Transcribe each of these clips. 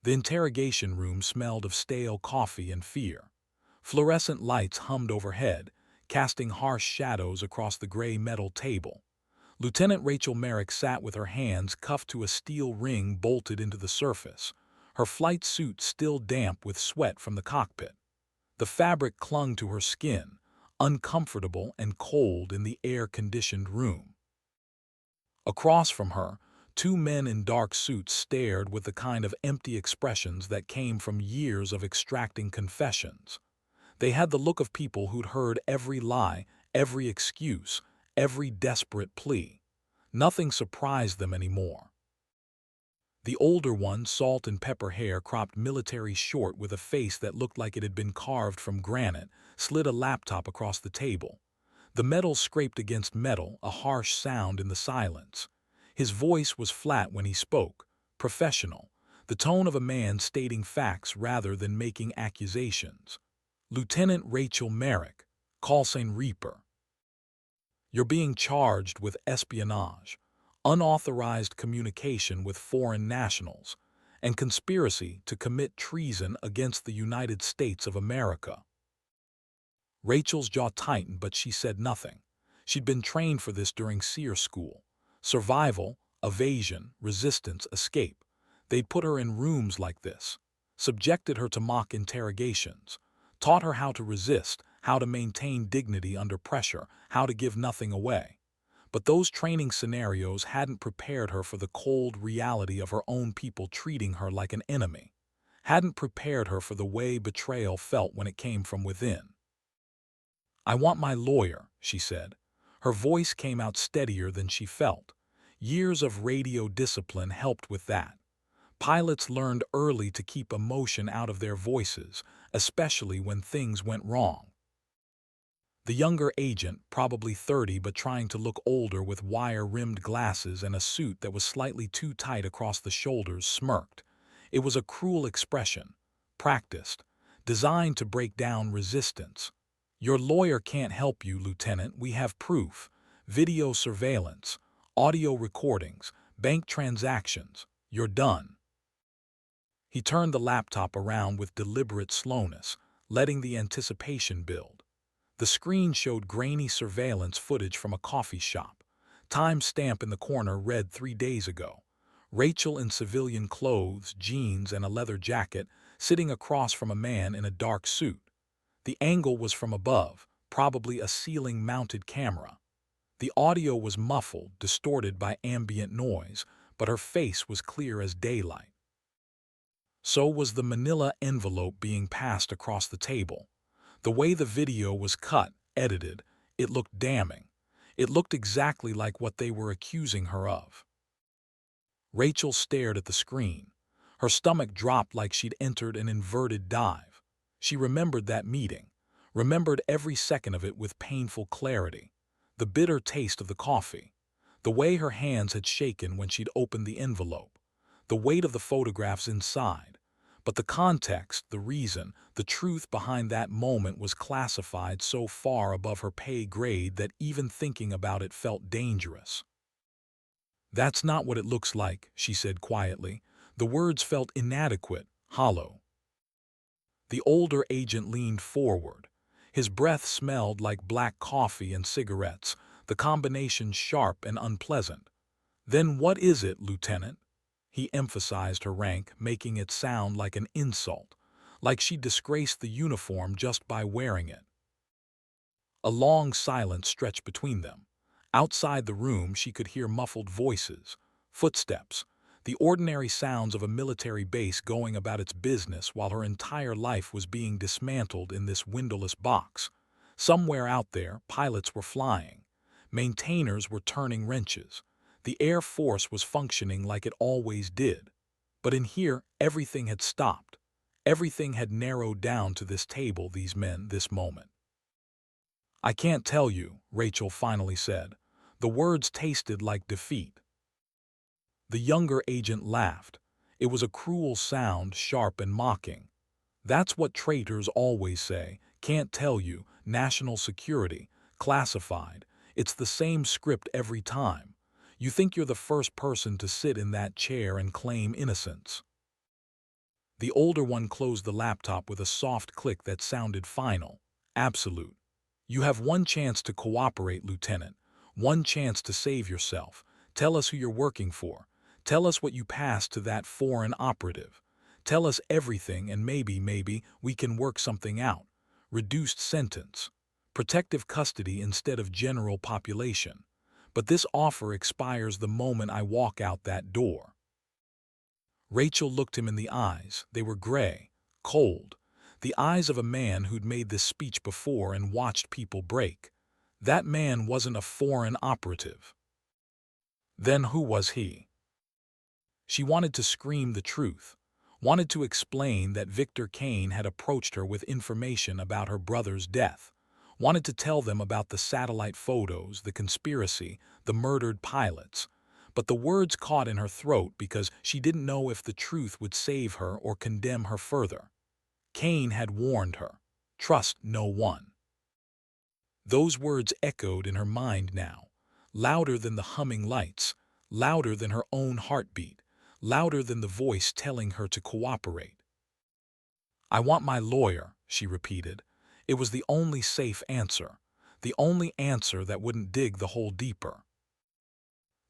The interrogation room smelled of stale coffee and fear. Fluorescent lights hummed overhead, casting harsh shadows across the gray metal table. Lieutenant Rachel Merrick sat with her hands cuffed to a steel ring bolted into the surface, her flight suit still damp with sweat from the cockpit. The fabric clung to her skin, uncomfortable and cold in the air-conditioned room. Across from her, two men in dark suits stared with the kind of empty expressions that came from years of extracting confessions. They had the look of people who'd heard every lie, every excuse, every desperate plea. Nothing surprised them anymore. The older one, salt and pepper hair cropped military short with a face that looked like it had been carved from granite, slid a laptop across the table. The metal scraped against metal, a harsh sound in the silence. His voice was flat when he spoke, professional, the tone of a man stating facts rather than making accusations. Lieutenant Rachel Merrick, call sign Reaper. You're being charged with espionage, unauthorized communication with foreign nationals, and conspiracy to commit treason against the United States of America. Rachel's jaw tightened, but she said nothing. She'd been trained for this during SEER school. Survival, evasion, resistance, escape. They'd put her in rooms like this, subjected her to mock interrogations, taught her how to resist, how to maintain dignity under pressure, how to give nothing away. But those training scenarios hadn't prepared her for the cold reality of her own people treating her like an enemy, hadn't prepared her for the way betrayal felt when it came from within. "I want my lawyer," she said. Her voice came out steadier than she felt. Years of radio discipline helped with that. Pilots learned early to keep emotion out of their voices, especially when things went wrong. The younger agent, probably 30 but trying to look older with wire-rimmed glasses and a suit that was slightly too tight across the shoulders, smirked. It was a cruel expression, practiced, designed to break down resistance. "Your lawyer can't help you, Lieutenant. We have proof. Video surveillance, audio recordings, bank transactions. You're done." He turned the laptop around with deliberate slowness, letting the anticipation build. The screen showed grainy surveillance footage from a coffee shop. Time stamp in the corner read 3 days ago. Rachel in civilian clothes, jeans, and a leather jacket, sitting across from a man in a dark suit. The angle was from above, probably a ceiling-mounted camera. The audio was muffled, distorted by ambient noise, but her face was clear as daylight. So was the manila envelope being passed across the table. The way the video was cut, edited, it looked damning. It looked exactly like what they were accusing her of. Rachel stared at the screen. Her stomach dropped like she'd entered an inverted dive. She remembered that meeting, remembered every second of it with painful clarity. The bitter taste of the coffee, the way her hands had shaken when she'd opened the envelope, the weight of the photographs inside. But the context, the reason, the truth behind that moment was classified so far above her pay grade that even thinking about it felt dangerous. "That's not what it looks like," she said quietly. The words felt inadequate, hollow. The older agent leaned forward. His breath smelled like black coffee and cigarettes, the combination sharp and unpleasant. "Then what is it, Lieutenant?" He emphasized her rank, making it sound like an insult, like she disgraced the uniform just by wearing it. A long silence stretched between them. Outside the room she could hear muffled voices, footsteps, the ordinary sounds of a military base going about its business while her entire life was being dismantled in this windowless box. Somewhere out there, pilots were flying. Maintainers were turning wrenches. The Air Force was functioning like it always did. But in here, everything had stopped. Everything had narrowed down to this table, these men, this moment. "I can't tell you," Rachel finally said. The words tasted like defeat. The younger agent laughed. It was a cruel sound, sharp and mocking. "That's what traitors always say. Can't tell you, national security, classified. It's the same script every time. You think you're the first person to sit in that chair and claim innocence." The older one closed the laptop with a soft click that sounded final. Absolute. You have one chance to cooperate, Lieutenant. One chance to save yourself. Tell us who you're working for. Tell us what you passed to that foreign operative. Tell us everything and maybe we can work something out. Reduced sentence. Protective custody instead of general population. But this offer expires the moment I walk out that door. Rachel looked him in the eyes. They were gray, cold. The eyes of a man who'd made this speech before and watched people break. That man wasn't a foreign operative. Then who was he? She wanted to scream the truth, wanted to explain that Victor Kane had approached her with information about her brother's death, wanted to tell them about the satellite photos, the conspiracy, the murdered pilots. But the words caught in her throat because she didn't know if the truth would save her or condemn her further. Kane had warned her, trust no one. Those words echoed in her mind now, louder than the humming lights, louder than her own heartbeat, louder than the voice telling her to cooperate. I want my lawyer, she repeated. It was the only safe answer, the only answer that wouldn't dig the hole deeper.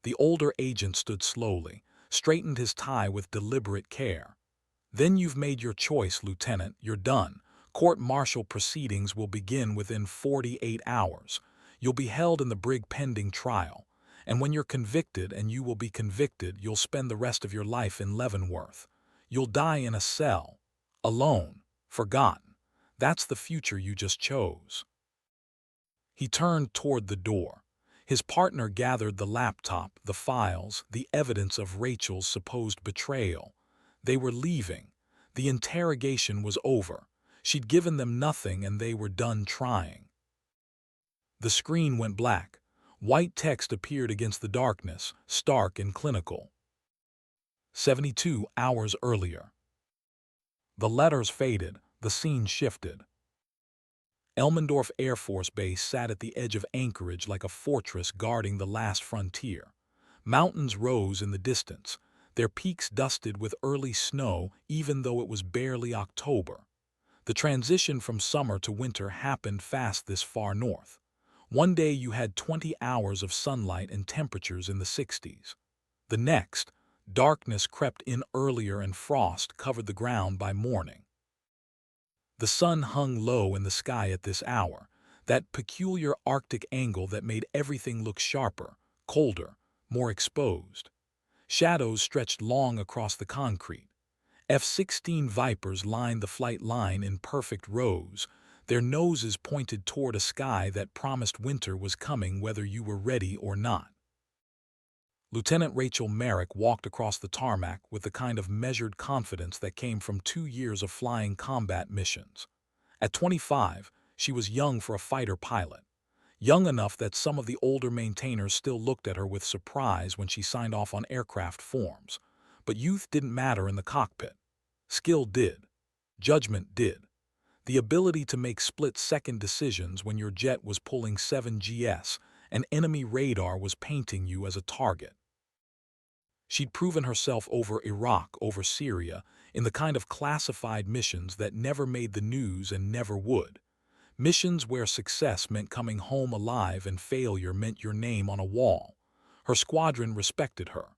The older agent stood slowly, straightened his tie with deliberate care. Then you've made your choice, Lieutenant. You're done. Court-martial proceedings will begin within 48 hours. You'll be held in the brig pending trial. And when you're convicted, and you will be convicted, you'll spend the rest of your life in Leavenworth. You'll die in a cell. Alone. Forgotten. That's the future you just chose. He turned toward the door. His partner gathered the laptop, the files, the evidence of Rachel's supposed betrayal. They were leaving. The interrogation was over. She'd given them nothing and they were done trying. The screen went black. White text appeared against the darkness, stark and clinical. 72 hours earlier. The letters faded. The scene shifted. Elmendorf Air Force Base sat at the edge of Anchorage like a fortress guarding the last frontier. Mountains rose in the distance, their peaks dusted with early snow even though it was barely October. The transition from summer to winter happened fast this far north. One day you had 20 hours of sunlight and temperatures in the 60s. The next, darkness crept in earlier and frost covered the ground by morning. The sun hung low in the sky at this hour, that peculiar Arctic angle that made everything look sharper, colder, more exposed. Shadows stretched long across the concrete. F-16 Vipers lined the flight line in perfect rows, their noses pointed toward a sky that promised winter was coming whether you were ready or not. Lieutenant Rachel Merrick walked across the tarmac with the kind of measured confidence that came from 2 years of flying combat missions. At 25, she was young for a fighter pilot. Young enough that some of the older maintainers still looked at her with surprise when she signed off on aircraft forms. But youth didn't matter in the cockpit. Skill did. Judgment did. The ability to make split-second decisions when your jet was pulling 7GS and enemy radar was painting you as a target. She'd proven herself over Iraq, over Syria, in the kind of classified missions that never made the news and never would. Missions where success meant coming home alive and failure meant your name on a wall. Her squadron respected her.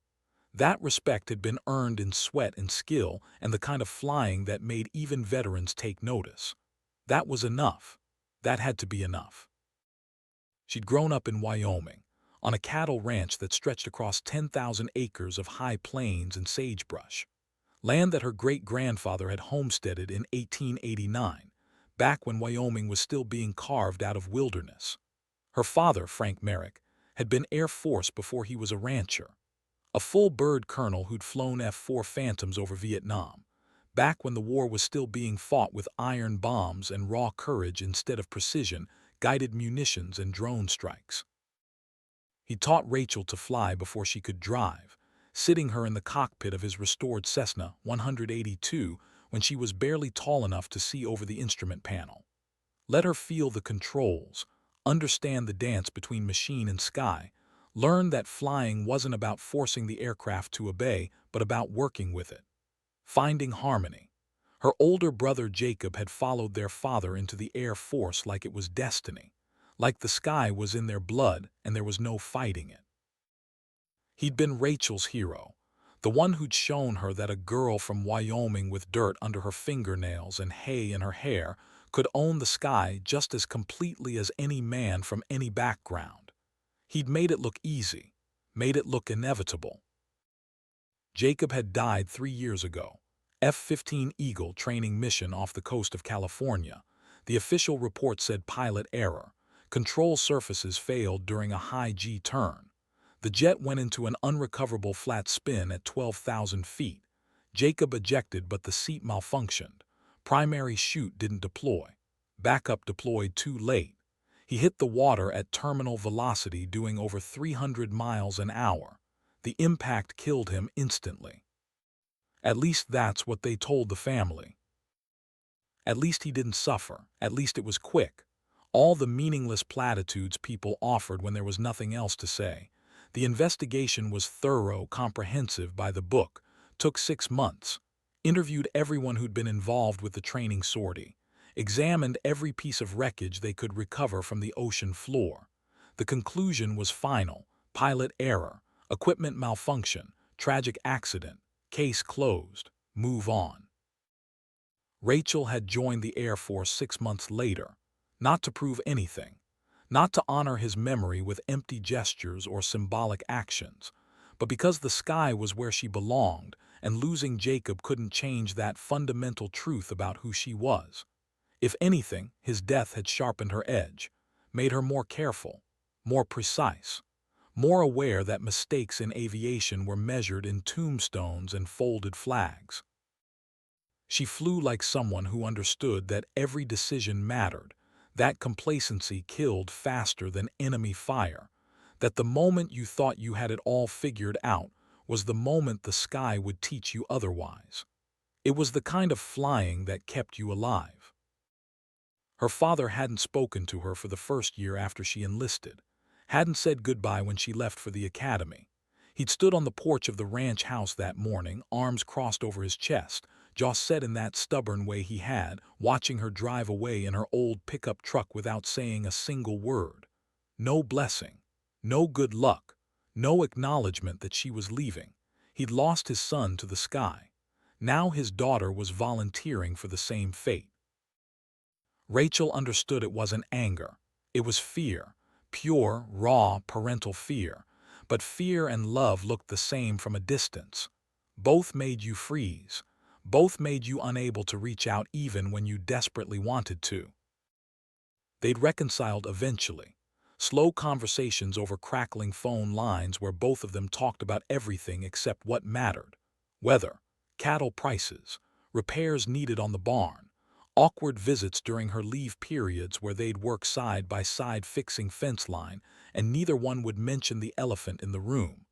That respect had been earned in sweat and skill and the kind of flying that made even veterans take notice. That was enough. That had to be enough. She'd grown up in Wyoming, on a cattle ranch that stretched across 10,000 acres of high plains and sagebrush. Land that her great-grandfather had homesteaded in 1889, back when Wyoming was still being carved out of wilderness. Her father, Frank Merrick, had been Air Force before he was a rancher. A full-bird colonel who'd flown F-4 Phantoms over Vietnam, back when the war was still being fought with iron bombs and raw courage instead of precision, guided munitions and drone strikes. He taught Rachel to fly before she could drive, sitting her in the cockpit of his restored Cessna 182 when she was barely tall enough to see over the instrument panel. Let her feel the controls, understand the dance between machine and sky, learn that flying wasn't about forcing the aircraft to obey, but about working with it. Finding harmony. Her older brother Jacob had followed their father into the Air Force like it was destiny, like the sky was in their blood and there was no fighting it. He'd been Rachel's hero, the one who'd shown her that a girl from Wyoming with dirt under her fingernails and hay in her hair could own the sky just as completely as any man from any background. He'd made it look easy, made it look inevitable. Jacob had died 3 years ago. F-15 Eagle training mission off the coast of California. The official report said pilot error. Control surfaces failed during a high G turn. The jet went into an unrecoverable flat spin at 12,000 feet. Jacob ejected, but the seat malfunctioned. Primary chute didn't deploy. Backup deployed too late. He hit the water at terminal velocity doing over 300 miles an hour. The impact killed him instantly. At least that's what they told the family. At least he didn't suffer. At least it was quick. All the meaningless platitudes people offered when there was nothing else to say. The investigation was thorough, comprehensive, by the book. Took 6 months. Interviewed everyone who'd been involved with the training sortie. Examined every piece of wreckage they could recover from the ocean floor. The conclusion was final. Pilot error. Equipment malfunction. Tragic accident. Case closed. Move on. Rachel had joined the Air Force 6 months later. Not to prove anything. Not to honor his memory with empty gestures or symbolic actions, but because the sky was where she belonged, and losing Jacob couldn't change that fundamental truth about who she was. If anything, his death had sharpened her edge, made her more careful, more precise, more aware that mistakes in aviation were measured in tombstones and folded flags. She flew like someone who understood that every decision mattered, that complacency killed faster than enemy fire, that the moment you thought you had it all figured out was the moment the sky would teach you otherwise. It was the kind of flying that kept you alive. Her father hadn't spoken to her for the first year after she enlisted, hadn't said goodbye when she left for the academy. He'd stood on the porch of the ranch house that morning, arms crossed over his chest, jaw set in that stubborn way he had, watching her drive away in her old pickup truck without saying a single word. No blessing, no good luck, no acknowledgement that she was leaving. He'd lost his son to the sky. Now his daughter was volunteering for the same fate. Rachel understood it wasn't anger. It was fear, pure, raw, parental fear. But fear and love looked the same from a distance. Both made you freeze. Both made you unable to reach out even when you desperately wanted to. They'd reconciled eventually. Slow conversations over crackling phone lines where both of them talked about everything except what mattered. Weather, cattle prices, repairs needed on the barn, awkward visits during her leave periods where they'd work side by side fixing fence line, and neither one would mention the elephant in the room.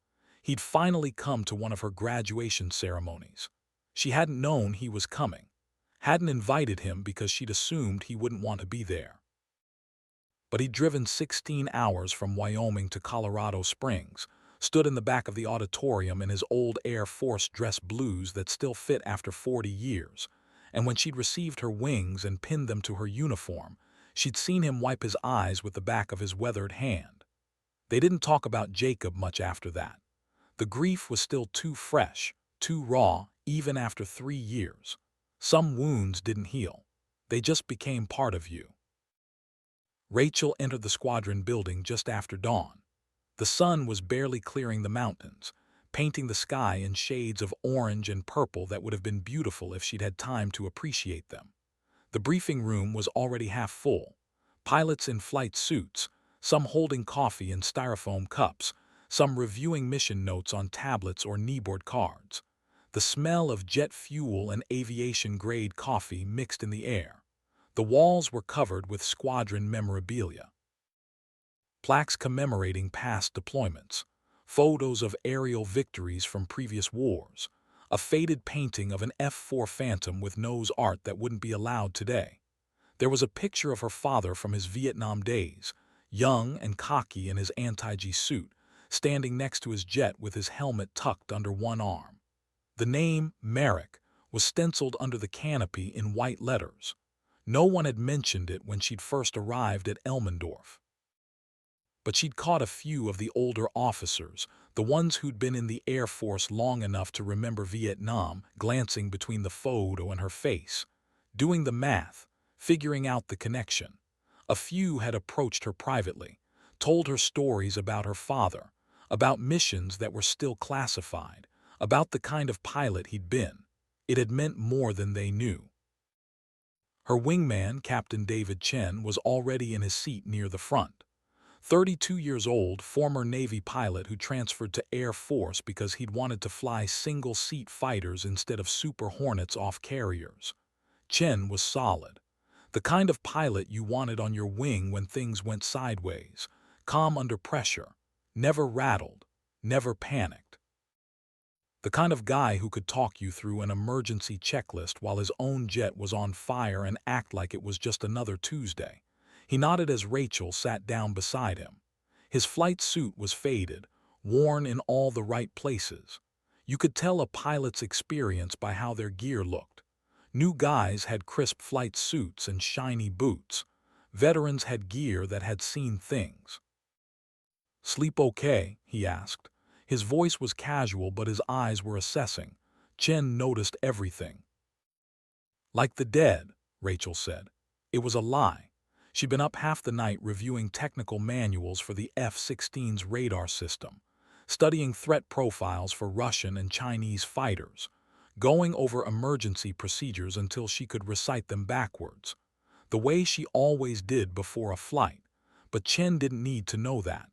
He'd finally come to one of her graduation ceremonies. She hadn't known he was coming, hadn't invited him because she'd assumed he wouldn't want to be there. But he'd driven 16 hours from Wyoming to Colorado Springs, stood in the back of the auditorium in his old Air Force dress blues that still fit after 40 years, and when she'd received her wings and pinned them to her uniform, she'd seen him wipe his eyes with the back of his weathered hand. They didn't talk about Jacob much after that. The grief was still too fresh, too raw, even after 3 years. Some wounds didn't heal. They just became part of you. Rachel entered the squadron building just after dawn. The sun was barely clearing the mountains, painting the sky in shades of orange and purple that would have been beautiful if she'd had time to appreciate them. The briefing room was already half full. Pilots in flight suits, some holding coffee in styrofoam cups, some reviewing mission notes on tablets or kneeboard cards. The smell of jet fuel and aviation-grade coffee mixed in the air. The walls were covered with squadron memorabilia. Plaques commemorating past deployments, photos of aerial victories from previous wars, a faded painting of an F-4 Phantom with nose art that wouldn't be allowed today. There was a picture of her father from his Vietnam days, young and cocky in his anti-G suit, standing next to his jet with his helmet tucked under one arm. The name, Merrick, was stenciled under the canopy in white letters. No one had mentioned it when she'd first arrived at Elmendorf. But she'd caught a few of the older officers, the ones who'd been in the Air Force long enough to remember Vietnam, glancing between the photo and her face, doing the math, figuring out the connection. A few had approached her privately, told her stories about her father, about missions that were still classified, about the kind of pilot he'd been. It had meant more than they knew. Her wingman, Captain David Chen, was already in his seat near the front. 32 years old, former Navy pilot who transferred to Air Force because he'd wanted to fly single-seat fighters instead of Super Hornets off carriers. Chen was solid. The kind of pilot you wanted on your wing when things went sideways, calm under pressure, never rattled, never panicked. The kind of guy who could talk you through an emergency checklist while his own jet was on fire and act like it was just another Tuesday. He nodded as Rachel sat down beside him. His flight suit was faded, worn in all the right places. You could tell a pilot's experience by how their gear looked. New guys had crisp flight suits and shiny boots. Veterans had gear that had seen things. "Sleep okay?" he asked. His voice was casual, but his eyes were assessing. Chen noticed everything. "Like the dead," Rachel said. It was a lie. She'd been up half the night reviewing technical manuals for the F-16's radar system, studying threat profiles for Russian and Chinese fighters, going over emergency procedures until she could recite them backwards, the way she always did before a flight. But Chen didn't need to know that.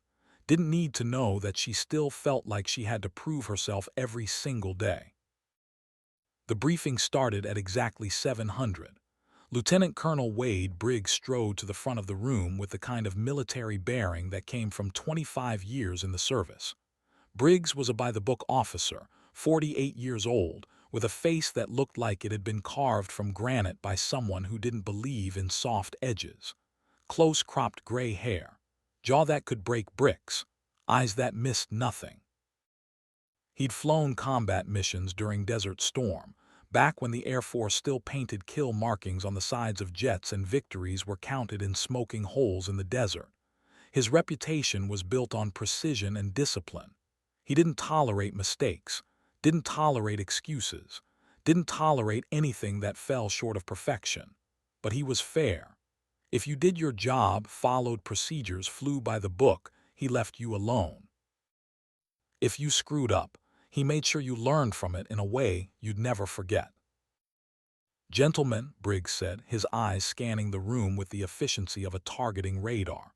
Didn't need to know that she still felt like she had to prove herself every single day. The briefing started at exactly 700. Lieutenant Colonel Wade Briggs strode to the front of the room with the kind of military bearing that came from 25 years in the service. Briggs was a by-the-book officer, 48 years old, with a face that looked like it had been carved from granite by someone who didn't believe in soft edges. Close-cropped gray hair, jaw that could break bricks, eyes that missed nothing. He'd flown combat missions during Desert Storm, back when the Air Force still painted kill markings on the sides of jets and victories were counted in smoking holes in the desert. His reputation was built on precision and discipline. He didn't tolerate mistakes, didn't tolerate excuses, didn't tolerate anything that fell short of perfection. But he was fair. If you did your job, followed procedures, flew by the book, he left you alone. If you screwed up, he made sure you learned from it in a way you'd never forget. "Gentlemen," Briggs said, his eyes scanning the room with the efficiency of a targeting radar.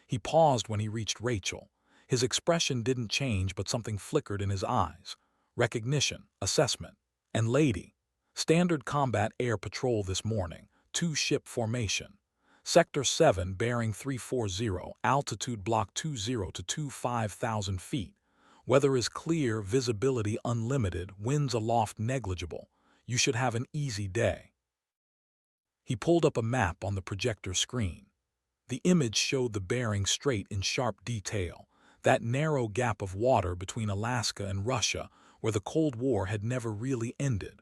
He paused when he reached Rachel. His expression didn't change, but something flickered in his eyes. Recognition, assessment. "And lady, standard combat air patrol this morning, 2-ship formation. Sector 7, bearing 340, altitude block 20 to 25,000 feet. Weather is clear, visibility unlimited, winds aloft negligible. You should have an easy day." He pulled up a map on the projector screen. The image showed the bearing straight in sharp detail, that narrow gap of water between Alaska and Russia where the Cold War had never really ended.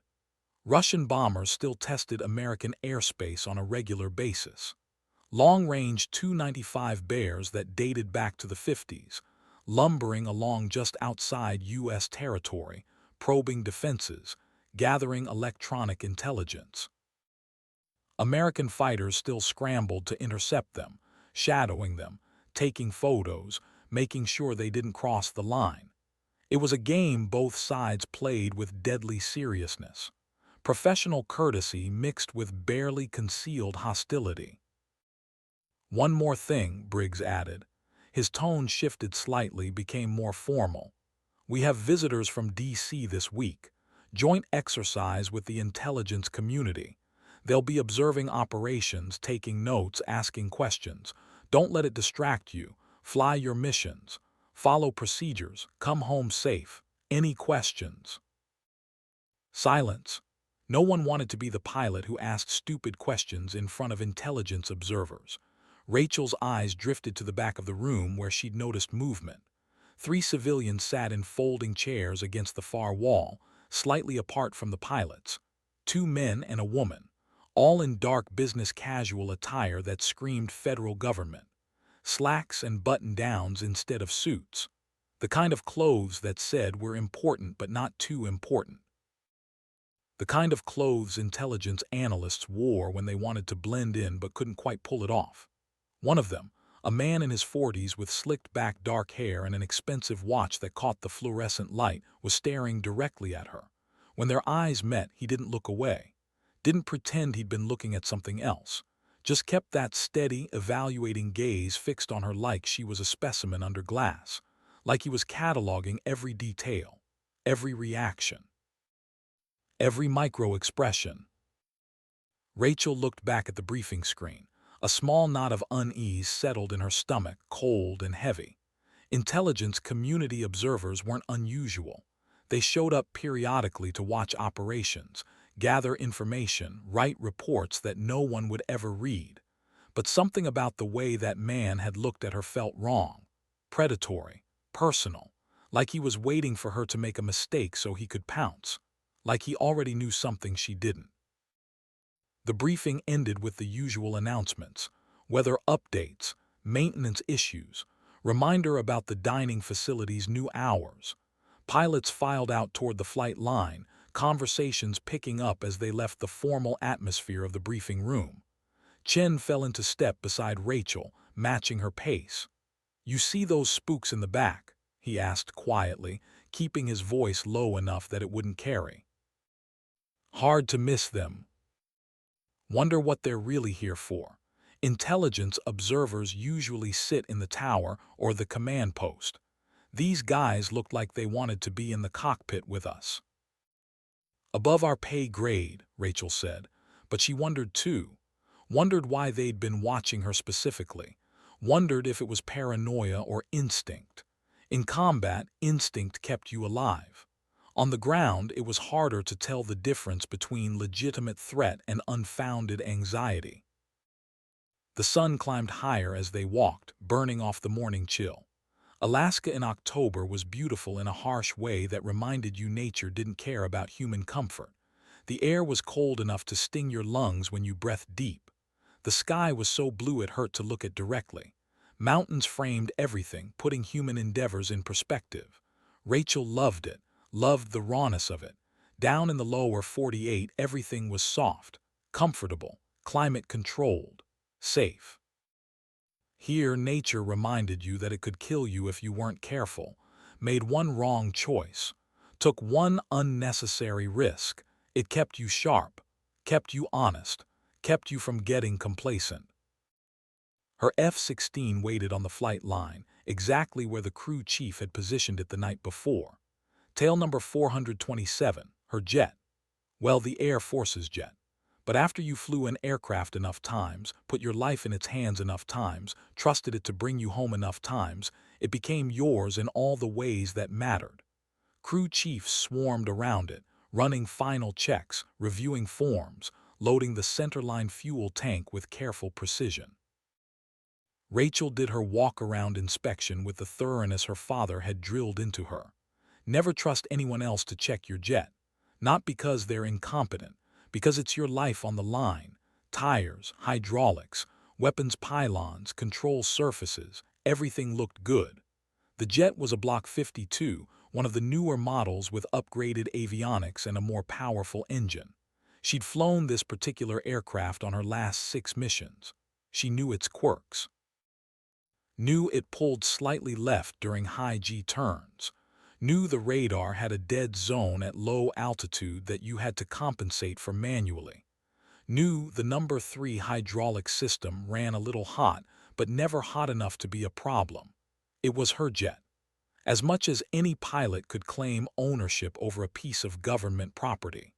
Russian bombers still tested American airspace on a regular basis. Long-range 295 Bears that dated back to the 50s, lumbering along just outside U.S. territory, probing defenses, gathering electronic intelligence. American fighters still scrambled to intercept them, shadowing them, taking photos, making sure they didn't cross the line. It was a game both sides played with deadly seriousness. Professional courtesy mixed with barely concealed hostility. "One more thing," Briggs added. His tone shifted slightly, became more formal. "We have visitors from D.C. this week. Joint exercise with the intelligence community. They'll be observing operations, taking notes, asking questions. Don't let it distract you. Fly your missions. Follow procedures. Come home safe. Any questions?" Silence. No one wanted to be the pilot who asked stupid questions in front of intelligence observers. Rachel's eyes drifted to the back of the room where she'd noticed movement. 3 civilians sat in folding chairs against the far wall, slightly apart from the pilots. 2 men and a woman, all in dark business casual attire that screamed federal government. Slacks and button-downs instead of suits. The kind of clothes that said we're important but not too important. The kind of clothes intelligence analysts wore when they wanted to blend in but couldn't quite pull it off. One of them, a man in his 40s with slicked-back dark hair and an expensive watch that caught the fluorescent light, was staring directly at her. When their eyes met, he didn't look away. Didn't pretend he'd been looking at something else. Just kept that steady, evaluating gaze fixed on her like she was a specimen under glass. Like he was cataloging every detail, every reaction, every micro-expression. Rachel looked back at the briefing screen. A small knot of unease settled in her stomach, cold and heavy. Intelligence community observers weren't unusual. They showed up periodically to watch operations, gather information, write reports that no one would ever read. But something about the way that man had looked at her felt wrong. Predatory, personal, like he was waiting for her to make a mistake so he could pounce. Like he already knew something she didn't. The briefing ended with the usual announcements: weather updates, maintenance issues, reminder about the dining facility's new hours. Pilots filed out toward the flight line, conversations picking up as they left the formal atmosphere of the briefing room. Chen fell into step beside Rachel, matching her pace. "You see those spooks in the back?" he asked quietly, keeping his voice low enough that it wouldn't carry. "Hard to miss them. Wonder what they're really here for." Intelligence observers usually sit in the tower or the command post. These guys looked like they wanted to be in the cockpit with us. "Above our pay grade," Rachel said, but she wondered too. Wondered why they'd been watching her specifically. Wondered if it was paranoia or instinct. In combat, instinct kept you alive. On the ground, it was harder to tell the difference between legitimate threat and unfounded anxiety. The sun climbed higher as they walked, burning off the morning chill. Alaska in October was beautiful in a harsh way that reminded you nature didn't care about human comfort. The air was cold enough to sting your lungs when you breathed deep. The sky was so blue it hurt to look at directly. Mountains framed everything, putting human endeavors in perspective. Rachel loved it, loved the rawness of it. Down in the lower 48, everything was soft, comfortable, climate-controlled, safe. Here, nature reminded you that it could kill you if you weren't careful, made one wrong choice, took one unnecessary risk. It kept you sharp, kept you honest, kept you from getting complacent. Her F-16 waited on the flight line, exactly where the crew chief had positioned it the night before. Tail number 427, her jet. Well, the Air Force's jet. But after you flew an aircraft enough times, put your life in its hands enough times, trusted it to bring you home enough times, it became yours in all the ways that mattered. Crew chiefs swarmed around it, running final checks, reviewing forms, loading the centerline fuel tank with careful precision. Rachel did her walk-around inspection with the thoroughness her father had drilled into her. Never trust anyone else to check your jet. Not because they're incompetent, because it's your life on the line. Tires, hydraulics, weapons pylons, control surfaces, everything looked good. The jet was a Block 52, one of the newer models with upgraded avionics and a more powerful engine. She'd flown this particular aircraft on her last 6 missions. She knew its quirks. Knew it pulled slightly left during high G turns. Knew the radar had a dead zone at low altitude that you had to compensate for manually. Knew the number 3 hydraulic system ran a little hot, but never hot enough to be a problem. It was her jet. As much as any pilot could claim ownership over a piece of government property.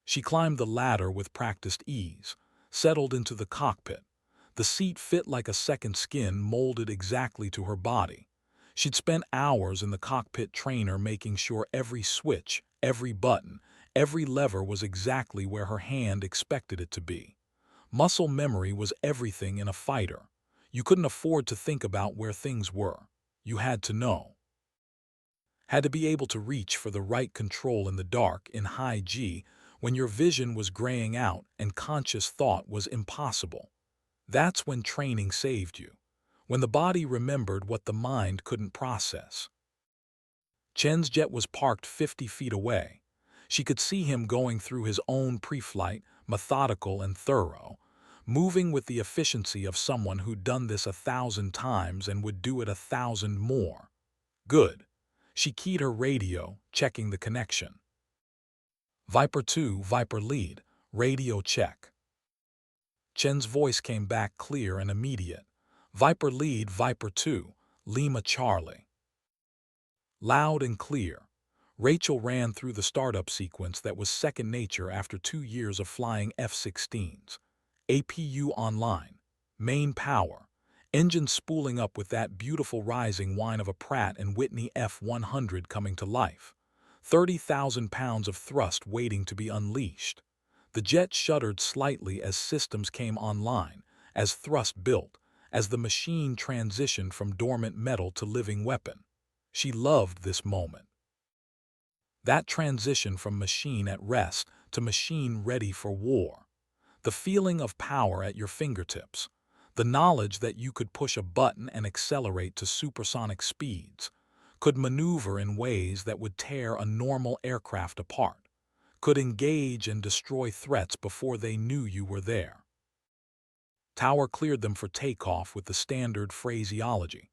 She climbed the ladder with practiced ease, settled into the cockpit. The seat fit like a second skin molded exactly to her body. She'd spent hours in the cockpit trainer making sure every switch, every button, every lever was exactly where her hand expected it to be. Muscle memory was everything in a fighter. You couldn't afford to think about where things were. You had to know. Had to be able to reach for the right control in the dark, in high G, when your vision was graying out and conscious thought was impossible. That's when training saved you, when the body remembered what the mind couldn't process. Chen's jet was parked 50 feet away. She could see him going through his own pre-flight, methodical and thorough, moving with the efficiency of someone who'd done this 1,000 times and would do it 1,000 more. Good. She keyed her radio, checking the connection. Viper 2, Viper lead, radio check. Chen's voice came back clear and immediate. Viper lead, Viper 2, Lima Charlie. Loud and clear. Rachel ran through the startup sequence that was second nature after 2 years of flying F-16s. APU online. Main power. Engine spooling up with that beautiful rising whine of a Pratt & Whitney F-100 coming to life. 30,000 pounds of thrust waiting to be unleashed. The jet shuddered slightly as systems came online, as thrust built, as the machine transitioned from dormant metal to living weapon. She loved this moment. That transition from machine at rest to machine ready for war. The feeling of power at your fingertips. The knowledge that you could push a button and accelerate to supersonic speeds, could maneuver in ways that would tear a normal aircraft apart, could engage and destroy threats before they knew you were there. Tower cleared them for takeoff with the standard phraseology.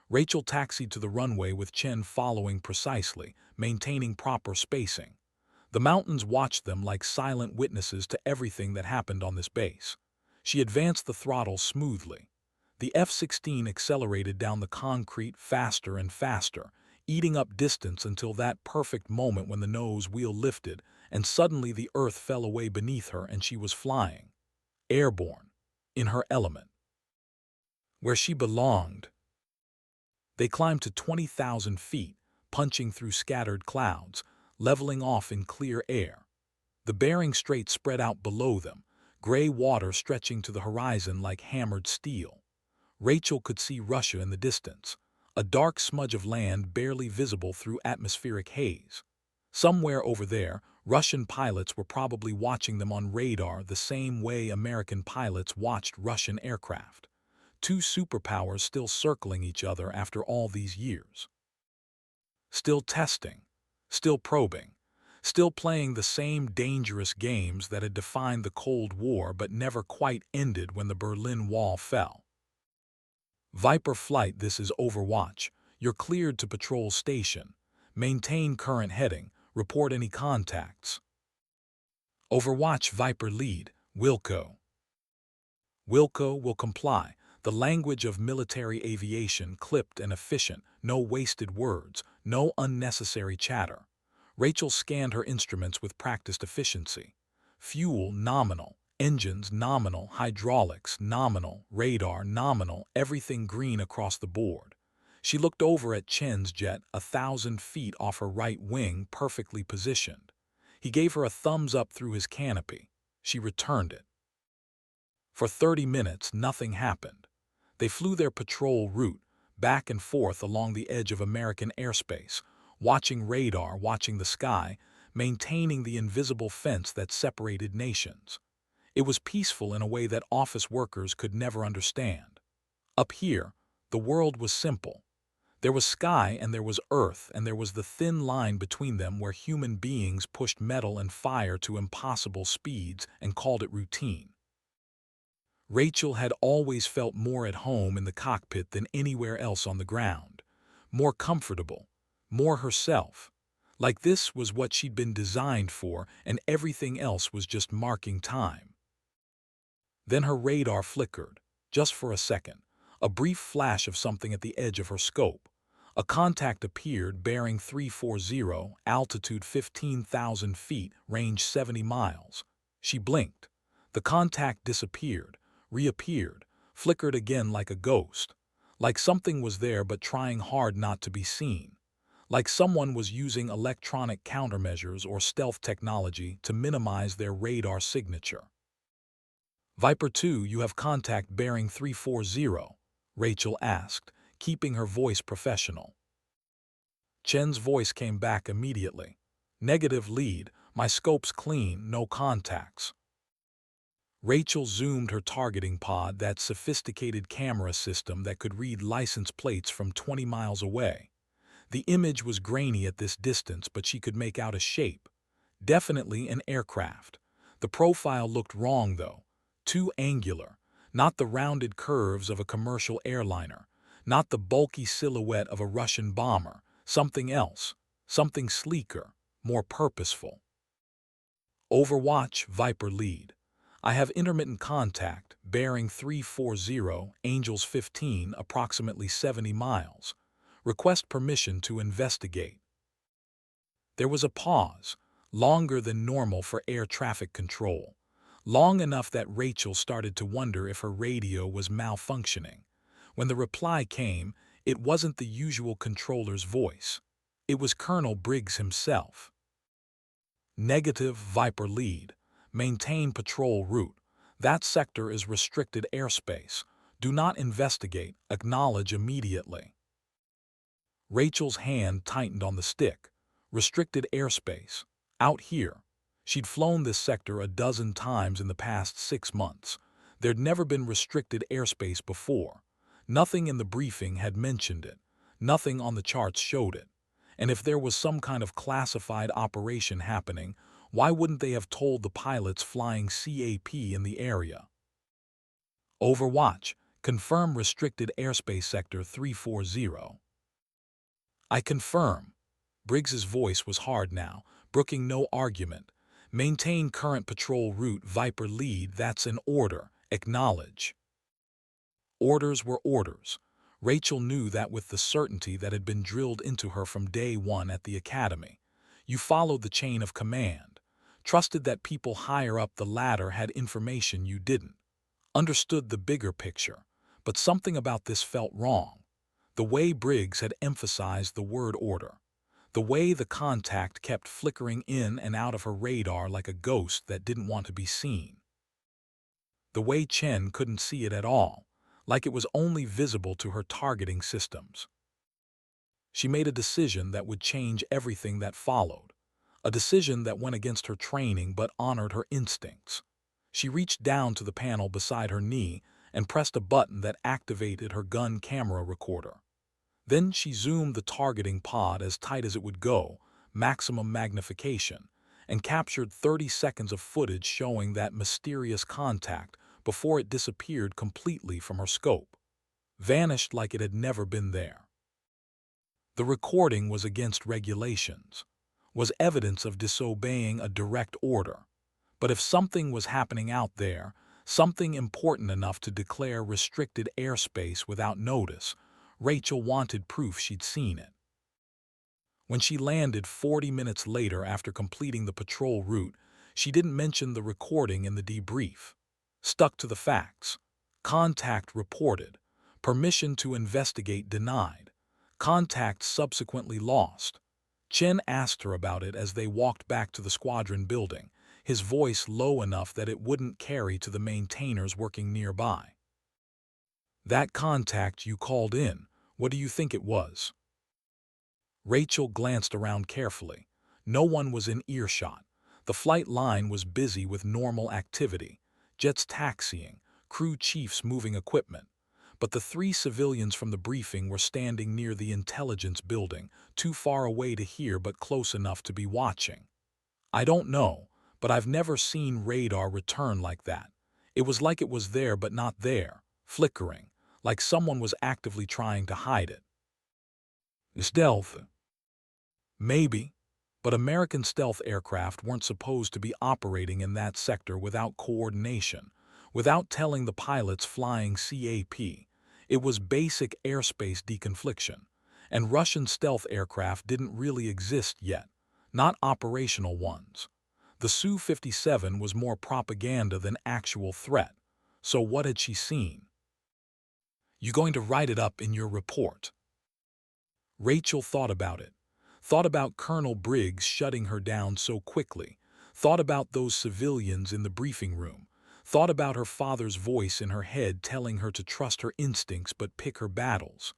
Rachel taxied to the runway with Chen following precisely, maintaining proper spacing. The mountains watched them like silent witnesses to everything that happened on this base. She advanced the throttle smoothly. The F-16 accelerated down the concrete faster and faster, eating up distance until that perfect moment when the nose wheel lifted and suddenly the earth fell away beneath her and she was flying. Airborne. In her element. Where she belonged. They climbed to 20,000 feet, punching through scattered clouds, leveling off in clear air. The Bering Strait spread out below them, gray water stretching to the horizon like hammered steel. Rachel could see Russia in the distance, a dark smudge of land barely visible through atmospheric haze. Somewhere over there, Russian pilots were probably watching them on radar the same way American pilots watched Russian aircraft. Two superpowers still circling each other after all these years. Still testing, still probing, still playing the same dangerous games that had defined the Cold War but never quite ended when the Berlin Wall fell. Viper flight, this is Overwatch. You're cleared to patrol station. Maintain current heading. Report any contacts. Overwatch Viper lead, Wilco. Wilco will comply. The language of military aviation, clipped and efficient, no wasted words, no unnecessary chatter. Rachel scanned her instruments with practiced efficiency. Fuel nominal, engines nominal, hydraulics nominal, radar nominal, everything green across the board. She looked over at Chen's jet, 1,000 feet off her right wing, perfectly positioned. He gave her a thumbs up through his canopy. She returned it. For 30 minutes, nothing happened. They flew their patrol route, back and forth along the edge of American airspace, watching radar, watching the sky, maintaining the invisible fence that separated nations. It was peaceful in a way that office workers could never understand. Up here, the world was simple. There was sky and there was earth, and there was the thin line between them where human beings pushed metal and fire to impossible speeds and called it routine. Rachel had always felt more at home in the cockpit than anywhere else on the ground. More comfortable, more herself. Like this was what she'd been designed for, and everything else was just marking time. Then her radar flickered, just for a second, a brief flash of something at the edge of her scope. A contact appeared, bearing 340, altitude 15,000 feet, range 70 miles. She blinked. The contact disappeared, reappeared, flickered again like a ghost. Like something was there but trying hard not to be seen. Like someone was using electronic countermeasures or stealth technology to minimize their radar signature. Viper 2, you have contact bearing 340, Rachel asked, keeping her voice professional. Chen's voice came back immediately. Negative lead, My scope's clean, no contacts. Rachel zoomed her targeting pod, that sophisticated camera system that could read license plates from 20 miles away. The image was grainy at this distance, but she could make out a shape. Definitely an aircraft. The profile looked wrong, though. Too angular. Not the rounded curves of a commercial airliner. Not the bulky silhouette of a Russian bomber. Something else. Something sleeker. More purposeful. Overwatch, Viper lead. I have intermittent contact, bearing 340, Angels 15, approximately 70 miles. Request permission to investigate. There was a pause, longer than normal for air traffic control. Long enough that Rachel started to wonder if her radio was malfunctioning. When the reply came, it wasn't the usual controller's voice. It was Colonel Briggs himself. Negative, Viper lead. Maintain patrol route. That sector is restricted airspace. Do not investigate. Acknowledge immediately. Rachel's hand tightened on the stick. Restricted airspace. Out here. She'd flown this sector a dozen times in the past 6 months. There'd never been restricted airspace before. Nothing in the briefing had mentioned it. Nothing on the charts showed it. And if there was some kind of classified operation happening, why wouldn't they have told the pilots flying CAP in the area? Overwatch. Confirm restricted airspace sector 340. I confirm. Briggs's voice was hard now, brooking no argument. Maintain current patrol route, Viper lead. That's an order. Acknowledge. Orders were orders. Rachel knew that with the certainty that had been drilled into her from day one at the academy. You followed the chain of command. Trusted that people higher up the ladder had information you didn't. Understood the bigger picture. But something about this felt wrong. The way Briggs had emphasized the word order. The way the contact kept flickering in and out of her radar like a ghost that didn't want to be seen. The way Chen couldn't see it at all, like it was only visible to her targeting systems. She made a decision that would change everything that followed. A decision that went against her training but honored her instincts. She reached down to the panel beside her knee and pressed a button that activated her gun camera recorder. Then she zoomed the targeting pod as tight as it would go, maximum magnification, and captured 30 seconds of footage showing that mysterious contact before it disappeared completely from her scope. Vanished like it had never been there. The recording was against regulations, was evidence of disobeying a direct order. But if something was happening out there, something important enough to declare restricted airspace without notice, Rachel wanted proof she'd seen it. When she landed 40 minutes later after completing the patrol route, she didn't mention the recording in the debrief. Stuck to the facts. Contact reported. Permission to investigate denied. Contact subsequently lost. Chen asked her about it as they walked back to the squadron building, his voice low enough that it wouldn't carry to the maintainers working nearby. That contact you called in, what do you think it was? Rachel glanced around carefully. No one was in earshot. The flight line was busy with normal activity. Jets taxiing, crew chiefs moving equipment. But the 3 civilians from the briefing were standing near the intelligence building, too far away to hear but close enough to be watching. I don't know, but I've never seen radar return like that. It was like it was there but not there, flickering, like someone was actively trying to hide it. Stealth. Maybe, but American stealth aircraft weren't supposed to be operating in that sector without coordination, without telling the pilots flying CAP. It was basic airspace deconfliction, and Russian stealth aircraft didn't really exist yet, not operational ones. The Su-57 was more propaganda than actual threat, so what had she seen? You going to write it up in your report? Rachel thought about it. Thought about Colonel Briggs shutting her down so quickly. Thought about those civilians in the briefing room. Thought about her father's voice in her head telling her to trust her instincts but pick her battles.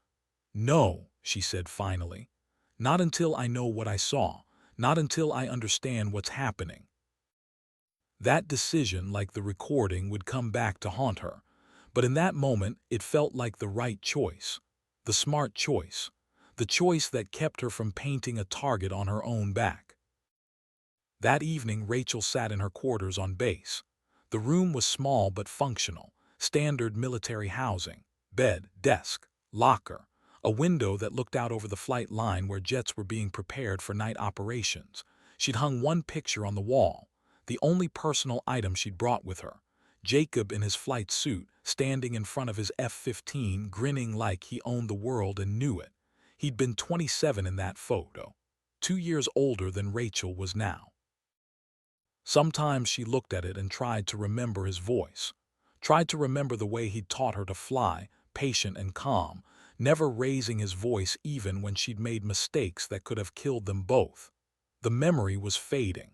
No, she said finally. Not until I know what I saw. Not until I understand what's happening. That decision, like the recording, would come back to haunt her. But in that moment, it felt like the right choice. The smart choice. The choice that kept her from painting a target on her own back. That evening, Rachel sat in her quarters on base. The room was small but functional. Standard military housing. Bed, desk, locker. A window that looked out over the flight line where jets were being prepared for night operations. She'd hung one picture on the wall, the only personal item she'd brought with her. Jacob in his flight suit, standing in front of his F-15, grinning like he owned the world and knew it. He'd been 27 in that photo, 2 years older than Rachel was now. Sometimes she looked at it and tried to remember his voice, tried to remember the way he'd taught her to fly, patient and calm, never raising his voice even when she'd made mistakes that could have killed them both. The memory was fading,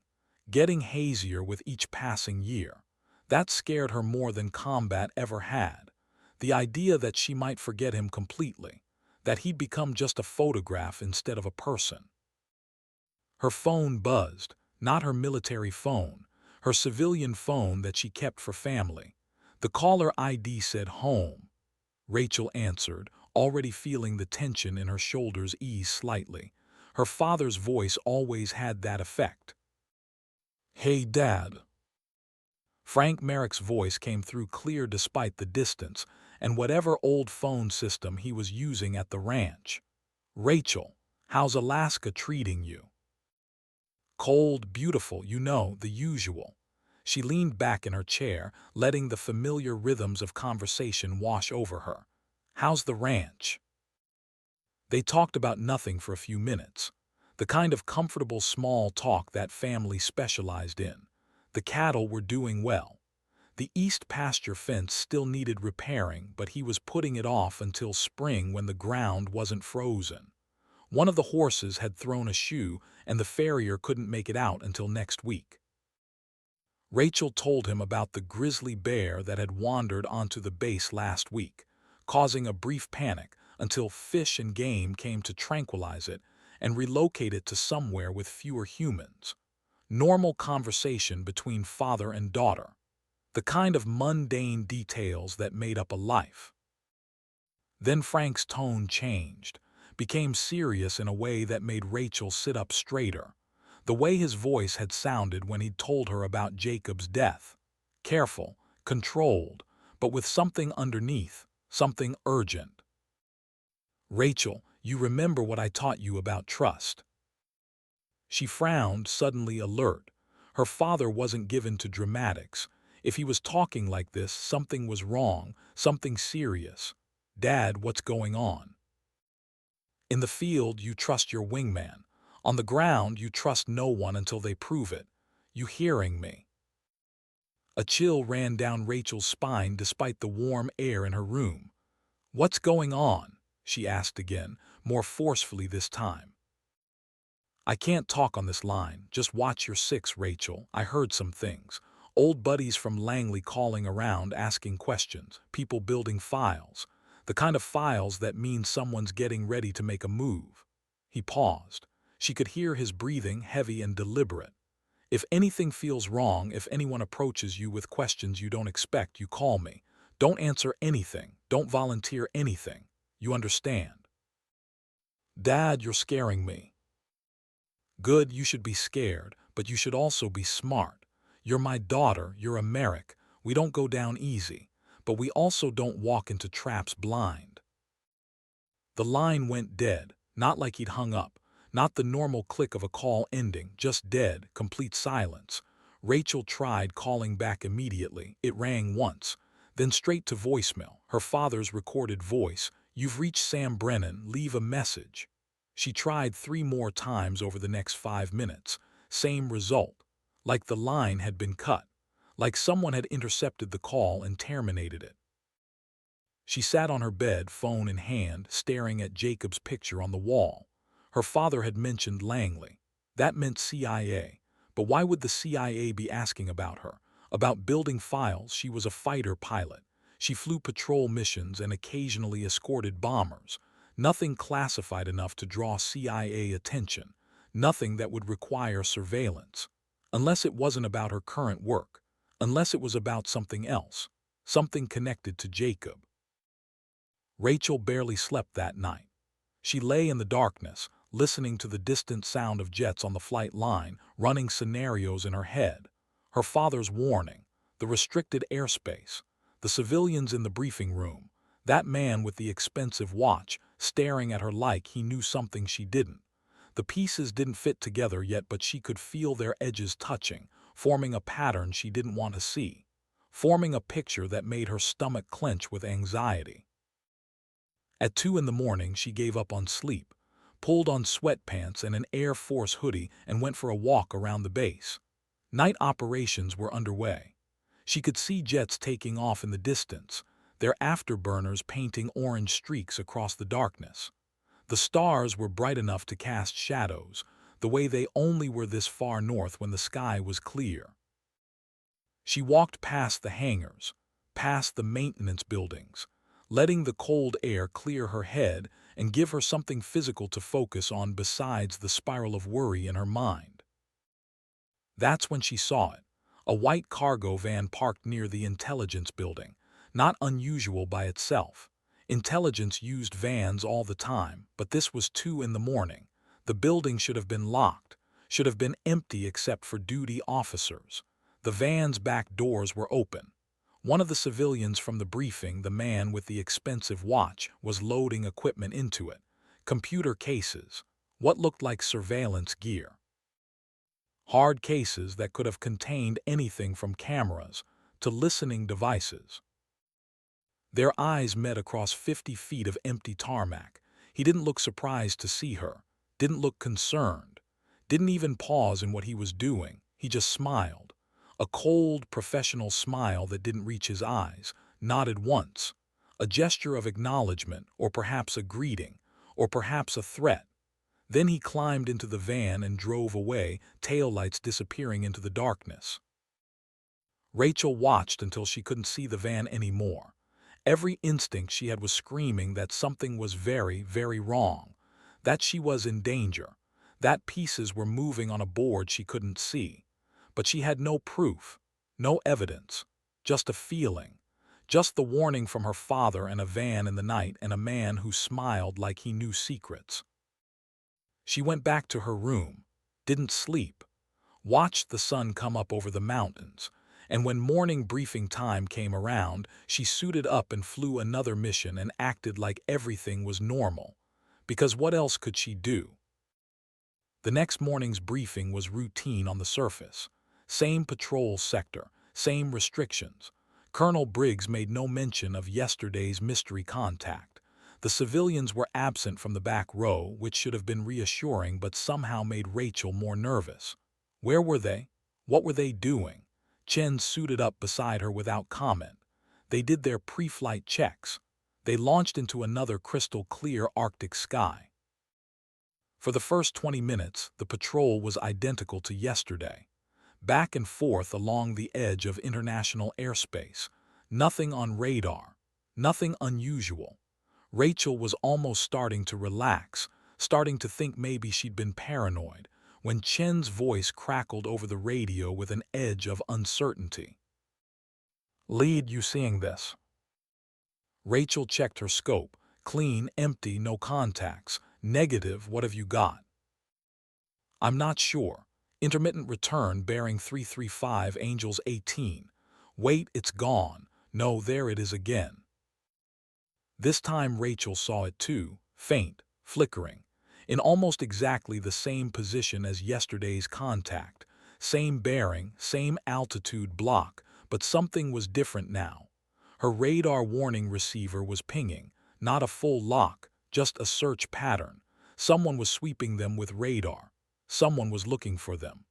getting hazier with each passing year. That scared her more than combat ever had. The idea that she might forget him completely, that he'd become just a photograph instead of a person. Her phone buzzed, not her military phone, her civilian phone that she kept for family. The caller ID said home. Rachel answered, already feeling the tension in her shoulders ease slightly. Her father's voice always had that effect. "Hey, Dad." Frank Merrick's voice came through clear despite the distance and whatever old phone system he was using at the ranch. "Rachel, how's Alaska treating you?" "Cold, beautiful, you know, the usual." She leaned back in her chair, letting the familiar rhythms of conversation wash over her. "How's the ranch?" They talked about nothing for a few minutes. The kind of comfortable small talk that family specialized in. The cattle were doing well. The east pasture fence still needed repairing, but he was putting it off until spring when the ground wasn't frozen. One of the horses had thrown a shoe, and the farrier couldn't make it out until next week. Rachel told him about the grizzly bear that had wandered onto the base last week, causing a brief panic until Fish and Game came to tranquilize it and relocate it to somewhere with fewer humans. Normal conversation between father and daughter. The kind of mundane details that made up a life. Then Frank's tone changed, became serious in a way that made Rachel sit up straighter. The way his voice had sounded when he'd told her about Jacob's death. Careful, controlled, but with something underneath, something urgent. "Rachel, you remember what I taught you about trust." She frowned, suddenly alert. Her father wasn't given to dramatics. If he was talking like this, something was wrong, something serious. "Dad, what's going on?" "In the field, you trust your wingman. On the ground, you trust no one until they prove it. You hearing me?" A chill ran down Rachel's spine despite the warm air in her room. "What's going on?" she asked again, more forcefully this time. "I can't talk on this line. Just watch your six, Rachel. I heard some things. Old buddies from Langley calling around asking questions, people building files. The kind of files that mean someone's getting ready to make a move." He paused. She could hear his breathing, heavy and deliberate. "If anything feels wrong, if anyone approaches you with questions you don't expect, you call me. Don't answer anything. Don't volunteer anything. You understand?" "Dad, you're scaring me." "Good, you should be scared, but you should also be smart. You're my daughter, you're a Merrick. We don't go down easy, but we also don't walk into traps blind." The line went dead, not like he'd hung up, not the normal click of a call ending, just dead, complete silence. Rachel tried calling back immediately. It rang once, then straight to voicemail, her father's recorded voice. "You've reached Sam Brennan, leave a message." She tried 3 more times over the next 5 minutes. Same result. Like the line had been cut. Like someone had intercepted the call and terminated it. She sat on her bed, phone in hand, staring at Jacob's picture on the wall. Her father had mentioned Langley. That meant CIA. But why would the CIA be asking about her? About building files? She was a fighter pilot. She flew patrol missions and occasionally escorted bombers. Nothing classified enough to draw CIA attention. nothing that would require surveillance. Unless it wasn't about her current work, unless it was about something else, something connected to Jacob. Rachel barely slept that night. She lay in the darkness, listening to the distant sound of jets on the flight line, running scenarios in her head. Her father's warning, the restricted airspace, the civilians in the briefing room, that man with the expensive watch staring at her like he knew something she didn't. The pieces didn't fit together yet, but she could feel their edges touching, forming a pattern she didn't want to see, forming a picture that made her stomach clench with anxiety. At 2 in the morning, she gave up on sleep, pulled on sweatpants and an Air Force hoodie and went for a walk around the base. Night operations were underway. She could see jets taking off in the distance, their afterburners painting orange streaks across the darkness. The stars were bright enough to cast shadows, the way they only were this far north when the sky was clear. She walked past the hangars, past the maintenance buildings, letting the cold air clear her head and give her something physical to focus on besides the spiral of worry in her mind. That's when she saw it, a white cargo van parked near the intelligence building, not unusual by itself. Intelligence used vans all the time, but this was 2 in the morning. The building should have been locked, should have been empty except for duty officers. The van's back doors were open. One of the civilians from the briefing, the man with the expensive watch, was loading equipment into it. Computer cases, what looked like surveillance gear. Hard cases that could have contained anything from cameras to listening devices. Their eyes met across 50 feet of empty tarmac. He didn't look surprised to see her, didn't look concerned, didn't even pause in what he was doing. He just smiled. A cold, professional smile that didn't reach his eyes, nodded once. A gesture of acknowledgement, or perhaps a greeting, or perhaps a threat. Then he climbed into the van and drove away, taillights disappearing into the darkness. Rachel watched until she couldn't see the van anymore. Every instinct she had was screaming that something was very, very wrong, that she was in danger, that pieces were moving on a board she couldn't see. But she had no proof, no evidence, just a feeling, just the warning from her father and a van in the night and a man who smiled like he knew secrets. She went back to her room, didn't sleep, watched the sun come up over the mountains, and when morning briefing time came around, she suited up and flew another mission and acted like everything was normal. Because what else could she do? The next morning's briefing was routine on the surface. Same patrol sector, same restrictions. Colonel Briggs made no mention of yesterday's mystery contact. The civilians were absent from the back row, which should have been reassuring but somehow made Rachel more nervous. Where were they? What were they doing? Chen suited up beside her without comment. They did their pre-flight checks. They launched into another crystal-clear Arctic sky. For the first 20 minutes, the patrol was identical to yesterday. Back and forth along the edge of international airspace. Nothing on radar. Nothing unusual. Rachel was almost starting to relax, starting to think maybe she'd been paranoid, when Chen's voice crackled over the radio with an edge of uncertainty. "Lead, you seeing this?" Rachel checked her scope. Clean, empty, no contacts. Negative, what have you got? "I'm not sure. Intermittent return bearing 335 Angels 18. Wait, it's gone. No, there it is again." This time Rachel saw it too, faint, flickering, in almost exactly the same position as yesterday's contact. Same bearing, same altitude block, but something was different now. Her radar warning receiver was pinging, not a full lock, just a search pattern. Someone was sweeping them with radar. Someone was looking for them.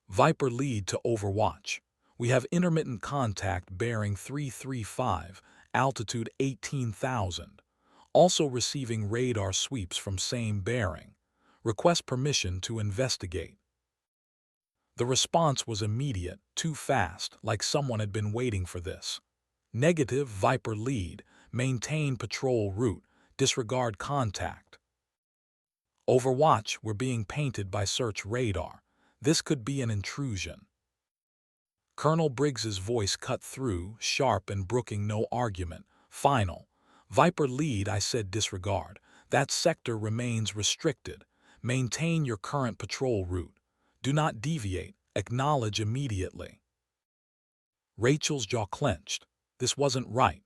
"Viper lead to Overwatch. We have intermittent contact bearing 335, altitude 18,000. Also receiving radar sweeps from same bearing. Request permission to investigate." The response was immediate, too fast, like someone had been waiting for this. Negative, Viper lead. Maintain patrol route. Disregard contact. Overwatch, we're being painted by search radar. This could be an intrusion. Colonel Briggs's voice cut through, sharp and brooking no argument. Final. Viper lead, I said, disregard. That sector remains restricted. Maintain your current patrol route. Do not deviate. Acknowledge immediately. Rachel's jaw clenched. This wasn't right.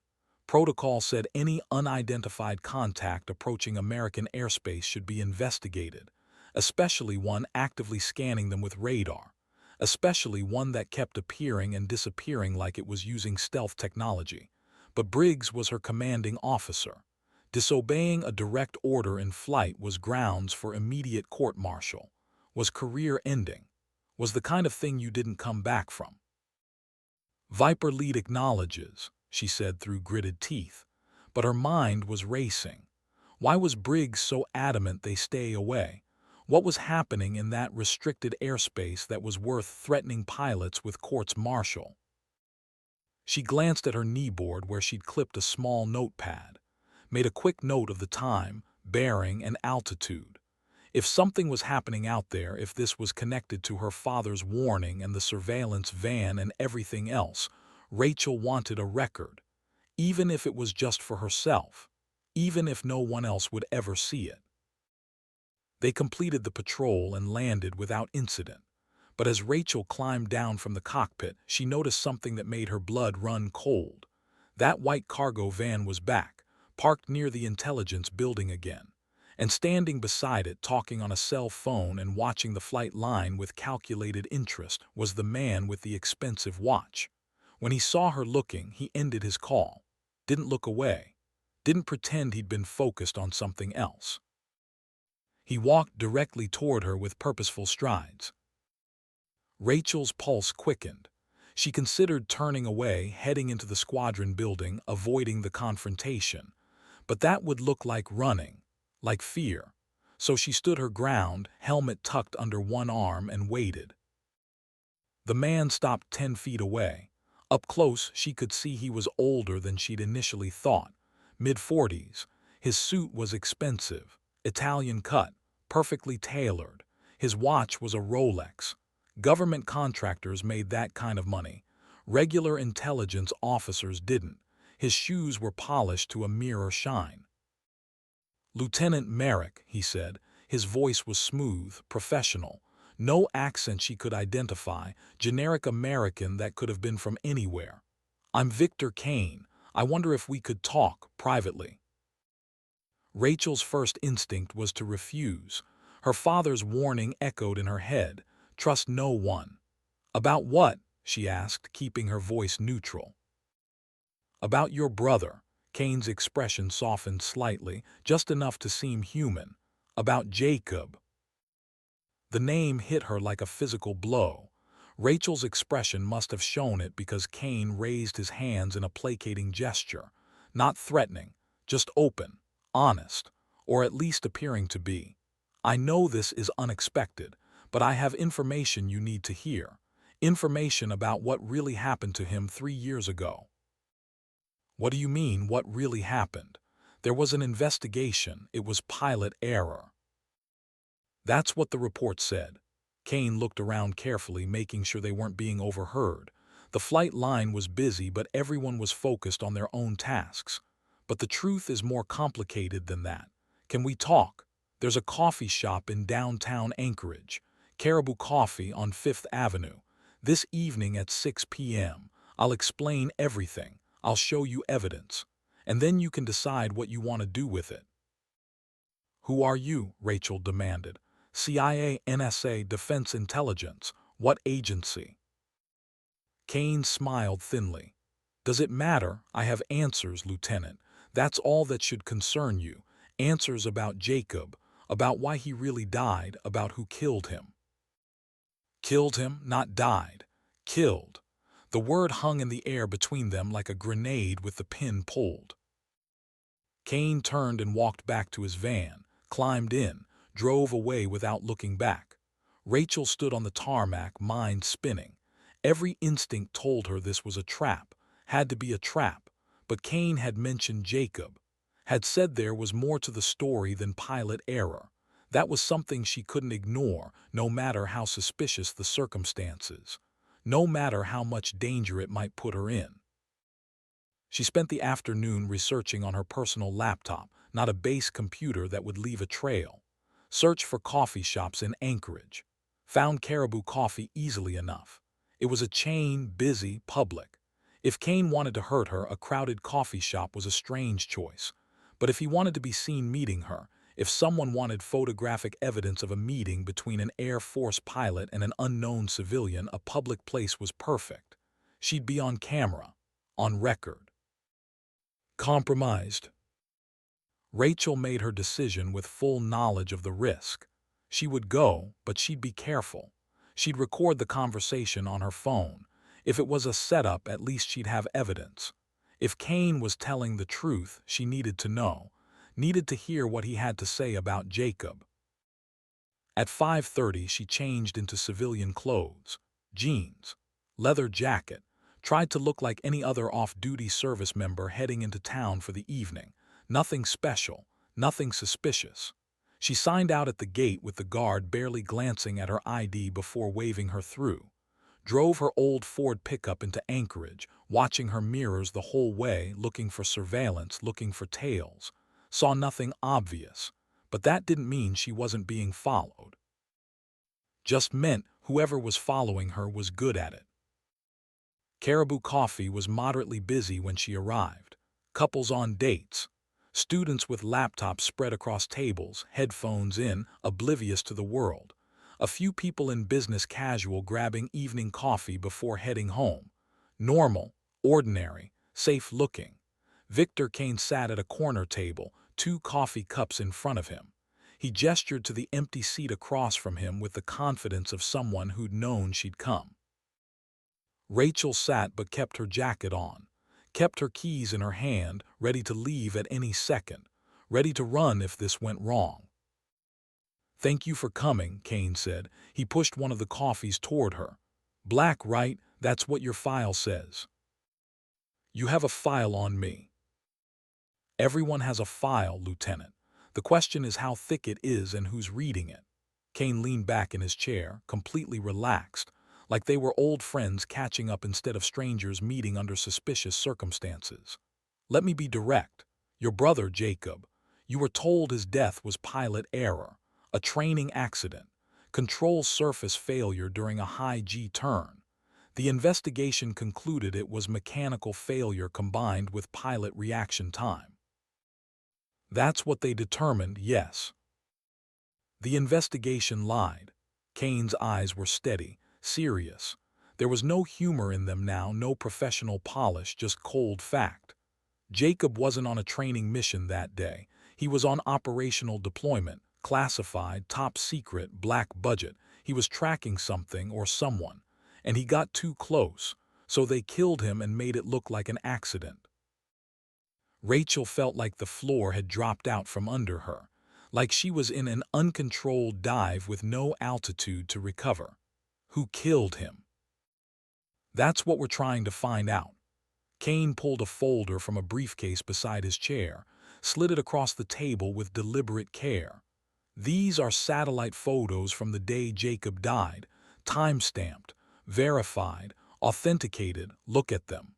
Protocol said any unidentified contact approaching American airspace should be investigated, especially one actively scanning them with radar, especially one that kept appearing and disappearing like it was using stealth technology. But Briggs was her commanding officer. Disobeying a direct order in flight was grounds for immediate court-martial, was career-ending, was the kind of thing you didn't come back from. Viper lead acknowledges, she said through gritted teeth, but her mind was racing. Why was Briggs so adamant they stay away? What was happening in that restricted airspace that was worth threatening pilots with courts-martial? She glanced at her kneeboard where she'd clipped a small notepad, made a quick note of the time, bearing, and altitude. If something was happening out there, if this was connected to her father's warning and the surveillance van and everything else, Rachel wanted a record, even if it was just for herself, even if no one else would ever see it. They completed the patrol and landed without incident. But as Rachel climbed down from the cockpit, she noticed something that made her blood run cold. That white cargo van was back, parked near the intelligence building again. And standing beside it, talking on a cell phone and watching the flight line with calculated interest, was the man with the expensive watch. When he saw her looking, he ended his call. Didn't look away. Didn't pretend he'd been focused on something else. He walked directly toward her with purposeful strides. Rachel's pulse quickened. She considered turning away, heading into the squadron building, avoiding the confrontation. But that would look like running, like fear. So she stood her ground, helmet tucked under one arm, and waited. The man stopped 10 feet away. Up close, she could see he was older than she'd initially thought. Mid-40s. His suit was expensive, Italian cut, perfectly tailored. His watch was a Rolex. Government contractors made that kind of money. Regular intelligence officers didn't. His shoes were polished to a mirror shine. "Lieutenant Merrick," he said. His voice was smooth, professional. No accent she could identify, generic American that could have been from anywhere. "I'm Victor Kane. I wonder if we could talk privately." Rachel's first instinct was to refuse. Her father's warning echoed in her head. Trust no one. "About what?" she asked, keeping her voice neutral. "About your brother." Kane's expression softened slightly, just enough to seem human. "About Jacob." The name hit her like a physical blow. Rachel's expression must have shown it because Kane raised his hands in a placating gesture. Not threatening, just open, honest, or at least appearing to be. "I know this is unexpected, but I have information you need to hear. Information about what really happened to him 3 years ago." "What do you mean, what really happened?" "There was an investigation. It was pilot error." "That's what the report said." Kane looked around carefully, making sure they weren't being overheard. The flight line was busy, but everyone was focused on their own tasks. "But the truth is more complicated than that. Can we talk? There's a coffee shop in downtown Anchorage, Caribou Coffee on 5th Avenue. This evening at 6 p.m. I'll explain everything. I'll show you evidence. And then you can decide what you want to do with it." "Who are you?" Rachel demanded. "CIA, NSA, Defense Intelligence. What agency?" Kane smiled thinly. "Does it matter? I have answers, Lieutenant. That's all that should concern you. Answers about Jacob, about why he really died, about who killed him." "Killed him, not died. Killed." The word hung in the air between them like a grenade with the pin pulled. Kane turned and walked back to his van, climbed in, drove away without looking back. Rachel stood on the tarmac, mind spinning. Every instinct told her this was a trap, had to be a trap, but Kane had mentioned Jacob, had said there was more to the story than pilot error. That was something she couldn't ignore, no matter how suspicious the circumstances, no matter how much danger it might put her in. She spent the afternoon researching on her personal laptop, not a base computer that would leave a trail. Searched for coffee shops in Anchorage. Found Caribou Coffee easily enough. It was a chain, busy, public. If Kane wanted to hurt her, a crowded coffee shop was a strange choice. But if he wanted to be seen meeting her, if someone wanted photographic evidence of a meeting between an Air Force pilot and an unknown civilian, a public place was perfect. She'd be on camera, on record. Compromised. Rachel made her decision with full knowledge of the risk. She would go, but she'd be careful. She'd record the conversation on her phone. If it was a setup, at least she'd have evidence. If Kane was telling the truth, she needed to know, needed to hear what he had to say about Jacob. At 5:30, she changed into civilian clothes, jeans, leather jacket, tried to look like any other off-duty service member heading into town for the evening. Nothing special, nothing suspicious. She signed out at the gate with the guard barely glancing at her ID before waving her through. Drove her old Ford pickup into Anchorage, watching her mirrors the whole way, looking for surveillance, looking for tails. Saw nothing obvious, but that didn't mean she wasn't being followed. Just meant whoever was following her was good at it. Caribou Coffee was moderately busy when she arrived. Couples on dates. Students with laptops spread across tables, headphones in, oblivious to the world. A few people in business casual grabbing evening coffee before heading home. Normal, ordinary, safe-looking. Victor Kane sat at a corner table, 2 coffee cups in front of him. He gestured to the empty seat across from him with the confidence of someone who'd known she'd come. Rachel sat but kept her jacket on, kept her keys in her hand, ready to leave at any second, ready to run if this went wrong. "Thank you for coming," Kane said. He pushed one of the coffees toward her. "Black, right? That's what your file says." "You have a file on me." "Everyone has a file, Lieutenant. The question is how thick it is and who's reading it." Kane leaned back in his chair, completely relaxed, like they were old friends catching up instead of strangers meeting under suspicious circumstances. "Let me be direct. Your brother, Jacob, you were told his death was pilot error, a training accident, control surface failure during a high-G turn. The investigation concluded it was mechanical failure combined with pilot reaction time." "That's what they determined, yes." "The investigation lied." Kane's eyes were steady, serious. There was no humor in them now, no professional polish, just cold fact. Jacob wasn't on a training mission that day. He was on operational deployment, classified, top secret, black budget. He was tracking something or someone, and he got too close, so they killed him and made it look like an accident. Rachel felt like the floor had dropped out from under her, like she was in an uncontrolled dive with no altitude to recover. Who killed him? "That's what we're trying to find out." Kane pulled a folder from a briefcase beside his chair, slid it across the table with deliberate care. "These are satellite photos from the day Jacob died, time-stamped, verified, authenticated. Look at them."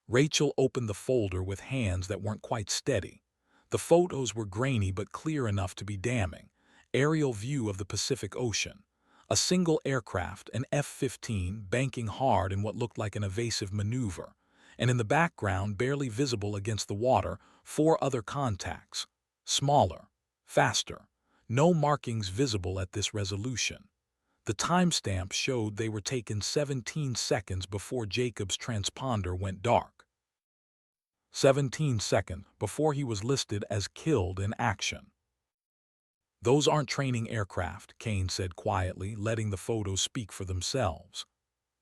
Rachel opened the folder with hands that weren't quite steady. The photos were grainy but clear enough to be damning. Aerial view of the Pacific Ocean. A single aircraft, an F-15, banking hard in what looked like an evasive maneuver. And in the background, barely visible against the water, 4 other contacts. Smaller, faster. No markings visible at this resolution. The timestamp showed they were taken 17 seconds before Jacob's transponder went dark. 17 seconds before he was listed as killed in action. "Those aren't training aircraft," Kane said quietly, letting the photos speak for themselves.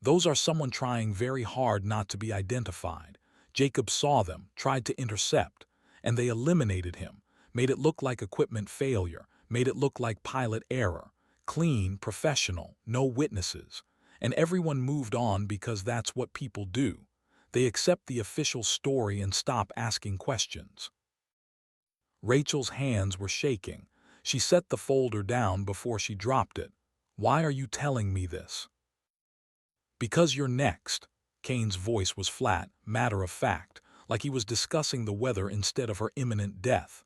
"Those are someone trying very hard not to be identified. Jacob saw them, tried to intercept, and they eliminated him, made it look like equipment failure, made it look like pilot error. Clean, professional, no witnesses. And everyone moved on because that's what people do. They accept the official story and stop asking questions." Rachel's hands were shaking. She set the folder down before she dropped it. "Why are you telling me this?" "Because you're next." Kane's voice was flat, matter-of-fact, like he was discussing the weather instead of her imminent death.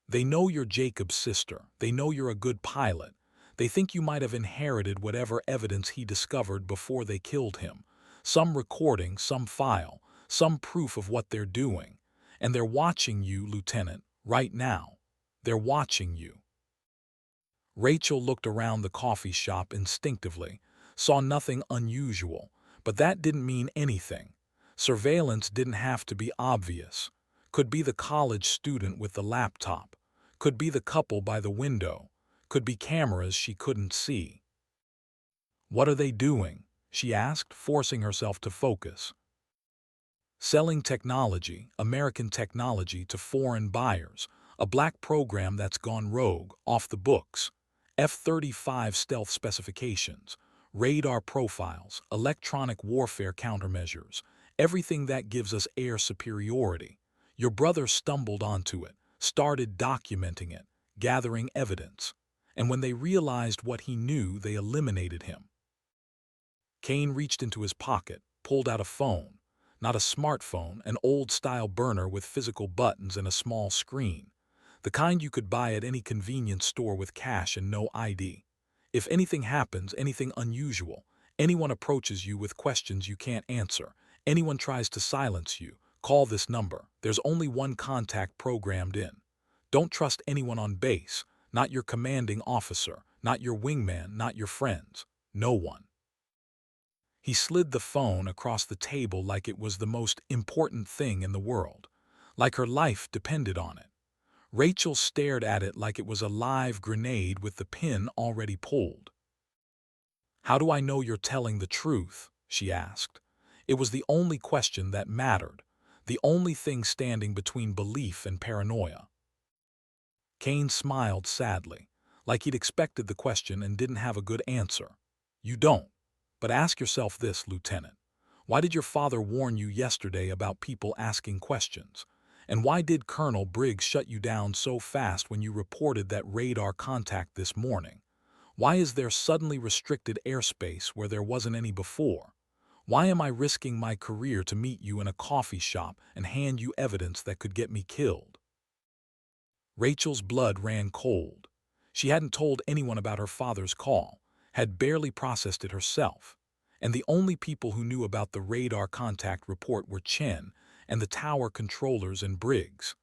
"They know you're Jacob's sister. They know you're a good pilot. They think you might have inherited whatever evidence he discovered before they killed him. Some recording, some file, some proof of what they're doing. And they're watching you, Lieutenant, right now. They're watching you." Rachel looked around the coffee shop instinctively, saw nothing unusual, but that didn't mean anything. Surveillance didn't have to be obvious. Could be the college student with the laptop. Could be the couple by the window. Could be cameras she couldn't see. "What are they doing?" she asked, forcing herself to focus. "Selling technology, American technology, to foreign buyers. A black program that's gone rogue, off the books. F-35 stealth specifications, radar profiles, electronic warfare countermeasures, everything that gives us air superiority. Your brother stumbled onto it, started documenting it, gathering evidence. And when they realized what he knew, they eliminated him." Kane reached into his pocket, pulled out a phone. Not a smartphone, an old-style burner with physical buttons and a small screen. The kind you could buy at any convenience store with cash and no ID. If anything happens, anything unusual, anyone approaches you with questions you can't answer, anyone tries to silence you, call this number. There's only one contact programmed in. Don't trust anyone on base, not your commanding officer, not your wingman, not your friends. No one. He slid the phone across the table like it was the most important thing in the world, like her life depended on it. Rachel stared at it like it was a live grenade with the pin already pulled. "How do I know you're telling the truth?" she asked. It was the only question that mattered, the only thing standing between belief and paranoia. Kane smiled sadly, like he'd expected the question and didn't have a good answer. "You don't. But ask yourself this, Lieutenant. Why did your father warn you yesterday about people asking questions? And why did Colonel Briggs shut you down so fast when you reported that radar contact this morning? Why is there suddenly restricted airspace where there wasn't any before? Why am I risking my career to meet you in a coffee shop and hand you evidence that could get me killed?" Rachel's blood ran cold. She hadn't told anyone about her father's call, had barely processed it herself, and the only people who knew about the radar contact report were Chen and the tower controllers and Briggs.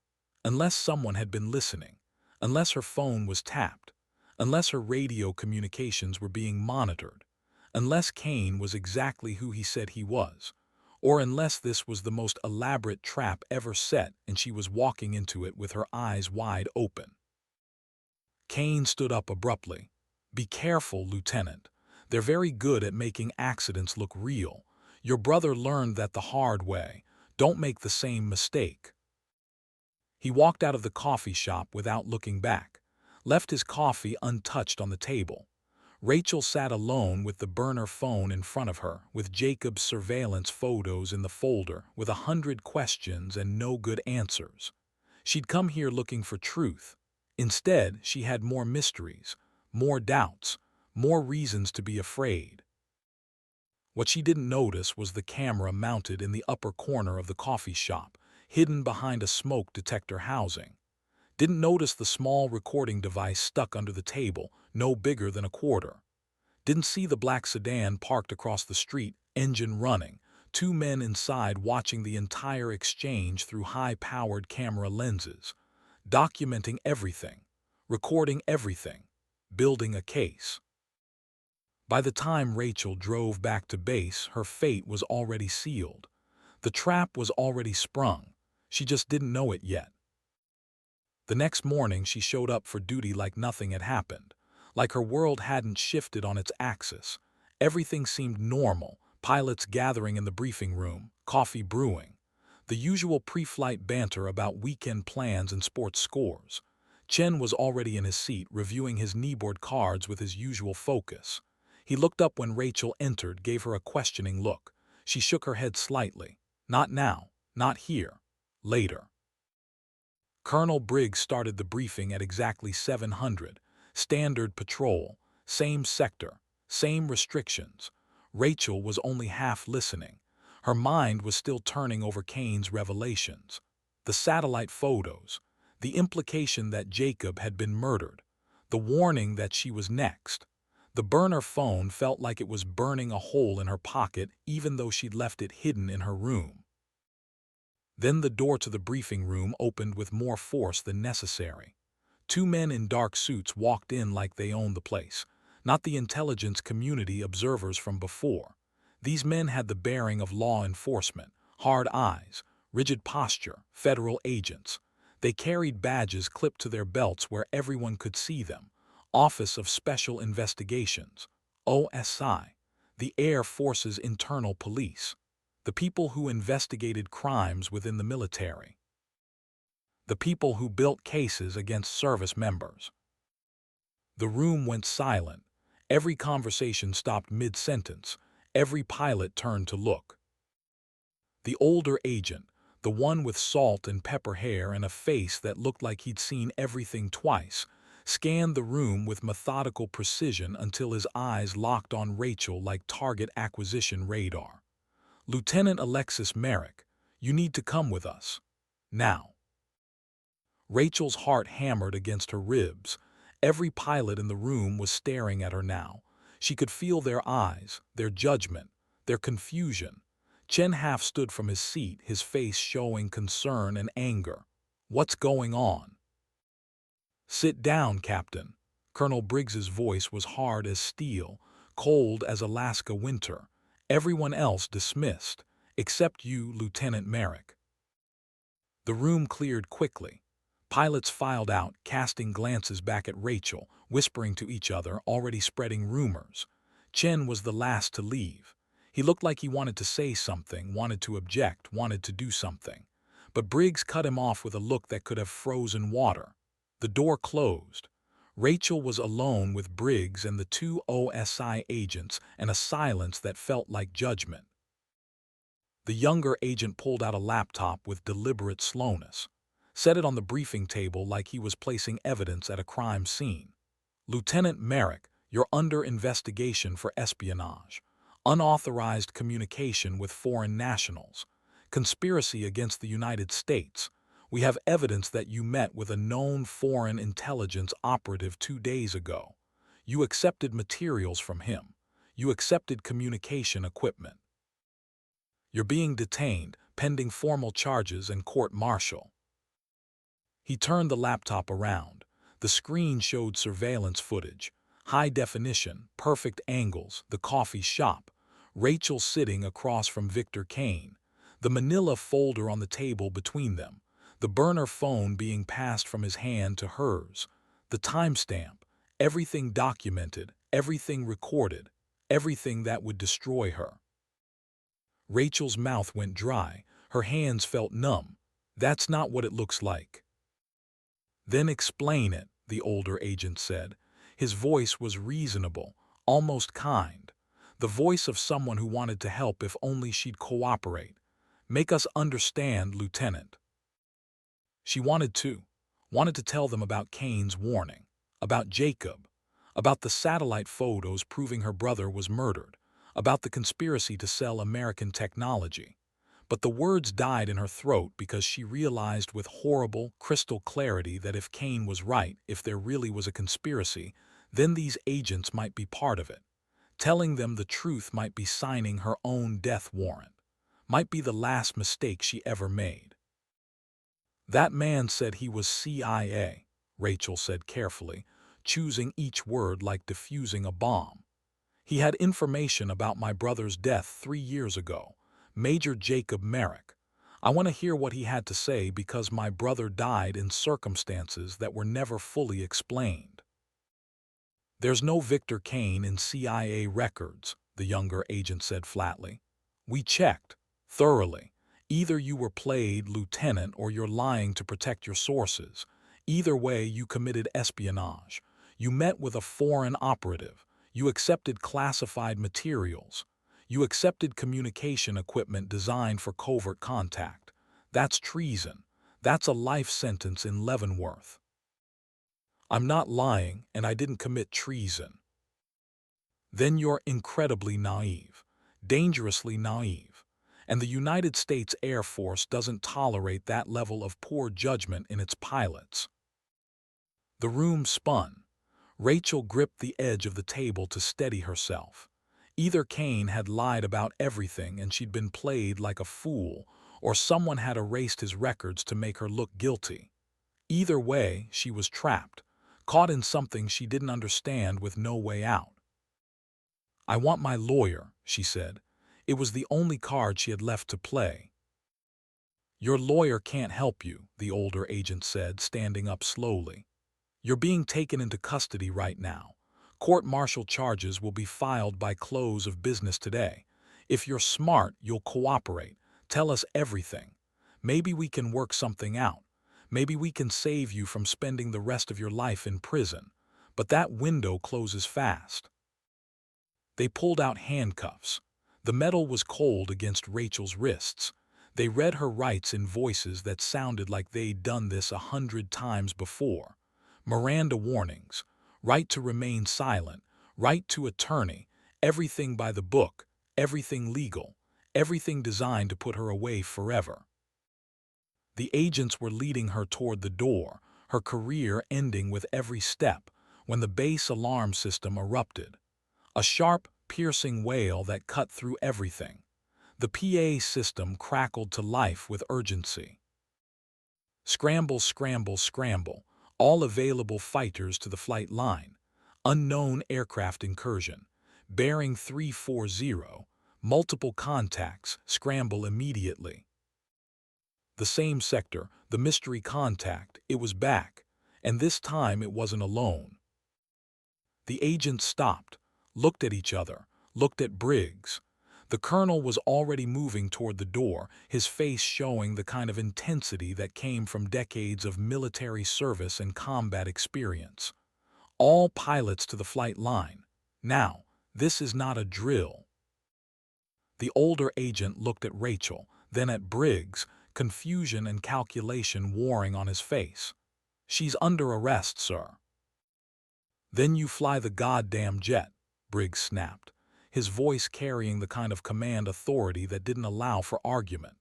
Unless someone had been listening, unless her phone was tapped, unless her radio communications were being monitored, unless Kane was exactly who he said he was, or unless this was the most elaborate trap ever set and she was walking into it with her eyes wide open. Kane stood up abruptly. "Be careful, Lieutenant. They're very good at making accidents look real. Your brother learned that the hard way. Don't make the same mistake." He walked out of the coffee shop without looking back, left his coffee untouched on the table. Rachel sat alone with the burner phone in front of her, with Jacob's surveillance photos in the folder, with 100 questions and no good answers. She'd come here looking for truth. Instead, she had more mysteries, more doubts, more reasons to be afraid. What she didn't notice was the camera mounted in the upper corner of the coffee shop, hidden behind a smoke detector housing. Didn't notice the small recording device stuck under the table, no bigger than a quarter. Didn't see the black sedan parked across the street, engine running, two men inside watching the entire exchange through high-powered camera lenses, documenting everything, recording everything, building a case. By the time Rachel drove back to base, her fate was already sealed. The trap was already sprung. She just didn't know it yet. The next morning, she showed up for duty like nothing had happened, like her world hadn't shifted on its axis. Everything seemed normal, pilots gathering in the briefing room, coffee brewing, the usual pre-flight banter about weekend plans and sports scores. Chen was already in his seat, reviewing his kneeboard cards with his usual focus. He looked up when Rachel entered, gave her a questioning look. She shook her head slightly. "Not now, not here, later." Colonel Briggs started the briefing at exactly 700, Standard patrol, same sector, same restrictions. Rachel was only half listening. Her mind was still turning over Kane's revelations. The satellite photos, the implication that Jacob had been murdered, the warning that she was next. The burner phone felt like it was burning a hole in her pocket even though she'd left it hidden in her room. Then the door to the briefing room opened with more force than necessary. Two men in dark suits walked in like they owned the place, not the intelligence community observers from before. These men had the bearing of law enforcement, hard eyes, rigid posture, federal agents. They carried badges clipped to their belts where everyone could see them. Office of Special Investigations, OSI, the Air Force's internal police, the people who investigated crimes within the military, the people who built cases against service members. The room went silent. Every conversation stopped mid-sentence. Every pilot turned to look. The older agent, the one with salt and pepper hair and a face that looked like he'd seen everything twice, scanned the room with methodical precision until his eyes locked on Rachel like target acquisition radar. "Lieutenant Alexis Merrick, you need to come with us. Now." Rachel's heart hammered against her ribs. Every pilot in the room was staring at her now. She could feel their eyes, their judgment, their confusion. Chen half stood from his seat, his face showing concern and anger. "What's going on?" "Sit down, Captain." Colonel Briggs's voice was hard as steel, cold as Alaska winter. Everyone else dismissed, except you, Lieutenant Merrick. The room cleared quickly. Pilots filed out, casting glances back at Rachel, whispering to each other, already spreading rumors. Chen was the last to leave. He looked like he wanted to say something, wanted to object, wanted to do something. But Briggs cut him off with a look that could have frozen water. The door closed. Rachel was alone with Briggs and the two OSI agents, and a silence that felt like judgment. The younger agent pulled out a laptop with deliberate slowness, set it on the briefing table like he was placing evidence at a crime scene. "Lieutenant Merrick, you're under investigation for espionage, unauthorized communication with foreign nationals, conspiracy against the United States. We have evidence that you met with a known foreign intelligence operative 2 days ago. You accepted materials from him. You accepted communication equipment. You're being detained, pending formal charges and court-martial." He turned the laptop around. The screen showed surveillance footage. High definition, perfect angles, the coffee shop. Rachel sitting across from Victor Kane. The manila folder on the table between them. The burner phone being passed from his hand to hers. The timestamp. Everything documented, everything recorded, everything that would destroy her. Rachel's mouth went dry. Her hands felt numb. "That's not what it looks like." "Then explain it," the older agent said. His voice was reasonable, almost kind. The voice of someone who wanted to help if only she'd cooperate. "Make us understand, Lieutenant." She wanted to tell them about Kane's warning, about Jacob, about the satellite photos proving her brother was murdered, about the conspiracy to sell American technology. But the words died in her throat because she realized with horrible, crystal clarity that if Kane was right, if there really was a conspiracy, then these agents might be part of it. Telling them the truth might be signing her own death warrant, might be the last mistake she ever made. "That man said he was CIA," Rachel said carefully, choosing each word like defusing a bomb. "He had information about my brother's death 3 years ago. Major Jacob Merrick. I want to hear what he had to say because my brother died in circumstances that were never fully explained." "There's no Victor Kane in CIA records," the younger agent said flatly. "We checked, thoroughly. Either you were played, Lieutenant, or you're lying to protect your sources. Either way, you committed espionage. You met with a foreign operative. You accepted classified materials. You accepted communication equipment designed for covert contact. That's treason. That's a life sentence in Leavenworth." I'm not lying, and I didn't commit treason. Then you're incredibly naive, dangerously naive. And the United States Air Force doesn't tolerate that level of poor judgment in its pilots. The room spun. Rachel gripped the edge of the table to steady herself. Either Kane had lied about everything and she'd been played like a fool, or someone had erased his records to make her look guilty. Either way, she was trapped, caught in something she didn't understand with no way out. I want my lawyer, she said. It was the only card she had left to play. Your lawyer can't help you, the older agent said, standing up slowly. You're being taken into custody right now. Court-martial charges will be filed by close of business today. If you're smart, you'll cooperate. Tell us everything. Maybe we can work something out. Maybe we can save you from spending the rest of your life in prison. But that window closes fast. They pulled out handcuffs. The metal was cold against Rachel's wrists. They read her rights in voices that sounded like they'd done this 100 times before. Miranda warnings, right to remain silent, right to attorney, everything by the book, everything legal, everything designed to put her away forever. The agents were leading her toward the door, her career ending with every step, when the base alarm system erupted. A sharp, piercing wail that cut through everything. The PA system crackled to life with urgency. Scramble, scramble, scramble. All available fighters to the flight line. Unknown aircraft incursion. Bearing 340. Multiple contacts. Scramble immediately. The same sector, the mystery contact, it was back. And this time it wasn't alone. The agents stopped, looked at each other, looked at Briggs. The colonel was already moving toward the door, his face showing the kind of intensity that came from decades of military service and combat experience. All pilots to the flight line. Now, this is not a drill. The older agent looked at Rachel, then at Briggs, confusion and calculation warring on his face. She's under arrest, sir. Then you fly the goddamn jet, Briggs snapped, his voice carrying the kind of command authority that didn't allow for argument.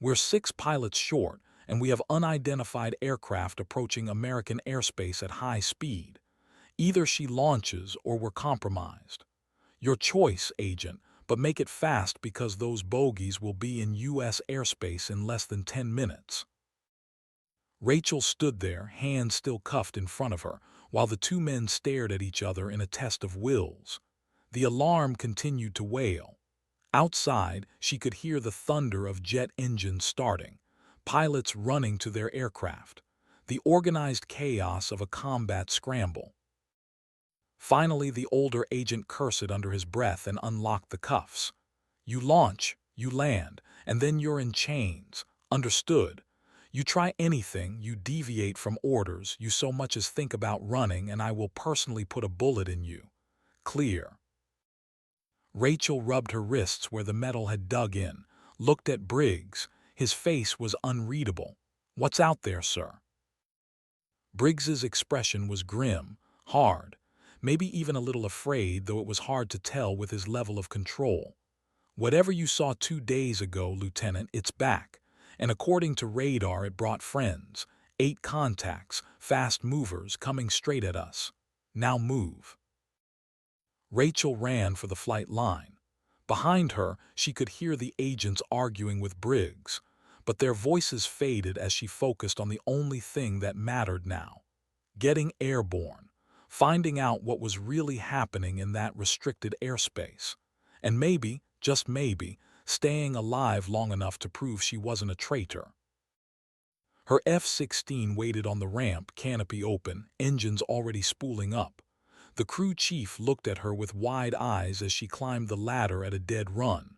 We're 6 pilots short, and we have unidentified aircraft approaching American airspace at high speed. Either she launches or we're compromised. Your choice, agent, but make it fast because those bogies will be in U.S. airspace in less than 10 minutes. Rachel stood there, hands still cuffed in front of her, while the two men stared at each other in a test of wills. The alarm continued to wail. Outside, she could hear the thunder of jet engines starting, pilots running to their aircraft, the organized chaos of a combat scramble. Finally, the older agent cursed under his breath and unlocked the cuffs. You launch, you land, and then you're in chains. Understood? You try anything, you deviate from orders, you so much as think about running, and I will personally put a bullet in you. Clear. Rachel rubbed her wrists where the metal had dug in, looked at Briggs. His face was unreadable. What's out there, sir? Briggs's expression was grim, hard, maybe even a little afraid, though it was hard to tell with his level of control. Whatever you saw 2 days ago, Lieutenant, it's back. And according to radar, it brought friends. 8 contacts, fast movers coming straight at us. Now move. Rachel ran for the flight line. Behind her, she could hear the agents arguing with Briggs, but their voices faded as she focused on the only thing that mattered now. Getting airborne, finding out what was really happening in that restricted airspace. And maybe, just maybe, staying alive long enough to prove she wasn't a traitor. Her F-16 waited on the ramp, canopy open, engines already spooling up. The crew chief looked at her with wide eyes as she climbed the ladder at a dead run.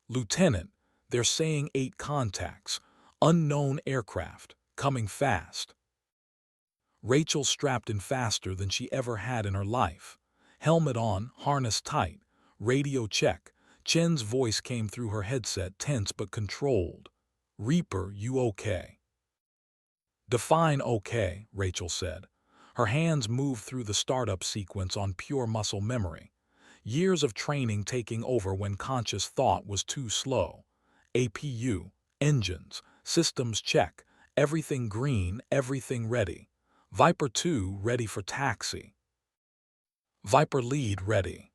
Lieutenant, they're saying 8 contacts, unknown aircraft, coming fast. Rachel strapped in faster than she ever had in her life. Helmet on, harness tight, radio check. Chen's voice came through her headset, tense but controlled. Reaper, you okay? Define okay, Rachel said. Her hands moved through the startup sequence on pure muscle memory. Years of training taking over when conscious thought was too slow. APU, engines, systems check, everything green, everything ready. Viper 2 ready for taxi. Viper lead ready.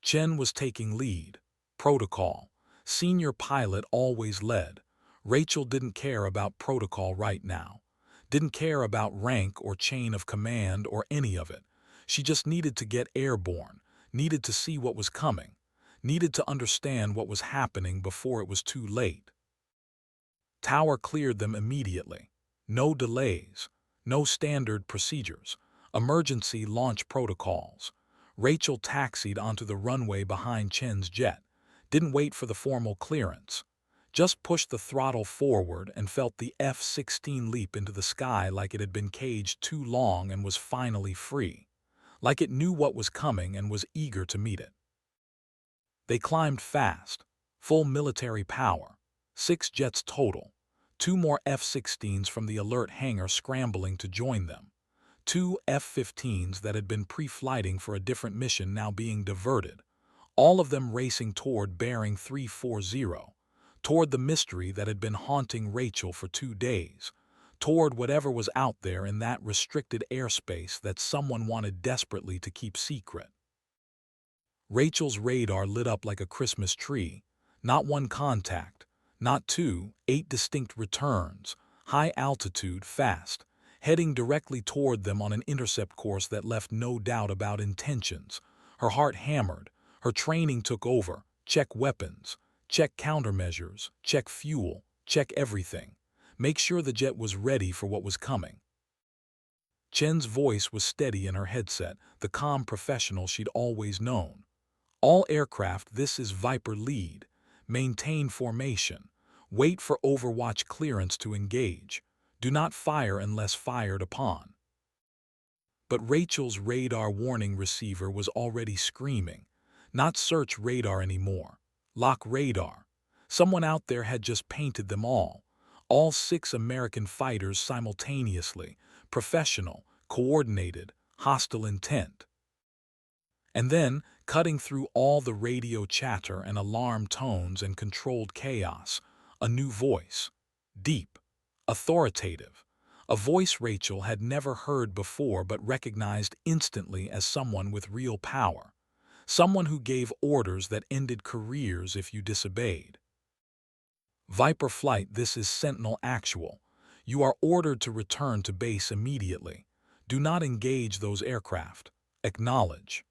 Chen was taking lead. Protocol. Senior pilot always led. Rachel didn't care about protocol right now. Didn't care about rank or chain of command or any of it. She just needed to get airborne, needed to see what was coming, needed to understand what was happening before it was too late. Tower cleared them immediately. No delays, no standard procedures, emergency launch protocols. Rachel taxied onto the runway behind Chen's jet, didn't wait for the formal clearance. Just pushed the throttle forward and felt the F-16 leap into the sky like it had been caged too long and was finally free, like it knew what was coming and was eager to meet it. They climbed fast, full military power, 6 jets total, 2 more F-16s from the alert hangar scrambling to join them, 2 F-15s that had been pre-flighting for a different mission now being diverted, all of them racing toward bearing 340, toward the mystery that had been haunting Rachel for 2 days, toward whatever was out there in that restricted airspace that someone wanted desperately to keep secret. Rachel's radar lit up like a Christmas tree. Not one contact, not two, 8 distinct returns, high altitude, fast, heading directly toward them on an intercept course that left no doubt about intentions. Her heart hammered, her training took over. Check weapons, check countermeasures, check fuel, check everything. Make sure the jet was ready for what was coming. Chen's voice was steady in her headset, the calm professional she'd always known. All aircraft, this is Viper lead. Maintain formation. Wait for overwatch clearance to engage. Do not fire unless fired upon. But Rachel's radar warning receiver was already screaming. Not search radar anymore. Lock radar. Someone out there had just painted them all. All 6 American fighters simultaneously. Professional, coordinated, hostile intent. And then, cutting through all the radio chatter and alarm tones and controlled chaos, a new voice. Deep, authoritative. A voice Rachel had never heard before but recognized instantly as someone with real power. Someone who gave orders that ended careers if you disobeyed. Viper Flight, this is Sentinel Actual. You are ordered to return to base immediately. Do not engage those aircraft. Acknowledge.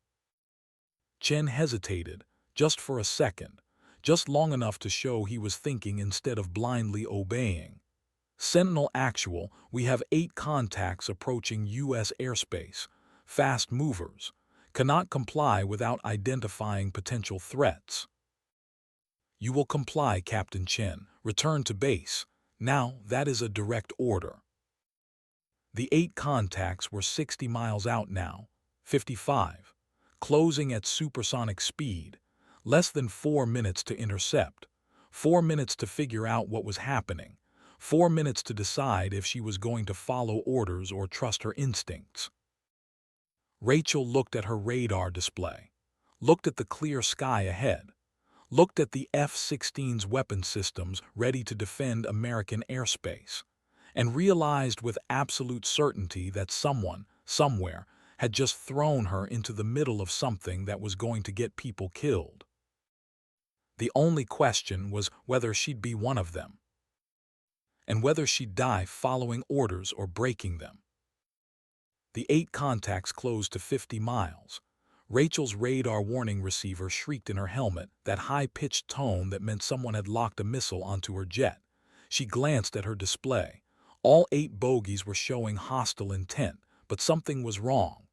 Chen hesitated, just for a second, just long enough to show he was thinking instead of blindly obeying. Sentinel Actual, we have 8 contacts approaching U.S. airspace. Fast movers. Cannot comply without identifying potential threats. You will comply, Captain Chen. Return to base. Now, that is a direct order. The 8 contacts were 60 miles out now, 55. Closing at supersonic speed. Less than 4 minutes to intercept. 4 minutes to figure out what was happening. 4 minutes to decide if she was going to follow orders or trust her instincts. Rachel looked at her radar display. Looked at the clear sky ahead. Looked at the F-16's weapon systems ready to defend American airspace. And realized with absolute certainty that someone, somewhere, had just thrown her into the middle of something that was going to get people killed. The only question was whether she'd be one of them, and whether she'd die following orders or breaking them. The 8 contacts closed to 50 miles. Rachel's radar warning receiver shrieked in her helmet, that high-pitched tone that meant someone had locked a missile onto her jet. She glanced at her display. All 8 bogies were showing hostile intent, but something was wrong.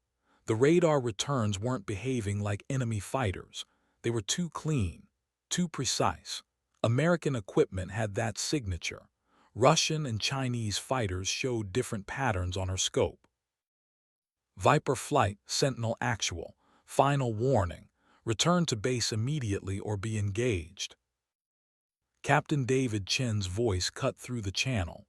The radar returns weren't behaving like enemy fighters. They were too clean, too precise. American equipment had that signature. Russian and Chinese fighters showed different patterns on her scope. Viper Flight, Sentinel Actual. Final warning. Return to base immediately or be engaged. Captain David Chen's voice cut through the channel.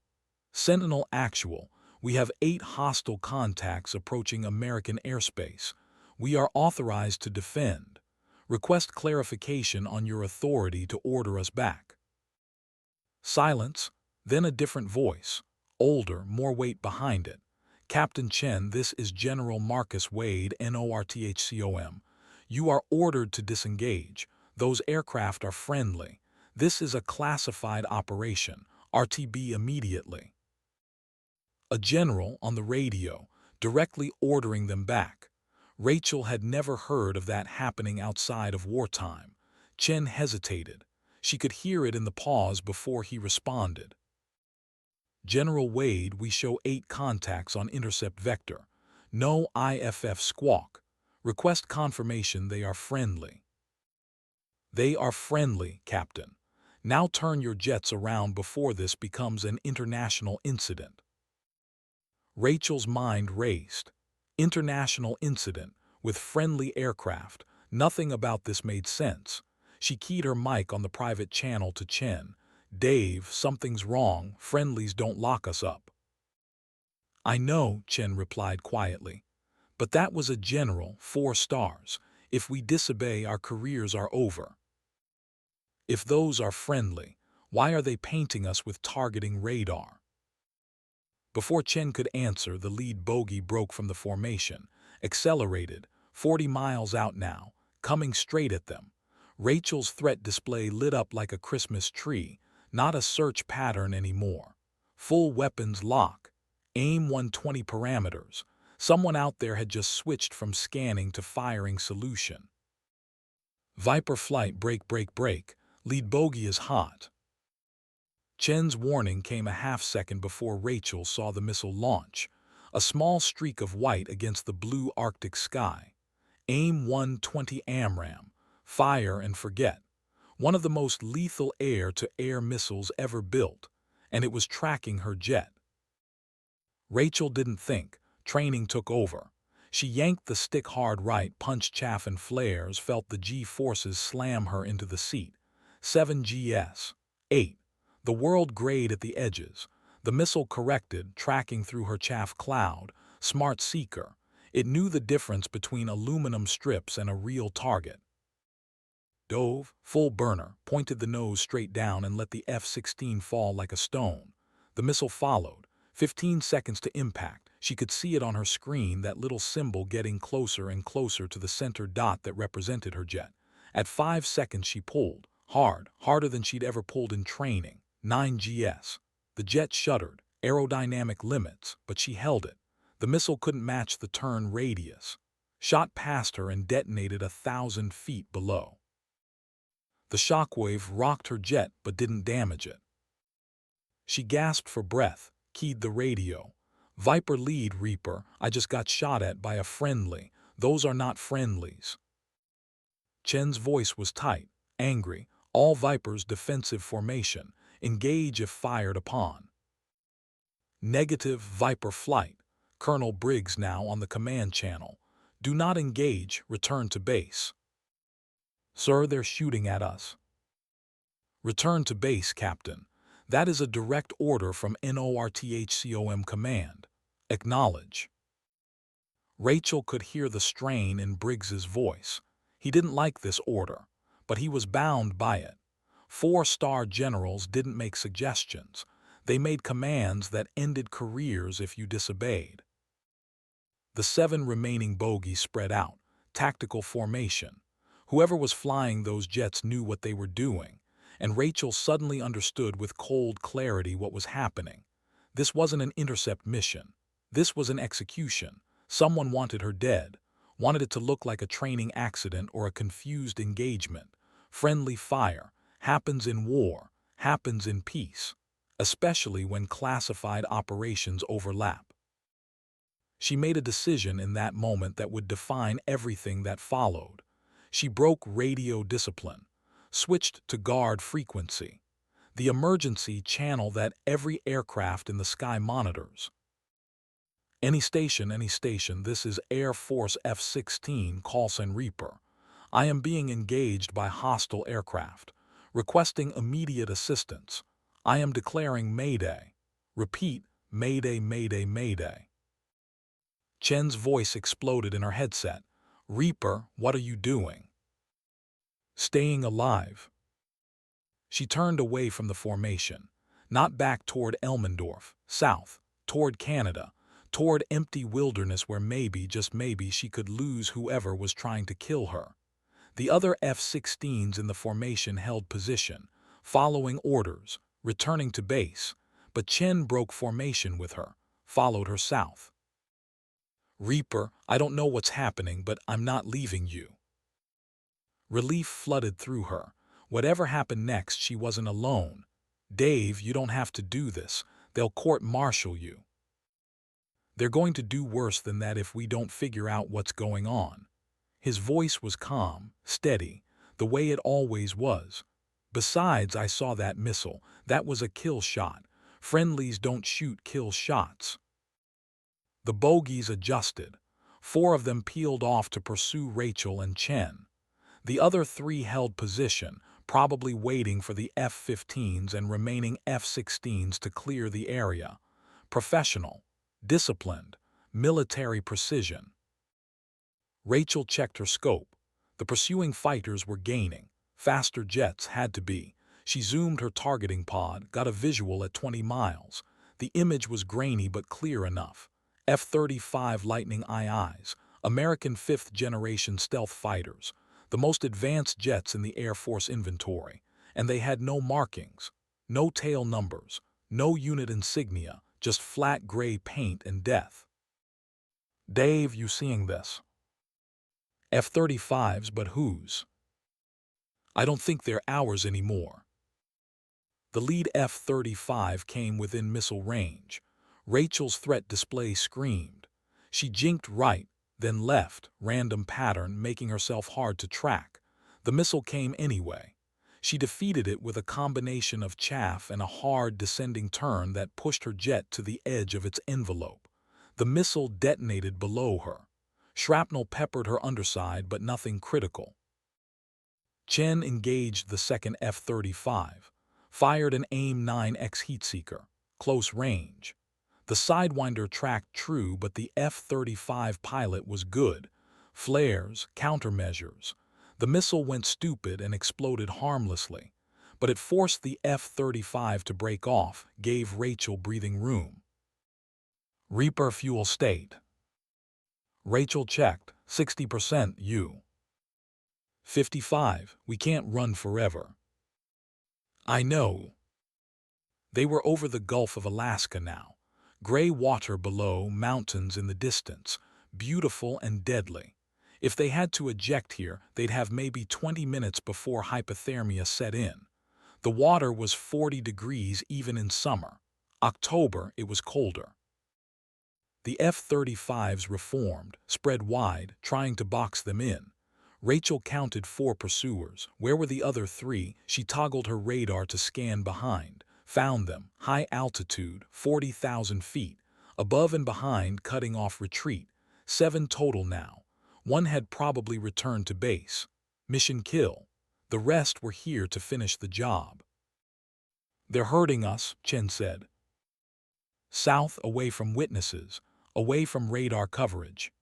Sentinel Actual. We have 8 hostile contacts approaching American airspace. We are authorized to defend. Request clarification on your authority to order us back." Silence, then a different voice, older, more weight behind it. "Captain Chen, this is General Marcus Wade, NORTHCOM. You are ordered to disengage. Those aircraft are friendly. This is a classified operation. RTB immediately." A general on the radio, directly ordering them back. Rachel had never heard of that happening outside of wartime. Chen hesitated. She could hear it in the pause before he responded. "General Wade, we show 8 contacts on intercept vector. No IFF squawk. Request confirmation they are friendly." "They are friendly, Captain. Now turn your jets around before this becomes an international incident." Rachel's mind raced. International incident, with friendly aircraft. Nothing about this made sense. She keyed her mic on the private channel to Chen. "Dave, something's wrong. Friendlies don't lock us up." "I know," Chen replied quietly. "But that was a general, 4 stars. If we disobey, our careers are over." "If those are friendly, why are they painting us with targeting radar?" Before Chen could answer, the lead bogey broke from the formation, accelerated, 40 miles out now, coming straight at them. Rachel's threat display lit up like a Christmas tree, not a search pattern anymore. Full weapons lock, aim 120 parameters. Someone out there had just switched from scanning to firing solution. Viper flight break, lead bogey is hot. Chen's warning came a half-second before Rachel saw the missile launch, a small streak of white against the blue Arctic sky. Aim 120 AMRAAM, fire and forget. One of the most lethal air-to-air missiles ever built, and it was tracking her jet. Rachel didn't think. Training took over. She yanked the stick hard right, punched chaff and flares, felt the G-forces slam her into the seat. 7 GS. 8. The world grayed at the edges. The missile corrected, tracking through her chaff cloud. Smart seeker. It knew the difference between aluminum strips and a real target. Dove, full burner, pointed the nose straight down and let the F-16 fall like a stone. The missile followed. 15 seconds to impact. She could see it on her screen, that little symbol getting closer and closer to the center dot that represented her jet. At 5 seconds she pulled. Hard, harder than she'd ever pulled in training. 9 GS. The jet shuddered. Aerodynamic limits, but she held it. The missile couldn't match the turn radius. Shot past her and detonated 1,000 feet below. The shockwave rocked her jet but didn't damage it. She gasped for breath, keyed the radio. "Viper lead, Reaper. I just got shot at by a friendly. Those are not friendlies." Chen's voice was tight, angry. "All Vipers defensive formation. Engage if fired upon." "Negative, Viper flight. Colonel Briggs now on the command channel. Do not engage, return to base." "Sir, they're shooting at us." "Return to base, Captain. That is a direct order from NORTHCOM command. Acknowledge." Rachel could hear the strain in Briggs's voice. He didn't like this order, but he was bound by it. 4-star generals didn't make suggestions. They made commands that ended careers if you disobeyed. The 7 remaining bogies spread out, tactical formation. Whoever was flying those jets knew what they were doing, and Rachel suddenly understood with cold clarity what was happening. This wasn't an intercept mission. This was an execution. Someone wanted her dead, wanted it to look like a training accident or a confused engagement. Friendly fire happens in war, happens in peace, especially when classified operations overlap. She made a decision in that moment that would define everything that followed. She broke radio discipline, switched to guard frequency, the emergency channel that every aircraft in the sky monitors. Any station, this is Air Force F-16, Carlson Reaper. I am being engaged by hostile aircraft, requesting immediate assistance. I am declaring Mayday. Repeat, Mayday, mayday, mayday. Chen's voice exploded in her headset. Reaper, what are you doing? Staying alive. She turned away from the formation, not back toward Elmendorf, south, toward Canada, toward empty wilderness where maybe, just maybe, she could lose whoever was trying to kill her. The other F-16s in the formation held position, following orders, returning to base, but Chen broke formation with her, followed her south. Reaper, I don't know what's happening, but I'm not leaving you. Relief flooded through her. Whatever happened next, she wasn't alone. Dave, you don't have to do this. They'll court-martial you. They're going to do worse than that if we don't figure out what's going on. His voice was calm, steady, the way it always was. Besides, I saw that missile. That was a kill shot. Friendlies don't shoot kill shots. The bogies adjusted. 4 of them peeled off to pursue Rachel and Chen. The other 3 held position, probably waiting for the F-15s and remaining F-16s to clear the area. Professional, disciplined, military precision. Rachel checked her scope. The pursuing fighters were gaining. Faster jets had to be. She zoomed her targeting pod, got a visual at 20 miles. The image was grainy but clear enough. F-35 Lightning IIs, American 5th-generation stealth fighters, the most advanced jets in the Air Force inventory, and they had no markings, no tail numbers, no unit insignia, just flat gray paint and death. Dave, you seeing this? F-35s, but whose? I don't think they're ours anymore. The lead F-35 came within missile range. Rachel's threat display screamed. She jinked right, then left, random pattern, making herself hard to track. The missile came anyway. She defeated it with a combination of chaff and a hard descending turn that pushed her jet to the edge of its envelope. The missile detonated below her. Shrapnel peppered her underside, but nothing critical. Chen engaged the second F-35, fired an AIM-9X heatseeker, close range. The Sidewinder tracked true, but the F-35 pilot was good. Flares, countermeasures. The missile went stupid and exploded harmlessly, but it forced the F-35 to break off, gave Rachel breathing room. Reaper fuel state. Rachel checked, 60% U. 55, we can't run forever. I know. They were over the Gulf of Alaska now. Gray water below, mountains in the distance, beautiful and deadly. If they had to eject here, they'd have maybe 20 minutes before hypothermia set in. The water was 40 degrees even in summer. October, it was colder. The F-35s reformed, spread wide, trying to box them in. Rachel counted 4 pursuers. Where were the other 3? She toggled her radar to scan behind. Found them, high altitude, 40,000 feet. Above and behind, cutting off retreat. 7 total now. 1 had probably returned to base. Mission kill. The rest were here to finish the job. They're hurting us, Chen said. South, away from witnesses, away from radar coverage.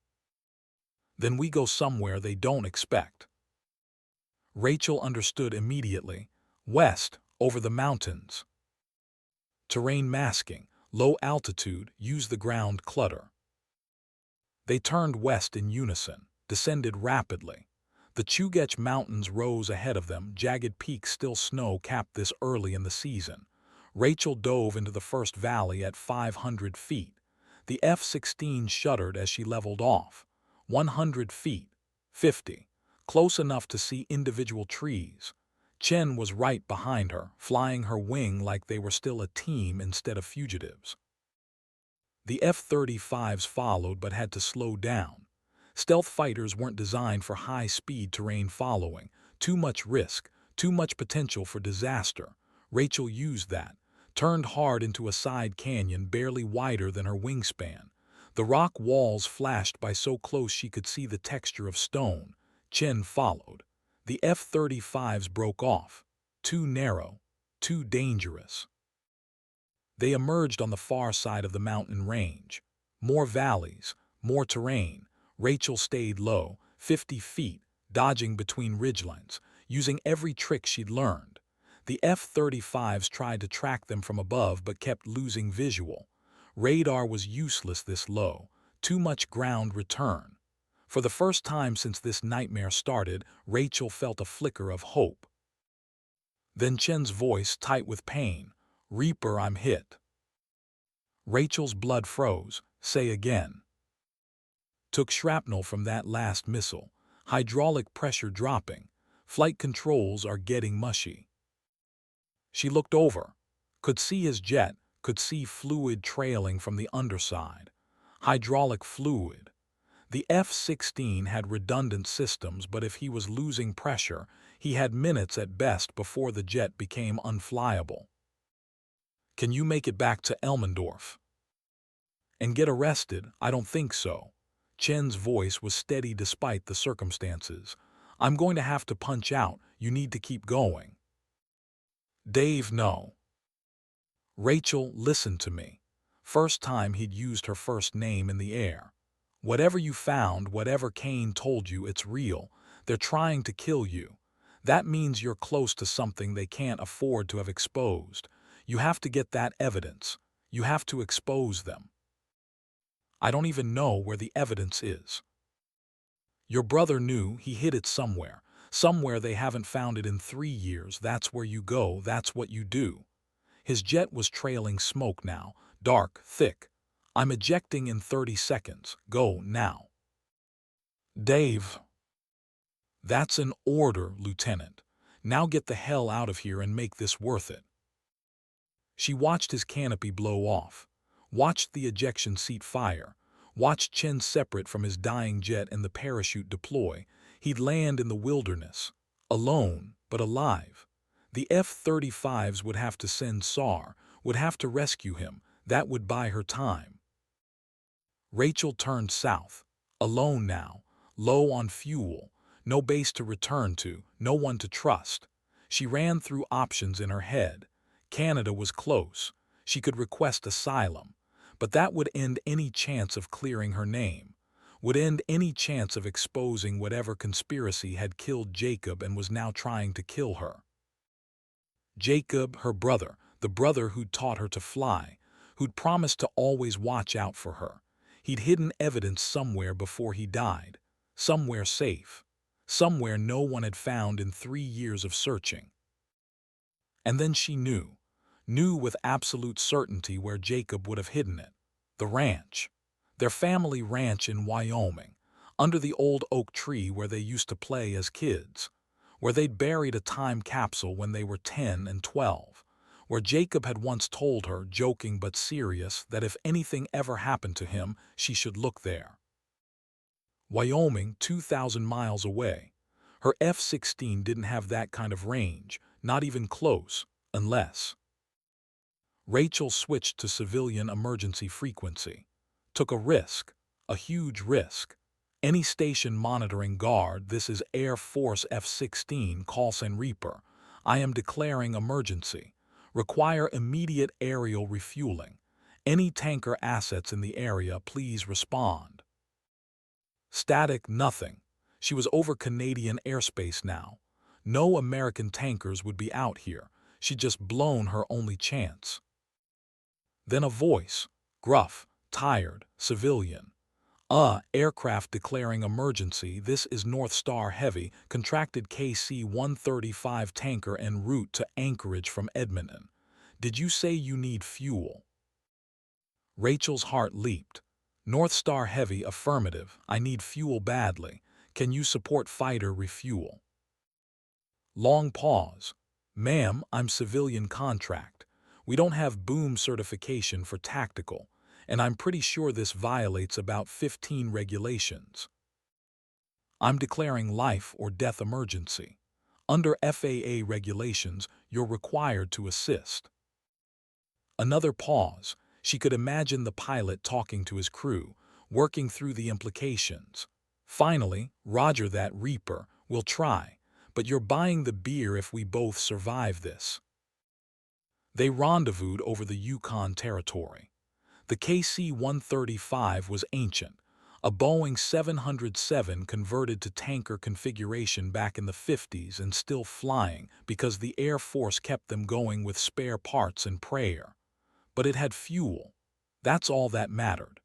Then we go somewhere they don't expect. Rachel understood immediately. West, over the mountains. Terrain masking, low altitude, use the ground clutter. They turned west in unison, descended rapidly. The Chugach Mountains rose ahead of them, jagged peaks still snow-capped this early in the season. Rachel dove into the first valley at 500 feet. The F-16 shuddered as she leveled off. 100 feet, 50, close enough to see individual trees. Chen was right behind her, flying her wing like they were still a team instead of fugitives. The F-35s followed but had to slow down. Stealth fighters weren't designed for high-speed terrain following. Too much risk, too much potential for disaster. Rachel used that, turned hard into a side canyon barely wider than her wingspan. The rock walls flashed by so close she could see the texture of stone. Chen followed. The F-35s broke off. Too narrow, too dangerous. They emerged on the far side of the mountain range. More valleys, more terrain. Rachel stayed low, 50 feet, dodging between ridgelines, using every trick she'd learned. The F-35s tried to track them from above but kept losing visual. Radar was useless this low, too much ground return. For the first time since this nightmare started, Rachel felt a flicker of hope. Then Chen's voice, tight with pain. "Reaper, I'm hit." Rachel's blood froze. "Say again." "Took shrapnel from that last missile. Hydraulic pressure dropping. Flight controls are getting mushy." She looked over. Could see his jet, could see fluid trailing from the underside. Hydraulic fluid. The F-16 had redundant systems, but if he was losing pressure, he had minutes at best before the jet became unflyable. "Can you make it back to Elmendorf?" "And get arrested? I don't think so." Chen's voice was steady despite the circumstances. "I'm going to have to punch out. You need to keep going." "Dave, no." "Rachel, listen to me." First time he'd used her first name in the air. "Whatever you found, whatever Kane told you, it's real. They're trying to kill you. That means you're close to something they can't afford to have exposed. You have to get that evidence. You have to expose them." "I don't even know where the evidence is." "Your brother knew. He hid it somewhere. Somewhere they haven't found it in 3 years. That's where you go. That's what you do." His jet was trailing smoke now, dark, thick. "I'm ejecting in 30 seconds. Go now." "Dave." "That's an order, Lieutenant. Now get the hell out of here and make this worth it." She watched his canopy blow off, watched the ejection seat fire, watched Chen separate from his dying jet and the parachute deploy. He'd land in the wilderness, alone, but alive. The F-35s would have to send SAR, would have to rescue him. That would buy her time. Rachel turned south, alone now, low on fuel, no base to return to, no one to trust. She ran through options in her head. Canada was close. She could request asylum, but that would end any chance of clearing her name, would end any chance of exposing whatever conspiracy had killed Jacob and was now trying to kill her. Jacob, her brother, the brother who'd taught her to fly, who'd promised to always watch out for her. He'd hidden evidence somewhere before he died, somewhere safe, somewhere no one had found in 3 years of searching. And then she knew with absolute certainty where Jacob would have hidden it. The ranch. Their family ranch in Wyoming, under the old oak tree where they used to play as kids, where they'd buried a time capsule when they were 10 and 12, where Jacob had once told her, joking but serious, that if anything ever happened to him, she should look there. Wyoming, 2,000 miles away. Her F-16 didn't have that kind of range, not even close, unless... Rachel switched to civilian emergency frequency. Took a risk, a huge risk. "Any station monitoring guard, this is Air Force F-16, Carlson Reaper. I am declaring emergency. Require immediate aerial refueling. Any tanker assets in the area, please respond." Static, nothing. She was over Canadian airspace now. No American tankers would be out here. She'd just blown her only chance. Then a voice, gruff, tired, civilian. Aircraft declaring emergency. This is North Star Heavy, contracted KC-135 tanker en route to Anchorage from Edmonton. Did you say you need fuel?" Rachel's heart leaped. "North Star Heavy, affirmative. I need fuel badly. Can you support fighter refuel?" Long pause. "Ma'am, I'm civilian contract. We don't have boom certification for tactical, and I'm pretty sure this violates about 15 regulations. I'm declaring life or death emergency. Under FAA regulations, you're required to assist." Another pause. She could imagine the pilot talking to his crew, working through the implications. Finally, "Roger that, Reaper. We'll try. But you're buying the beer if we both survive this." They rendezvoused over the Yukon Territory. The KC-135 was ancient, a Boeing 707 converted to tanker configuration back in the 50s and still flying because the Air Force kept them going with spare parts and prayer. But it had fuel. That's all that mattered.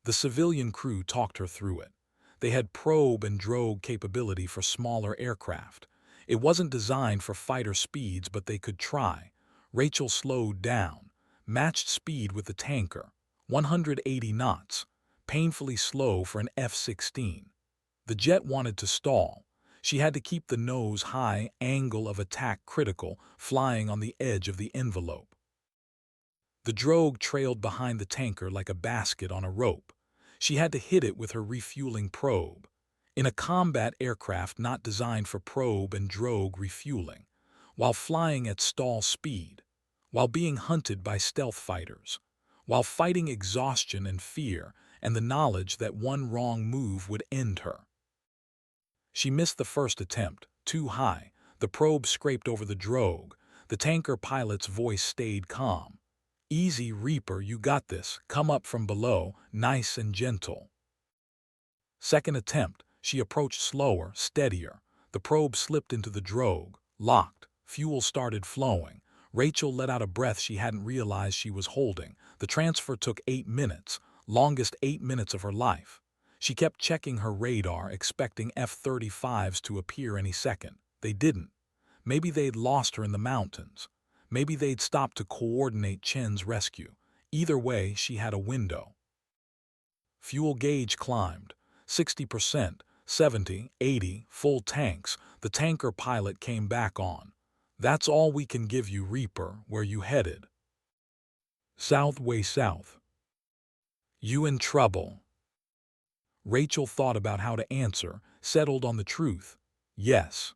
The civilian crew talked her through it. They had probe and drogue capability for smaller aircraft. It wasn't designed for fighter speeds, but they could try. Rachel slowed down, matched speed with the tanker, 180 knots, painfully slow for an F-16. The jet wanted to stall. She had to keep the nose high, angle of attack critical, flying on the edge of the envelope. The drogue trailed behind the tanker like a basket on a rope. She had to hit it with her refueling probe. In a combat aircraft not designed for probe and drogue refueling, while flying at stall speed, while being hunted by stealth fighters, while fighting exhaustion and fear and the knowledge that one wrong move would end her. She missed the first attempt, too high. The probe scraped over the drogue. The tanker pilot's voice stayed calm. "Easy, Reaper, you got this. Come up from below, nice and gentle." Second attempt, she approached slower, steadier. The probe slipped into the drogue, locked. Fuel started flowing. Rachel let out a breath she hadn't realized she was holding. The transfer took 8 minutes, longest 8 minutes of her life. She kept checking her radar, expecting F-35s to appear any second. They didn't. Maybe they'd lost her in the mountains. Maybe they'd stopped to coordinate Chen's rescue. Either way, she had a window. Fuel gauge climbed. 60%, 70, 80, full tanks. The tanker pilot came back on. "That's all we can give you, Reaper. Where you headed?" "South, way south." "You in trouble?" Rachel thought about how to answer, settled on the truth. "Yes."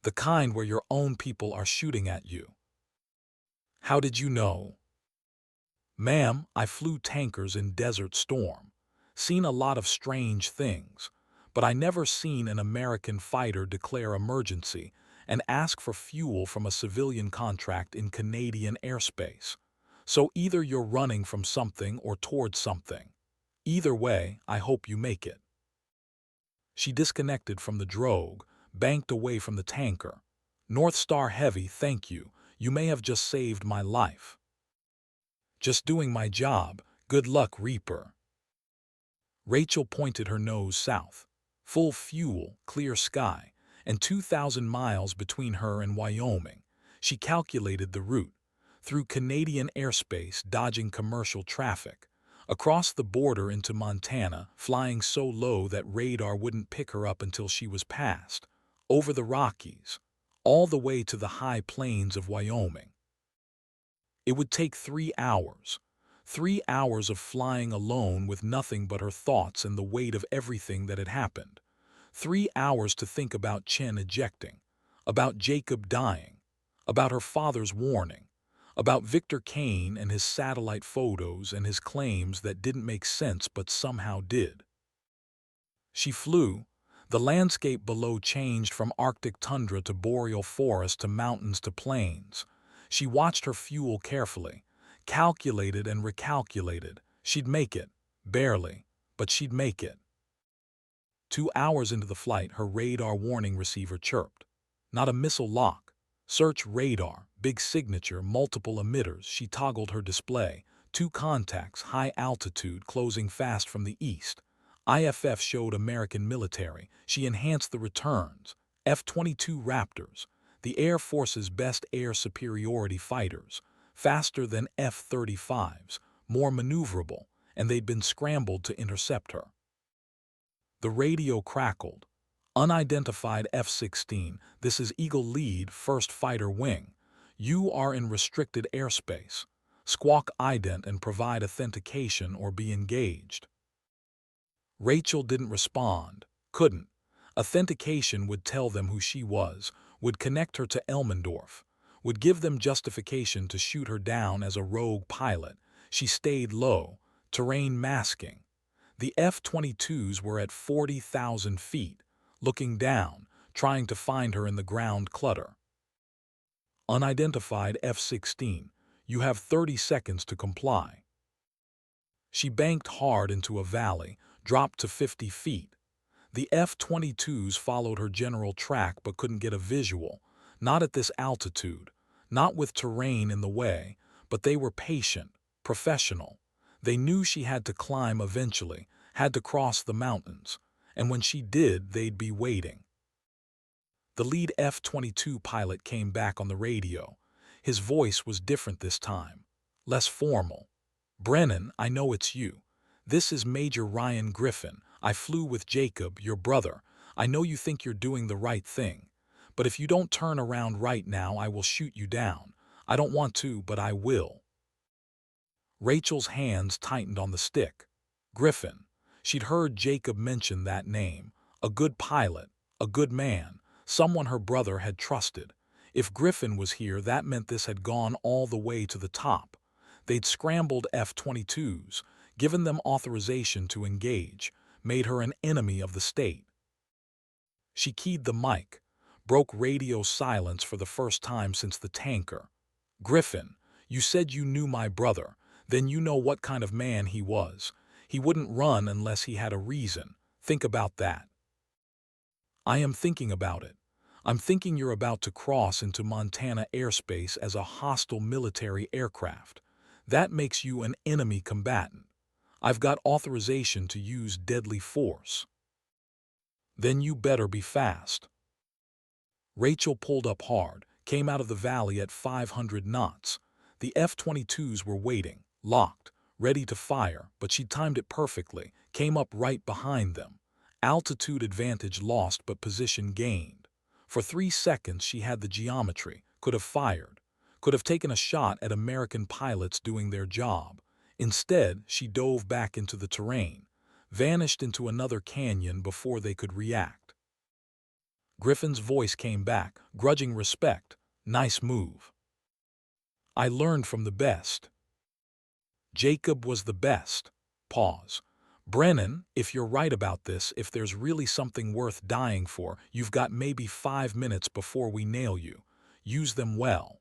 "The kind where your own people are shooting at you." "How did you know?" "Ma'am, I flew tankers in Desert Storm. Seen a lot of strange things, but I never seen an American fighter declare emergency and ask for fuel from a civilian contract in Canadian airspace. So either you're running from something or towards something. Either way, I hope you make it." She disconnected from the drogue, banked away from the tanker. "North Star Heavy, thank you. You may have just saved my life." "Just doing my job. Good luck, Reaper." Rachel pointed her nose south. Full fuel, clear sky, and 2,000 miles between her and Wyoming. She calculated the route. Through Canadian airspace, dodging commercial traffic. Across the border into Montana, flying so low that radar wouldn't pick her up until she was past. Over the Rockies. All the way to the high plains of Wyoming. It would take 3 hours. 3 hours of flying alone with nothing but her thoughts and the weight of everything that had happened. 3 hours to think about Chen ejecting, about Jacob dying, about her father's warning, about Victor Kane and his satellite photos and his claims that didn't make sense but somehow did. She flew. The landscape below changed from Arctic tundra to boreal forest to mountains to plains. She watched her fuel carefully. Calculated and recalculated. She'd make it. Barely. But she'd make it. 2 hours into the flight, her radar warning receiver chirped. Not a missile lock. Search radar, big signature, multiple emitters. She toggled her display. 2 contacts, high altitude, closing fast from the east. IFF showed American military. She enhanced the returns. F-22 Raptors, the Air Force's best air superiority fighters. Faster than F-35s, more maneuverable, and they'd been scrambled to intercept her. The radio crackled. "Unidentified F-16, this is Eagle Lead, 1st Fighter Wing. You are in restricted airspace. Squawk ident and provide authentication or be engaged." Rachel didn't respond. Couldn't. Authentication would tell them who she was, would connect her to Elmendorf, would give them justification to shoot her down as a rogue pilot. She stayed low, terrain masking. The F-22s were at 40,000 feet, looking down, trying to find her in the ground clutter. Unidentified F-16. You have 30 seconds to comply. She banked hard into a valley, dropped to 50 feet. The F-22s followed her general track but couldn't get a visual, not at this altitude, not with terrain in the way, but they were patient, professional. They knew she had to climb eventually, had to cross the mountains, and when she did, they'd be waiting. The lead F-22 pilot came back on the radio. His voice was different this time, less formal. "Brennan, I know it's you. This is Major Ryan Griffin. I flew with Jacob, your brother. I know you think you're doing the right thing. But if you don't turn around right now, I will shoot you down. I don't want to, but I will." Rachel's hands tightened on the stick. Griffin. She'd heard Jacob mention that name. A good pilot, a good man, someone her brother had trusted. If Griffin was here, that meant this had gone all the way to the top. They'd scrambled F-22s, given them authorization to engage, made her an enemy of the state. She keyed the mic, broke radio silence for the first time since the tanker. "Griffin, you said you knew my brother. Then you know what kind of man he was. He wouldn't run unless he had a reason. Think about that." "I am thinking about it. I'm thinking you're about to cross into Montana airspace as a hostile military aircraft. That makes you an enemy combatant. I've got authorization to use deadly force." "Then you better be fast." Rachel pulled up hard, came out of the valley at 500 knots. The F-22s were waiting, locked, ready to fire, but she timed it perfectly, came up right behind them. Altitude advantage lost but position gained. For 3 seconds she had the geometry, could have fired, could have taken a shot at American pilots doing their job. Instead, she dove back into the terrain, vanished into another canyon before they could react. Griffin's voice came back, grudging respect. "Nice move. I learned from the best." Jacob was the best. Pause. "Brennan, if you're right about this, if there's really something worth dying for, you've got maybe 5 minutes before we nail you. Use them well."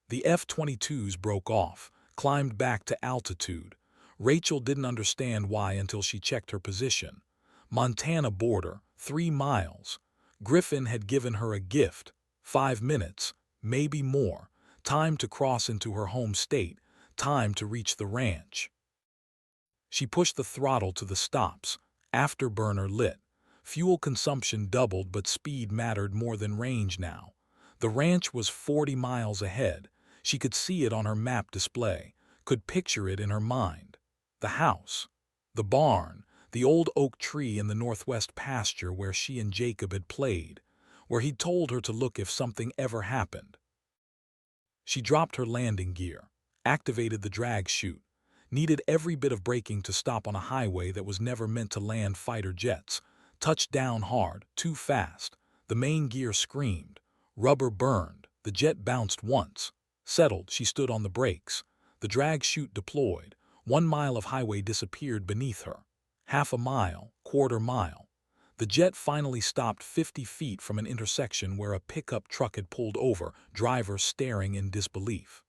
The F-22s broke off, climbed back to altitude. Rachel didn't understand why until she checked her position. Montana border, 3 miles. Griffin had given her a gift. 5 minutes, maybe more. Time to cross into her home state. Time to reach the ranch. She pushed the throttle to the stops. Afterburner lit. Fuel consumption doubled, but speed mattered more than range now. The ranch was 40 miles ahead. She could see it on her map display, could picture it in her mind. The house, the barn, the old oak tree in the northwest pasture where she and Jacob had played, where he'd told her to look if something ever happened. She dropped her landing gear, activated the drag chute, needed every bit of braking to stop on a highway that was never meant to land fighter jets, touched down hard, too fast. The main gear screamed. Rubber burned. The jet bounced once. Settled, she stood on the brakes. The drag chute deployed. 1 mile of highway disappeared beneath her. Half a mile, quarter mile. The jet finally stopped 50 feet from an intersection where a pickup truck had pulled over, driver staring in disbelief.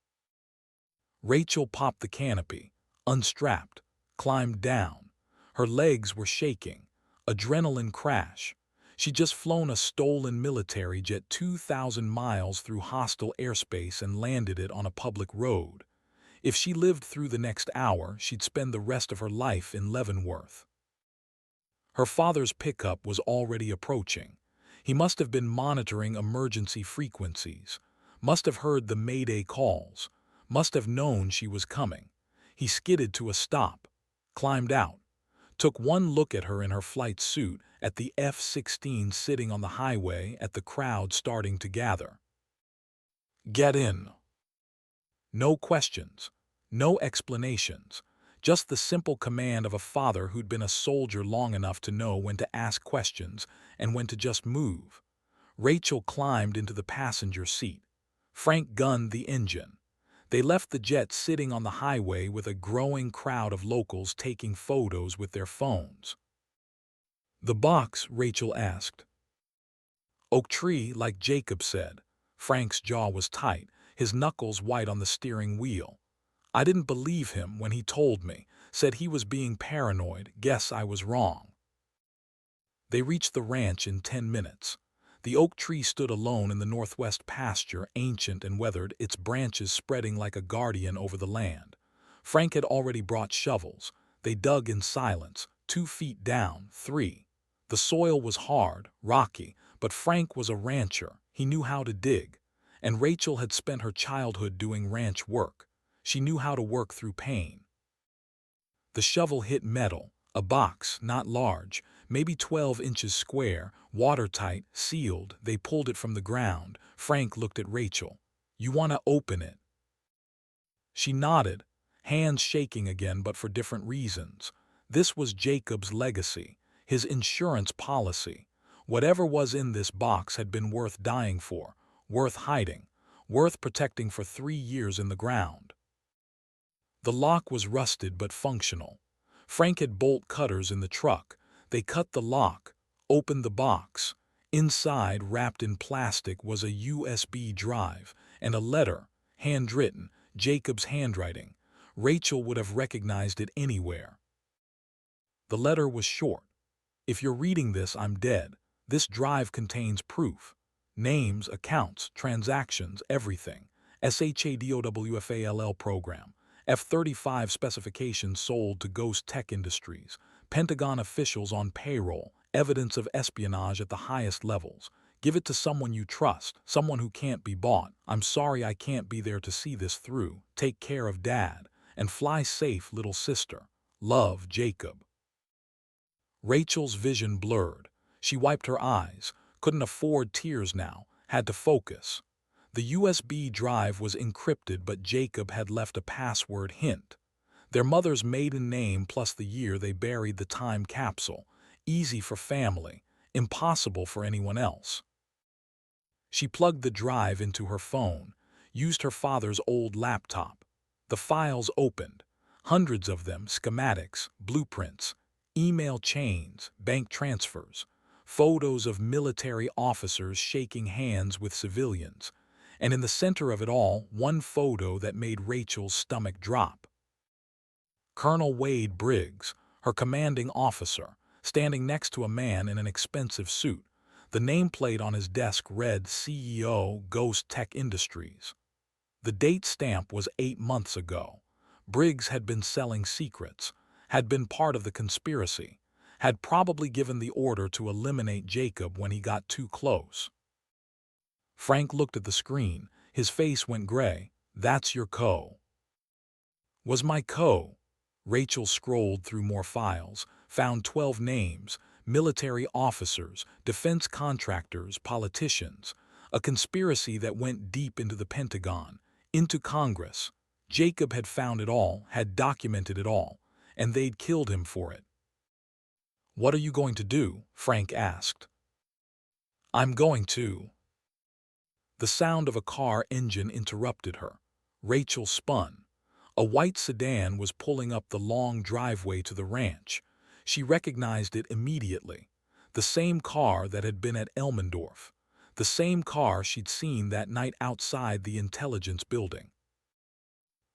Rachel popped the canopy, unstrapped, climbed down. Her legs were shaking. Adrenaline crash. She'd just flown a stolen military jet 2,000 miles through hostile airspace and landed it on a public road. If she lived through the next hour, she'd spend the rest of her life in Leavenworth. Her father's pickup was already approaching. He must have been monitoring emergency frequencies, must have heard the Mayday calls, must have known she was coming. He skidded to a stop, climbed out, took one look at her in her flight suit, at the F-16 sitting on the highway, at the crowd starting to gather. "Get in." No questions, no explanations, just the simple command of a father who'd been a soldier long enough to know when to ask questions and when to just move. Rachel climbed into the passenger seat. Frank gunned the engine. They left the jet sitting on the highway with a growing crowd of locals taking photos with their phones. "The box?" Rachel asked. "Oak tree, like Jacob said. Frank's jaw was tight, his knuckles white on the steering wheel. I didn't believe him when he told me, said he was being paranoid. Guess I was wrong. They reached the ranch in 10 minutes. The oak tree stood alone in the northwest pasture, ancient and weathered, its branches spreading like a guardian over the land. Frank had already brought shovels. They dug in silence, 2 feet down, 3. The soil was hard, rocky, but Frank was a rancher. He knew how to dig. And Rachel had spent her childhood doing ranch work. She knew how to work through pain. The shovel hit metal, a box, not large, maybe 12 inches square, watertight, sealed. They pulled it from the ground. Frank looked at Rachel. "You want to open it?" She nodded, hands shaking again, but for different reasons. This was Jacob's legacy, his insurance policy. Whatever was in this box had been worth dying for, worth hiding, worth protecting for 3 years in the ground. The lock was rusted but functional. Frank had bolt cutters in the truck. They cut the lock, opened the box. Inside, wrapped in plastic, was a USB drive and a letter, handwritten, Jacob's handwriting. Rachel would have recognized it anywhere. The letter was short. "If you're reading this, I'm dead. This drive contains proof. Names, accounts, transactions, everything. SHADOWFALL program. F-35 specifications sold to Ghost Tech Industries. Pentagon officials on payroll. Evidence of espionage at the highest levels. Give it to someone you trust, someone who can't be bought. I'm sorry I can't be there to see this through. Take care of Dad. And fly safe, little sister. Love, Jacob." Rachel's vision blurred. She wiped her eyes, couldn't afford tears now, had to focus. The USB drive was encrypted, but Jacob had left a password hint. Their mother's maiden name plus the year they buried the time capsule. Easy for family, impossible for anyone else. She plugged the drive into her phone, used her father's old laptop. The files opened, hundreds of them, schematics, blueprints, email chains, bank transfers, photos of military officers shaking hands with civilians, and in the center of it all, one photo that made Rachel's stomach drop. Colonel Wade Briggs, her commanding officer, standing next to a man in an expensive suit. The nameplate on his desk read CEO, Ghost Tech Industries. The date stamp was 8 months ago. Briggs had been selling secrets, had been part of the conspiracy, had probably given the order to eliminate Jacob when he got too close. Frank looked at the screen. His face went gray. "That's your co." "Was my co." Rachel scrolled through more files, found 12 names, military officers, defense contractors, politicians, a conspiracy that went deep into the Pentagon, into Congress. Jacob had found it all, had documented it all, and they'd killed him for it. "What are you going to do?" Frank asked. "I'm going to." The sound of a car engine interrupted her. Rachel spun. A white sedan was pulling up the long driveway to the ranch. She recognized it immediately. The same car that had been at Elmendorf. The same car she'd seen that night outside the intelligence building.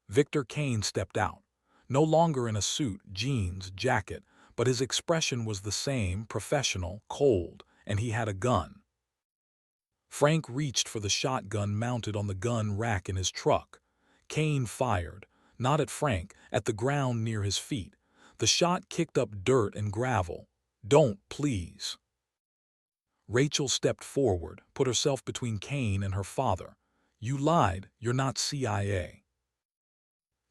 Victor Kane stepped out. No longer in a suit, jeans, jacket, but his expression was the same, professional, cold, and he had a gun. Frank reached for the shotgun mounted on the gun rack in his truck. Kane fired, not at Frank, at the ground near his feet. The shot kicked up dirt and gravel. "Don't, please." Rachel stepped forward, put herself between Kane and her father. "You lied, you're not CIA."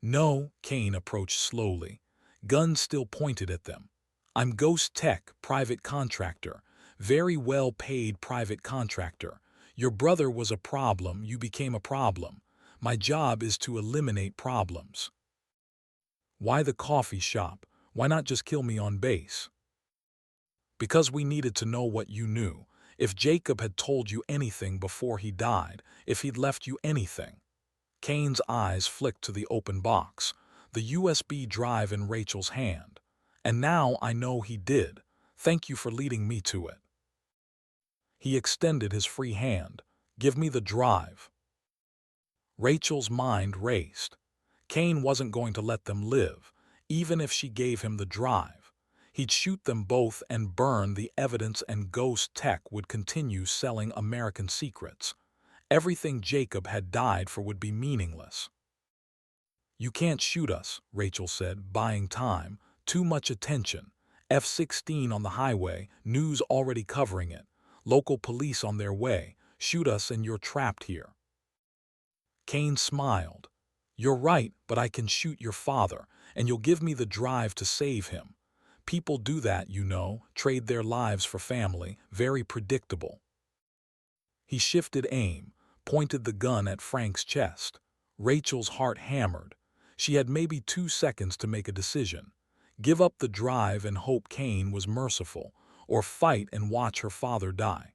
"No," Kane approached slowly, gun still pointed at them. "I'm Ghost Tech, private contractor, very well-paid private contractor. Your brother was a problem, you became a problem. My job is to eliminate problems." "Why the coffee shop? Why not just kill me on base?" "Because we needed to know what you knew. If Jacob had told you anything before he died, if he'd left you anything." Kane's eyes flicked to the open box, the USB drive in Rachel's hand. "And now I know he did. Thank you for leading me to it." He extended his free hand. Give me the drive. Rachel's mind raced. Kane wasn't going to let them live, even if she gave him the drive. He'd shoot them both and burn the evidence, and Ghost Tech would continue selling American secrets. Everything Jacob had died for would be meaningless. You can't shoot us, Rachel said, buying time. Too much attention. F-16 on the highway, news already covering it. Local police on their way. Shoot us and you're trapped here. Kane smiled. You're right, but I can shoot your father, and you'll give me the drive to save him. People do that, you know, trade their lives for family, very predictable. He shifted aim, pointed the gun at Frank's chest. Rachel's heart hammered. She had maybe 2 seconds to make a decision. Give up the drive and hope Kane was merciful, or fight and watch her father die.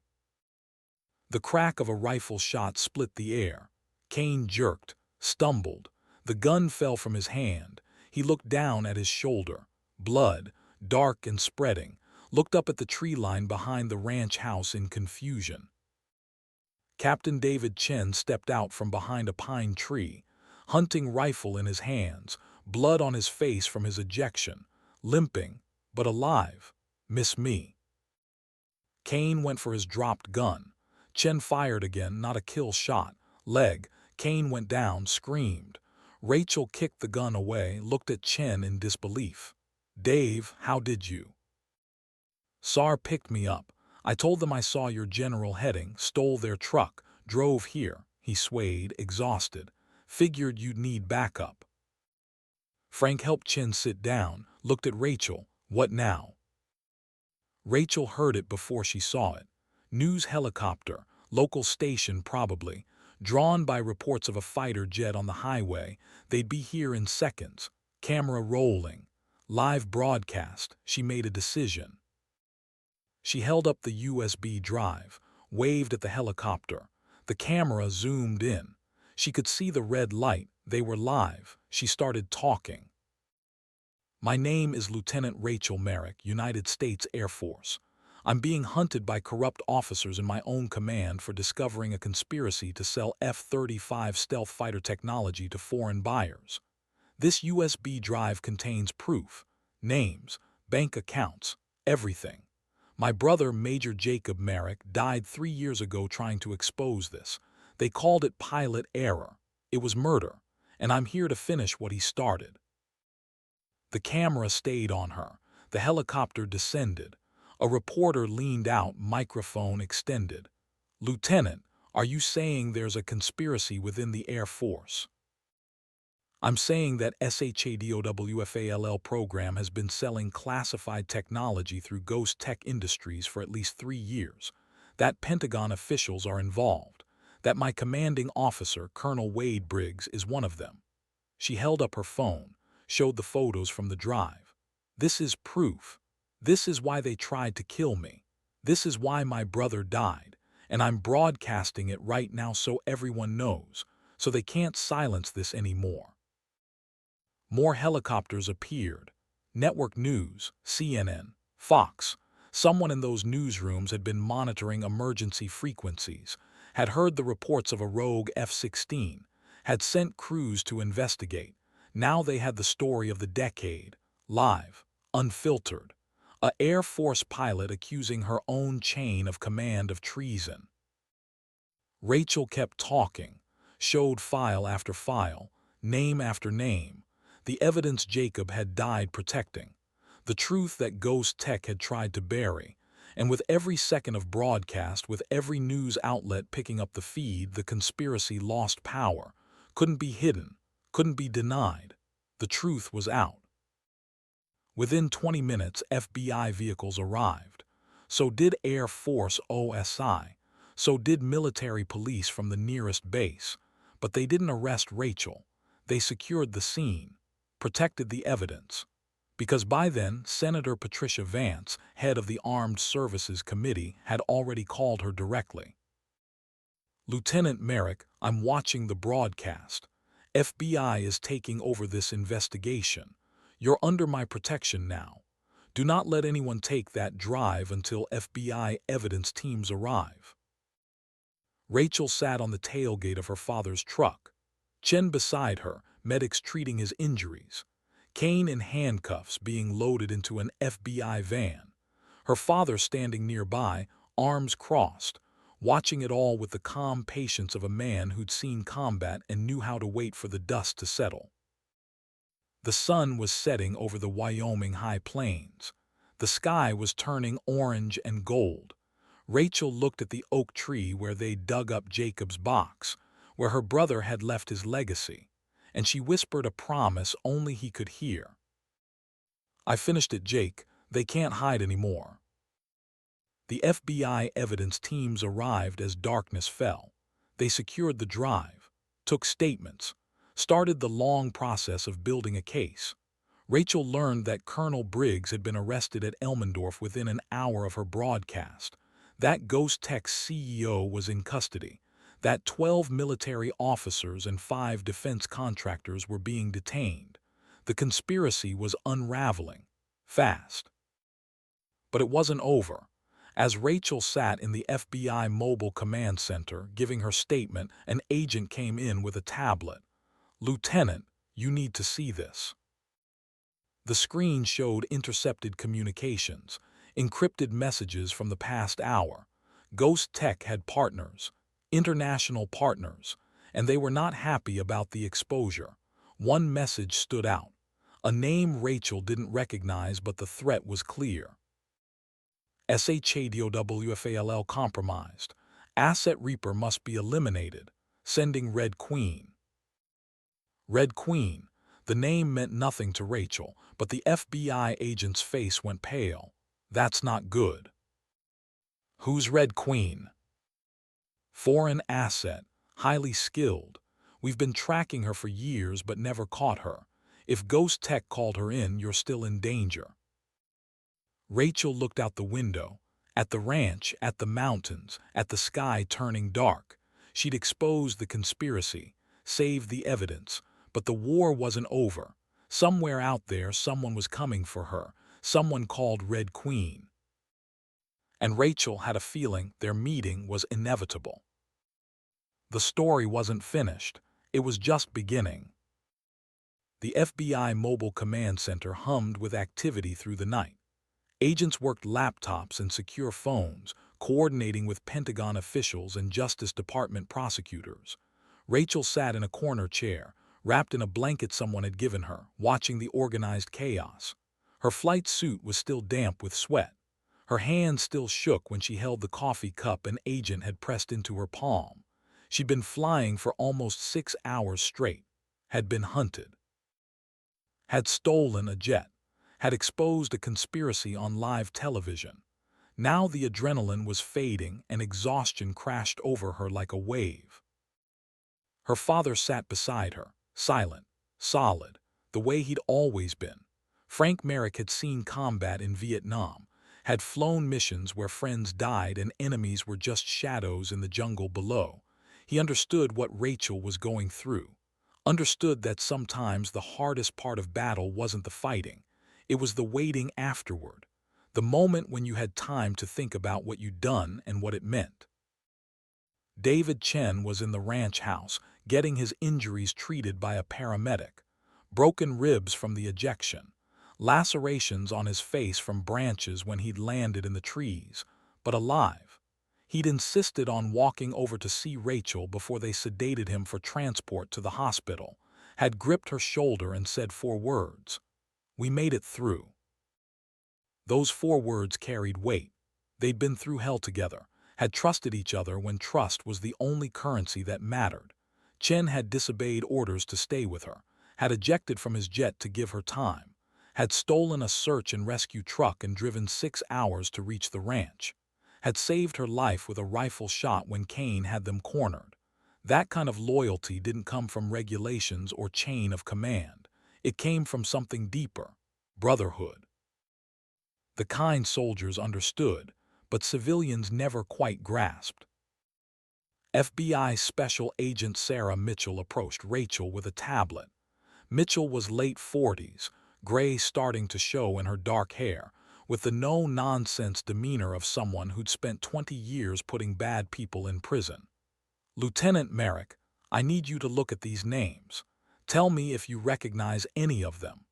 The crack of a rifle shot split the air. Kane jerked, stumbled. The gun fell from his hand. He looked down at his shoulder. Blood, dark and spreading, looked up at the tree line behind the ranch house in confusion. Captain David Chen stepped out from behind a pine tree, hunting rifle in his hands, blood on his face from his ejection, limping, but alive. Miss me. Kane went for his dropped gun. Chen fired again, not a kill shot. Leg. Kane went down, screamed. Rachel kicked the gun away, looked at Chen in disbelief. Dave, how did you? SAR picked me up. I told them I saw your general heading, stole their truck, drove here. He swayed, exhausted. Figured you'd need backup. Frank helped Chen sit down, looked at Rachel. What now? Rachel heard it before she saw it. News helicopter, local station probably. Drawn by reports of a fighter jet on the highway, they'd be here in seconds. Camera rolling. Live broadcast. She made a decision. She held up the USB drive, waved at the helicopter. The camera zoomed in. She could see the red light. They were live. She started talking. My name is Lieutenant Rachel Merrick, United States Air Force. I'm being hunted by corrupt officers in my own command for discovering a conspiracy to sell F-35 stealth fighter technology to foreign buyers. This USB drive contains proof, names, bank accounts, everything. My brother, Major Jacob Merrick, died 3 years ago trying to expose this. They called it pilot error. It was murder, and I'm here to finish what he started. The camera stayed on her. The helicopter descended. A reporter leaned out, microphone extended. Lieutenant, are you saying there's a conspiracy within the Air Force? I'm saying that SHADOWFALL program has been selling classified technology through Ghost Tech Industries for at least 3 years. That Pentagon officials are involved. That my commanding officer, Colonel Wade Briggs, is one of them. She held up her phone, showed the photos from the drive. This is proof. This is why they tried to kill me. This is why my brother died. And I'm broadcasting it right now so everyone knows, so they can't silence this anymore. More helicopters appeared. Network news, CNN, Fox. Someone in those newsrooms had been monitoring emergency frequencies, had heard the reports of a rogue F-16, had sent crews to investigate. Now they had the story of the decade, live, unfiltered. An Air Force pilot accusing her own chain of command of treason. Rachel kept talking, showed file after file, name after name, the evidence Jacob had died protecting, the truth that Ghost Tech had tried to bury, and with every second of broadcast, with every news outlet picking up the feed, the conspiracy lost power, couldn't be hidden, couldn't be denied. The truth was out. Within 20 minutes, FBI vehicles arrived. So did Air Force OSI. So did military police from the nearest base. But they didn't arrest Rachel. They secured the scene, protected the evidence. Because by then, Senator Patricia Vance, head of the Armed Services Committee, had already called her directly. Lieutenant Merrick, I'm watching the broadcast. FBI is taking over this investigation. You're under my protection now. Do not let anyone take that drive until FBI evidence teams arrive. Rachel sat on the tailgate of her father's truck. Chen beside her, medics treating his injuries. Kane in handcuffs being loaded into an FBI van. Her father standing nearby, arms crossed, watching it all with the calm patience of a man who'd seen combat and knew how to wait for the dust to settle. The sun was setting over the Wyoming high plains. The sky was turning orange and gold. Rachel looked at the oak tree where they'd dug up Jacob's box, where her brother had left his legacy, and she whispered a promise only he could hear. "I finished it, Jake. They can't hide anymore." The FBI evidence teams arrived as darkness fell. They secured the drive, took statements, started the long process of building a case. Rachel learned that Colonel Briggs had been arrested at Elmendorf within an hour of her broadcast. That Ghost Tech's CEO was in custody. That 12 military officers and 5 defense contractors were being detained. The conspiracy was unraveling. Fast. But it wasn't over. As Rachel sat in the FBI Mobile Command Center giving her statement, an agent came in with a tablet. "Lieutenant, you need to see this." The screen showed intercepted communications, encrypted messages from the past hour. Ghost Tech had partners, international partners, and they were not happy about the exposure. One message stood out. A name Rachel didn't recognize, but the threat was clear. SHADOWFALL compromised. Asset Reaper must be eliminated. Sending Red Queen. Red Queen. The name meant nothing to Rachel, but the FBI agent's face went pale. That's not good. Who's Red Queen? Foreign asset, highly skilled. We've been tracking her for years but never caught her. If Ghost Tech called her in, you're still in danger. Rachel looked out the window, at the ranch, at the mountains, at the sky turning dark. She'd exposed the conspiracy, saved the evidence, but the war wasn't over. Somewhere out there, someone was coming for her, someone called Red Queen. And Rachel had a feeling their meeting was inevitable. The story wasn't finished, it was just beginning. The FBI Mobile Command Center hummed with activity through the night. Agents worked laptops and secure phones, coordinating with Pentagon officials and Justice Department prosecutors. Rachel sat in a corner chair, wrapped in a blanket someone had given her, watching the organized chaos. Her flight suit was still damp with sweat. Her hands still shook when she held the coffee cup an agent had pressed into her palm. She'd been flying for almost 6 hours straight, had been hunted, had stolen a jet, had exposed a conspiracy on live television. Now the adrenaline was fading and exhaustion crashed over her like a wave. Her father sat beside her, silent, solid, the way he'd always been. Frank Merrick had seen combat in Vietnam, had flown missions where friends died and enemies were just shadows in the jungle below. He understood what Rachel was going through, understood that sometimes the hardest part of battle wasn't the fighting. It was the waiting afterward, the moment when you had time to think about what you'd done and what it meant. David Chen was in the ranch house, getting his injuries treated by a paramedic. Broken ribs from the ejection, lacerations on his face from branches when he'd landed in the trees, but alive. He'd insisted on walking over to see Rachel before they sedated him for transport to the hospital, had gripped her shoulder and said 4 words. "We made it through." Those 4 words carried weight. They'd been through hell together, had trusted each other when trust was the only currency that mattered. Chen had disobeyed orders to stay with her, had ejected from his jet to give her time, had stolen a search and rescue truck and driven 6 hours to reach the ranch, had saved her life with a rifle shot when Kane had them cornered. That kind of loyalty didn't come from regulations or chain of command. It came from something deeper, brotherhood. The kind soldiers understood, but civilians never quite grasped. FBI Special Agent Sarah Mitchell approached Rachel with a tablet. Mitchell was late 40s, gray starting to show in her dark hair, with the no-nonsense demeanor of someone who'd spent 20 years putting bad people in prison. Lieutenant Merrick, I need you to look at these names. Tell me if you recognize any of them.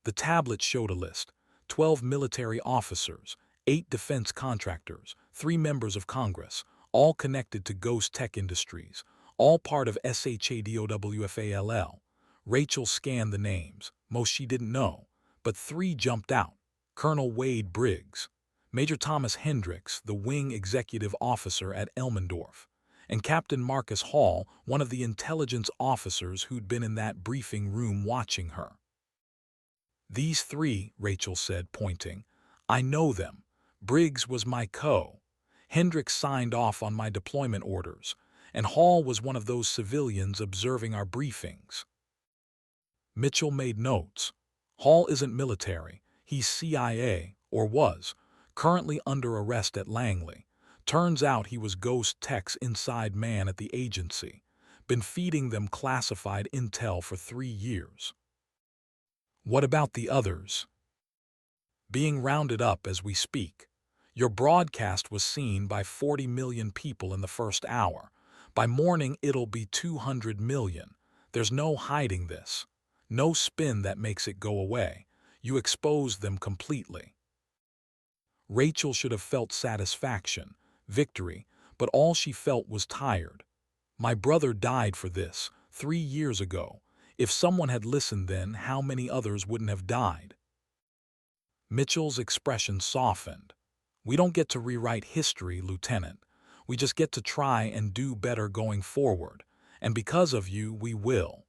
The tablet showed a list: 12 military officers, 8 defense contractors, 3 members of Congress, all connected to Ghost Tech Industries, all part of SHADOWFALL. Rachel scanned the names. Most she didn't know, but 3 jumped out: Colonel Wade Briggs, Major Thomas Hendricks, the wing executive officer at Elmendorf, and Captain Marcus Hall, one of the intelligence officers who'd been in that briefing room watching her. "These 3, Rachel said, pointing. "I know them. Briggs was my co. Hendricks signed off on my deployment orders, and Hall was one of those civilians observing our briefings." Mitchell made notes. "Hall isn't military. He's CIA, or was, currently under arrest at Langley. Turns out he was Ghost Tech's inside man at the agency. Been feeding them classified intel for 3 years. What about the others?" "Being rounded up as we speak. Your broadcast was seen by 40 million people in the first hour. By morning it'll be 200 million. There's no hiding this. No spin that makes it go away. You exposed them completely." Rachel should have felt satisfaction, victory, but all she felt was tired. "My brother died for this, 3 years ago. If someone had listened then, how many others wouldn't have died?" Mitchell's expression softened. "We don't get to rewrite history, Lieutenant. We just get to try and do better going forward, and because of you, we will."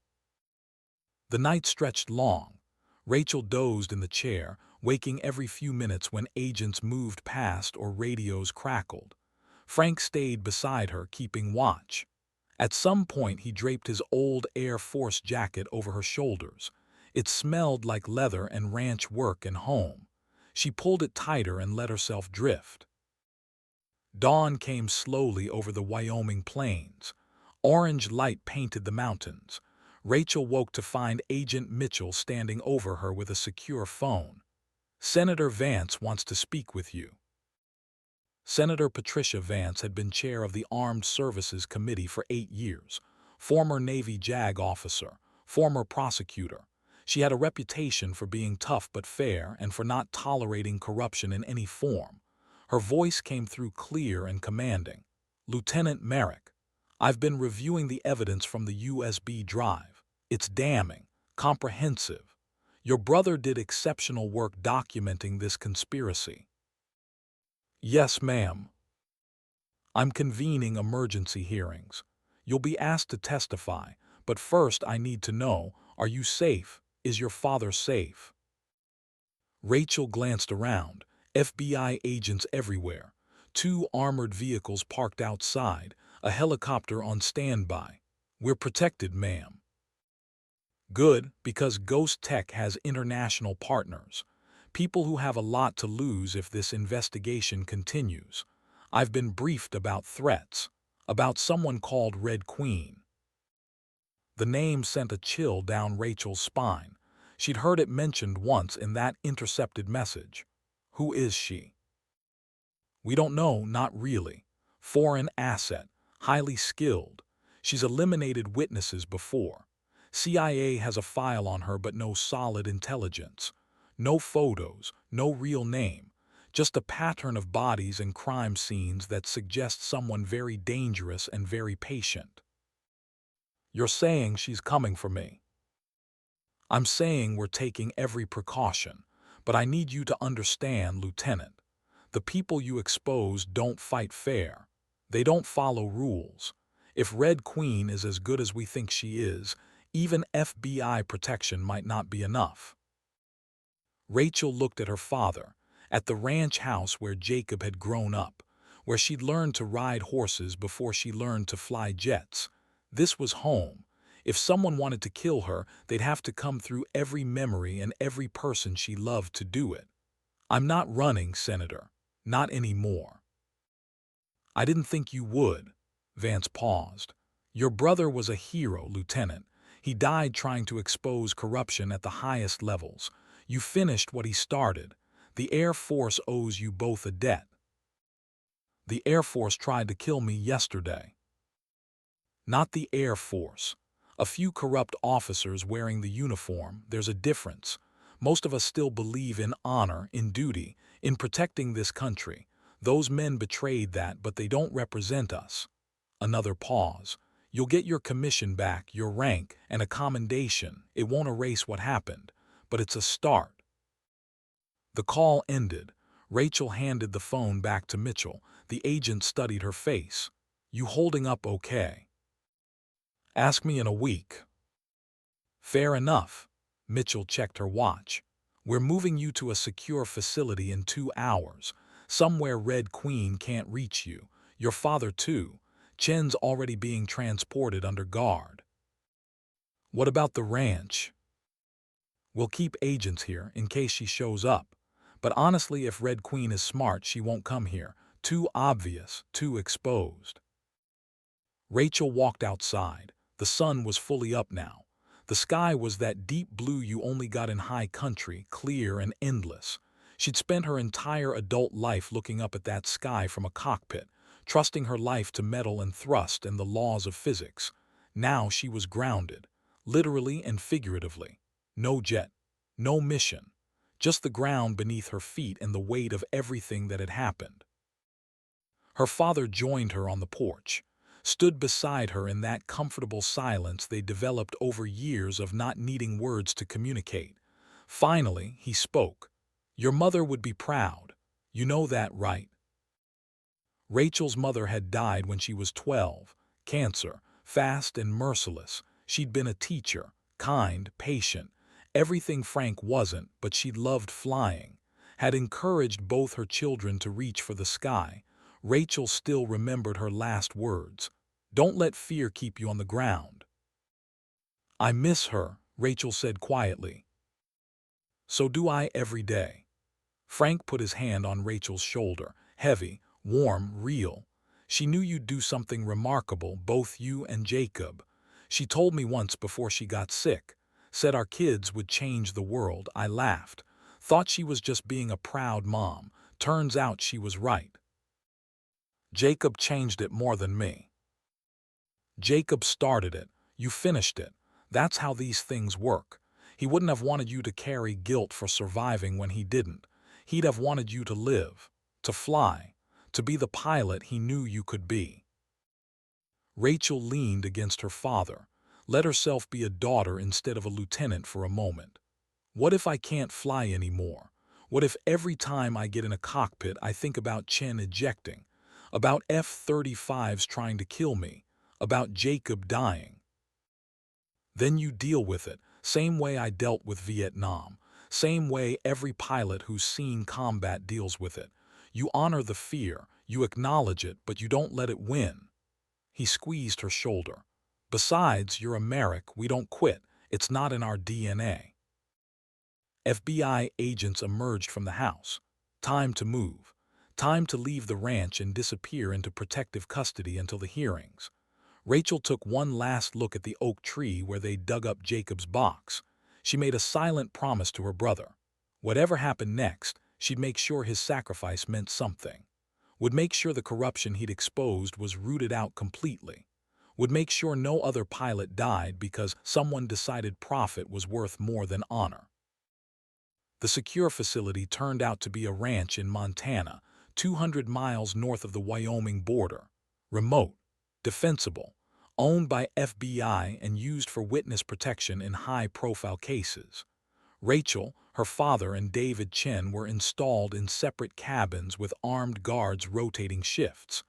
The night stretched long. Rachel dozed in the chair, waking every few minutes when agents moved past or radios crackled. Frank stayed beside her, keeping watch. At some point he draped his old Air Force jacket over her shoulders. It smelled like leather and ranch work and home. She pulled it tighter and let herself drift. Dawn came slowly over the Wyoming plains. Orange light painted the mountains. Rachel woke to find Agent Mitchell standing over her with a secure phone. "Senator Vance wants to speak with you." Senator Patricia Vance had been chair of the Armed Services Committee for 8 years, former Navy JAG officer, former prosecutor. She had a reputation for being tough but fair and for not tolerating corruption in any form. Her voice came through clear and commanding. "Lieutenant Merrick, I've been reviewing the evidence from the USB drive. It's damning, comprehensive. Your brother did exceptional work documenting this conspiracy." "Yes, ma'am. I'm convening emergency hearings. You'll be asked to testify, but first I need to know, are you safe? Is your father safe?" Rachel glanced around. FBI agents everywhere. 2 armored vehicles parked outside, a helicopter on standby. "We're protected, ma'am." "Good, because Ghost Tech has international partners. People who have a lot to lose if this investigation continues. I've been briefed about threats, about someone called Red Queen." The name sent a chill down Rachel's spine. She'd heard it mentioned once in that intercepted message. "Who is she?" "We don't know, not really. Foreign asset, highly skilled. She's eliminated witnesses before. CIA has a file on her but no solid intelligence. No photos, no real name. Just a pattern of bodies and crime scenes that suggests someone very dangerous and very patient." "You're saying she's coming for me?" "I'm saying we're taking every precaution, but I need you to understand, Lieutenant. The people you expose don't fight fair. They don't follow rules. If Red Queen is as good as we think she is, even FBI protection might not be enough." Rachel looked at her father, at the ranch house where Jacob had grown up, where she'd learned to ride horses before she learned to fly jets. This was home. If someone wanted to kill her, they'd have to come through every memory and every person she loved to do it. "I'm not running, Senator. Not anymore." "I didn't think you would." Vance paused. "Your brother was a hero, Lieutenant. He died trying to expose corruption at the highest levels. You finished what he started. The Air Force owes you both a debt." "The Air Force tried to kill me yesterday." Not the Air Force. A few corrupt officers wearing the uniform, there's a difference. Most of us still believe in honor, in duty, in protecting this country. Those men betrayed that, but they don't represent us. Another pause. You'll get your commission back, your rank, and a commendation. It won't erase what happened, but it's a start. The call ended. Rachel handed the phone back to Mitchell. The agent studied her face. You holding up okay? Ask me in a week. Fair enough. Mitchell checked her watch. We're moving you to a secure facility in 2 hours. Somewhere Red Queen can't reach you. Your father too. Chen's already being transported under guard. What about the ranch? We'll keep agents here in case she shows up. But honestly, if Red Queen is smart, she won't come here. Too obvious, too exposed. Rachel walked outside. The sun was fully up now. The sky was that deep blue you only got in high country, clear and endless. She'd spent her entire adult life looking up at that sky from a cockpit, trusting her life to metal and thrust and the laws of physics. Now she was grounded, literally and figuratively. No jet, no mission, just the ground beneath her feet and the weight of everything that had happened. Her father joined her on the porch, stood beside her in that comfortable silence they developed over years of not needing words to communicate. Finally, he spoke. Your mother would be proud. You know that, right? Rachel's mother had died when she was 12. Cancer, fast and merciless. She'd been a teacher, kind, patient. Everything Frank wasn't, but she'd loved flying. Had encouraged both her children to reach for the sky. Rachel still remembered her last words. Don't let fear keep you on the ground. I miss her, Rachel said quietly. So do I every day. Frank put his hand on Rachel's shoulder, heavy, warm, real. She knew you'd do something remarkable, both you and Jacob. She told me once before she got sick. Said our kids would change the world. I laughed. Thought she was just being a proud mom. Turns out she was right. Jacob changed it more than me. Jacob started it. You finished it. That's how these things work. He wouldn't have wanted you to carry guilt for surviving when he didn't. He'd have wanted you to live, to fly, to be the pilot he knew you could be. Rachel leaned against her father, let herself be a daughter instead of a lieutenant for a moment. What if I can't fly anymore? What if every time I get in a cockpit I think about Chen ejecting, about F-35s trying to kill me, about Jacob dying? Then you deal with it, same way I dealt with Vietnam, same way every pilot who's seen combat deals with it. You honor the fear, you acknowledge it, but you don't let it win. He squeezed her shoulder. Besides, you're a Merrick, we don't quit. It's not in our DNA. FBI agents emerged from the house. Time to move. Time to leave the ranch and disappear into protective custody until the hearings. Rachel took one last look at the oak tree where they dug up Jacob's box. She made a silent promise to her brother. Whatever happened next, she'd make sure his sacrifice meant something. Would make sure the corruption he'd exposed was rooted out completely. Would make sure no other pilot died because someone decided profit was worth more than honor. The secure facility turned out to be a ranch in Montana, 200 miles north of the Wyoming border. Remote, defensible, owned by FBI and used for witness protection in high-profile cases. Rachel, her father, and David Chen were installed in separate cabins with armed guards rotating shifts.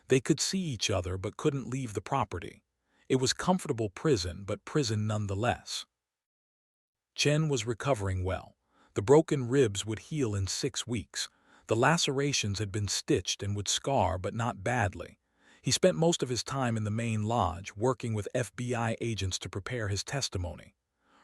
They could see each other but couldn't leave the property. It was comfortable prison, but prison nonetheless. Chen was recovering well. The broken ribs would heal in 6 weeks. The lacerations had been stitched and would scar, but not badly. He spent most of his time in the main lodge, working with FBI agents to prepare his testimony.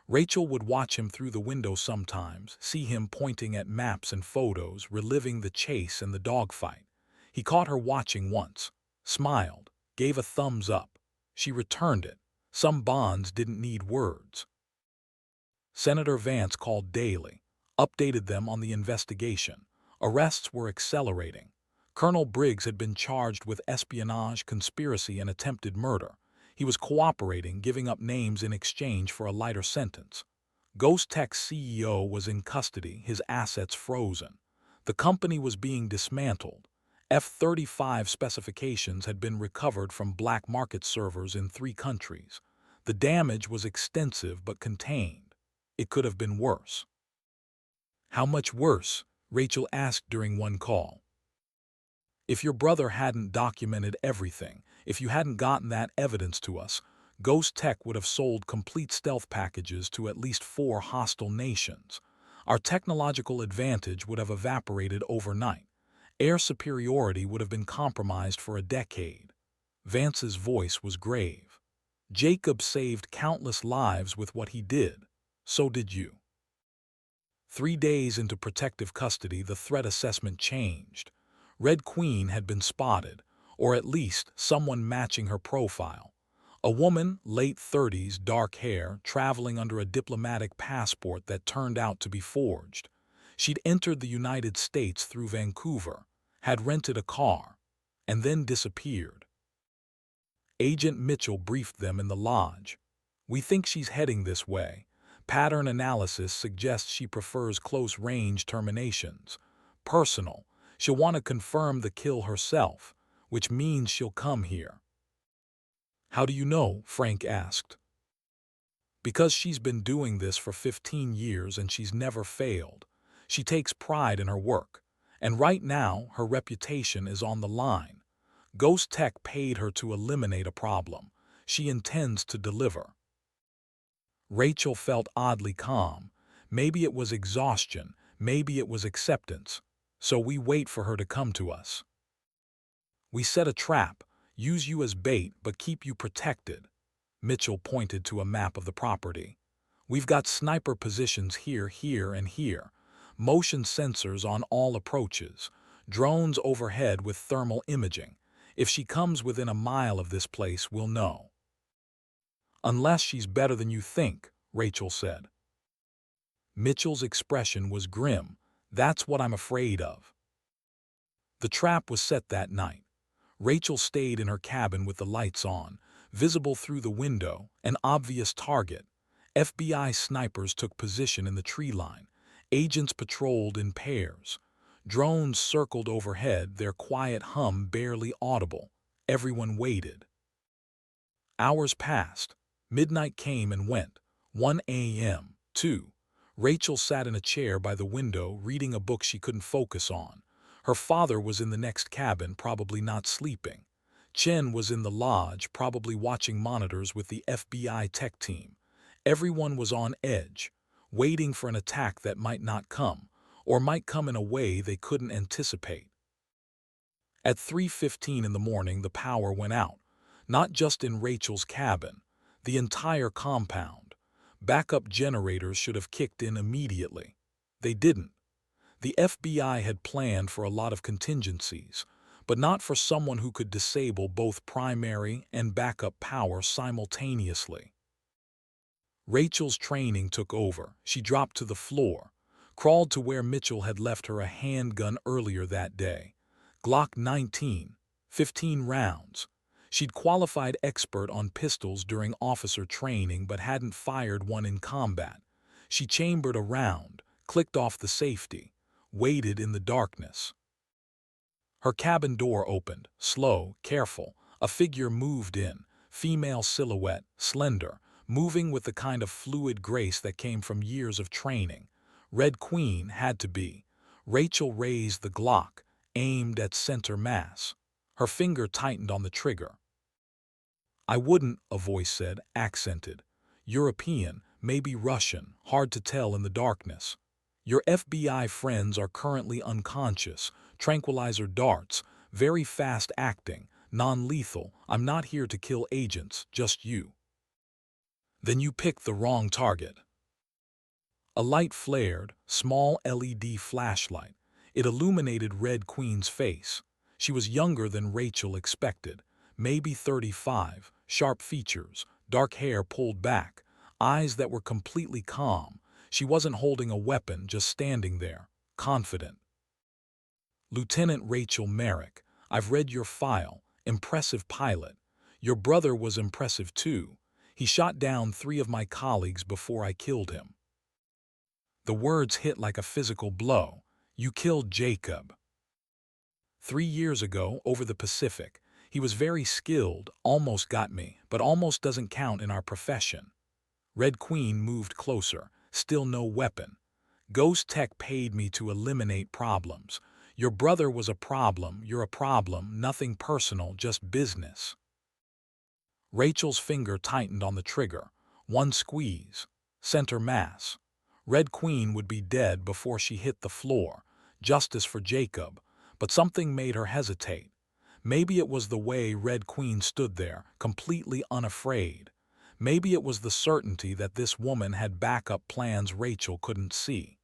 Rachel would watch him through the window sometimes, see him pointing at maps and photos, reliving the chase and the dogfight. He caught her watching once, smiled, gave a thumbs up. She returned it. Some bonds didn't need words. Senator Vance called daily, updated them on the investigation. Arrests were accelerating. Colonel Briggs had been charged with espionage, conspiracy, and attempted murder. He was cooperating, giving up names in exchange for a lighter sentence. Ghost Tech's CEO was in custody, his assets frozen. The company was being dismantled. F-35 specifications had been recovered from black market servers in 3 countries. The damage was extensive but contained. It could have been worse. "How much worse?" Rachel asked during one call. "If your brother hadn't documented everything, if you hadn't gotten that evidence to us, Ghost Tech would have sold complete stealth packages to at least 4 hostile nations. Our technological advantage would have evaporated overnight. Air superiority would have been compromised for a decade." Vance's voice was grave. "Jacob saved countless lives with what he did. So did you." 3 days into protective custody, the threat assessment changed. Red Queen had been spotted, or at least someone matching her profile. A woman, late 30s, dark hair, traveling under a diplomatic passport that turned out to be forged. She'd entered the United States through Vancouver, had rented a car, and then disappeared. Agent Mitchell briefed them in the lodge. "We think she's heading this way. Pattern analysis suggests she prefers close-range terminations. Personal. She'll want to confirm the kill herself, which means she'll come here." "How do you know?" Frank asked. "Because she's been doing this for 15 years and she's never failed. She takes pride in her work. And right now, her reputation is on the line. Ghost Tech paid her to eliminate a problem. She intends to deliver." Rachel felt oddly calm. Maybe it was exhaustion, maybe it was acceptance. "So we wait for her to come to us. We set a trap, use you as bait but keep you protected." Mitchell pointed to a map of the property. "We've got sniper positions here, here, and here. Motion sensors on all approaches. Drones overhead with thermal imaging. If she comes within a mile of this place, we'll know." "Unless she's better than you think," Rachel said. Mitchell's expression was grim. "That's what I'm afraid of." The trap was set that night. Rachel stayed in her cabin with the lights on, visible through the window, an obvious target. FBI snipers took position in the tree line. Agents patrolled in pairs. Drones circled overhead, their quiet hum barely audible. Everyone waited. Hours passed. Midnight came and went. 1 a.m., 2. Rachel sat in a chair by the window, reading a book she couldn't focus on. Her father was in the next cabin, probably not sleeping. Chen was in the lodge, probably watching monitors with the FBI tech team. Everyone was on edge, waiting for an attack that might not come, or might come in a way they couldn't anticipate. At 3:15 in the morning, the power went out. Not just in Rachel's cabin, the entire compound. Backup generators should have kicked in immediately. They didn't. The FBI had planned for a lot of contingencies, but not for someone who could disable both primary and backup power simultaneously. Rachel's training took over. She dropped to the floor, crawled to where Mitchell had left her a handgun earlier that day. Glock 19, 15 rounds. She'd qualified expert on pistols during officer training but hadn't fired one in combat. She chambered a round, clicked off the safety, waited in the darkness. Her cabin door opened, slow, careful. A figure moved in, female silhouette, slender, moving with the kind of fluid grace that came from years of training. Red Queen had to be. Rachel raised the Glock, aimed at center mass. Her finger tightened on the trigger. "I wouldn't," a voice said, accented. "European, maybe Russian, hard to tell in the darkness. Your FBI friends are currently unconscious. Tranquilizer darts, very fast acting, non-lethal. I'm not here to kill agents, just you." "Then you picked the wrong target." A light flared, small LED flashlight. It illuminated Red Queen's face. She was younger than Rachel expected, maybe 35, sharp features, dark hair pulled back, eyes that were completely calm. She wasn't holding a weapon, just standing there, confident. "Lieutenant Rachel Merrick, I've read your file. Impressive pilot. Your brother was impressive too. He shot down 3 of my colleagues before I killed him. The words hit like a physical blow. You killed Jacob. 3 years ago, over the Pacific. He was very skilled, almost got me, but almost doesn't count in our profession. Red Queen moved closer, still no weapon. Ghost Tech paid me to eliminate problems. Your brother was a problem, you're a problem, nothing personal, just business. Rachel's finger tightened on the trigger. One squeeze. Center mass. Red Queen would be dead before she hit the floor. Justice for Jacob. But something made her hesitate. Maybe it was the way Red Queen stood there, completely unafraid. Maybe it was the certainty that this woman had backup plans Rachel couldn't see.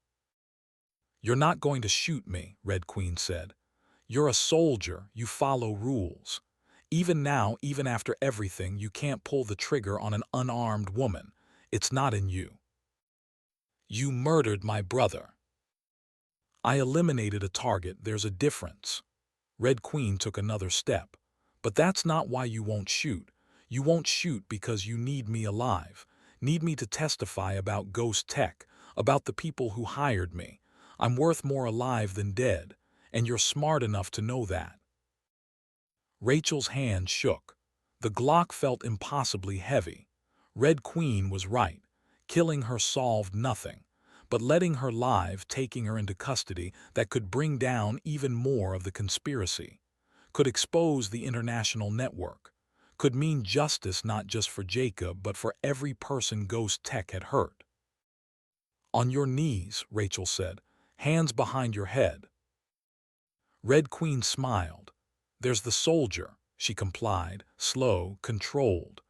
You're not going to shoot me, Red Queen said. You're a soldier, you follow rules. Even now, even after everything, you can't pull the trigger on an unarmed woman. It's not in you. You murdered my brother. I eliminated a target, there's a difference. Red Queen took another step. But that's not why you won't shoot. You won't shoot because you need me alive. Need me to testify about Ghost Tech, about the people who hired me. I'm worth more alive than dead, and you're smart enough to know that. Rachel's hand shook. The Glock felt impossibly heavy. Red Queen was right. Killing her solved nothing. But letting her live, taking her into custody, that could bring down even more of the conspiracy. Could expose the international network. Could mean justice not just for Jacob, but for every person Ghost Tech had hurt. On your knees, Rachel said. Hands behind your head. Red Queen smiled. There's the soldier, she complied, slow, controlled.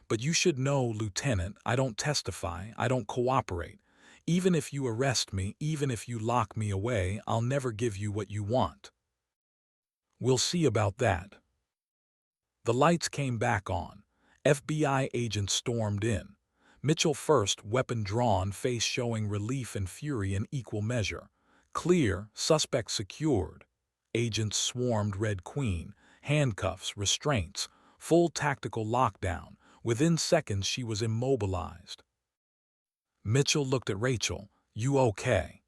But you should know, Lieutenant, I don't testify, I don't cooperate. Even if you arrest me, even if you lock me away, I'll never give you what you want. We'll see about that. The lights came back on. FBI agents stormed in. Mitchell first, weapon drawn, face showing relief and fury in equal measure. Clear, suspect secured. Agents swarmed Red Queen, handcuffs, restraints, full tactical lockdown. Within seconds she was immobilized. Mitchell looked at Rachel. You okay?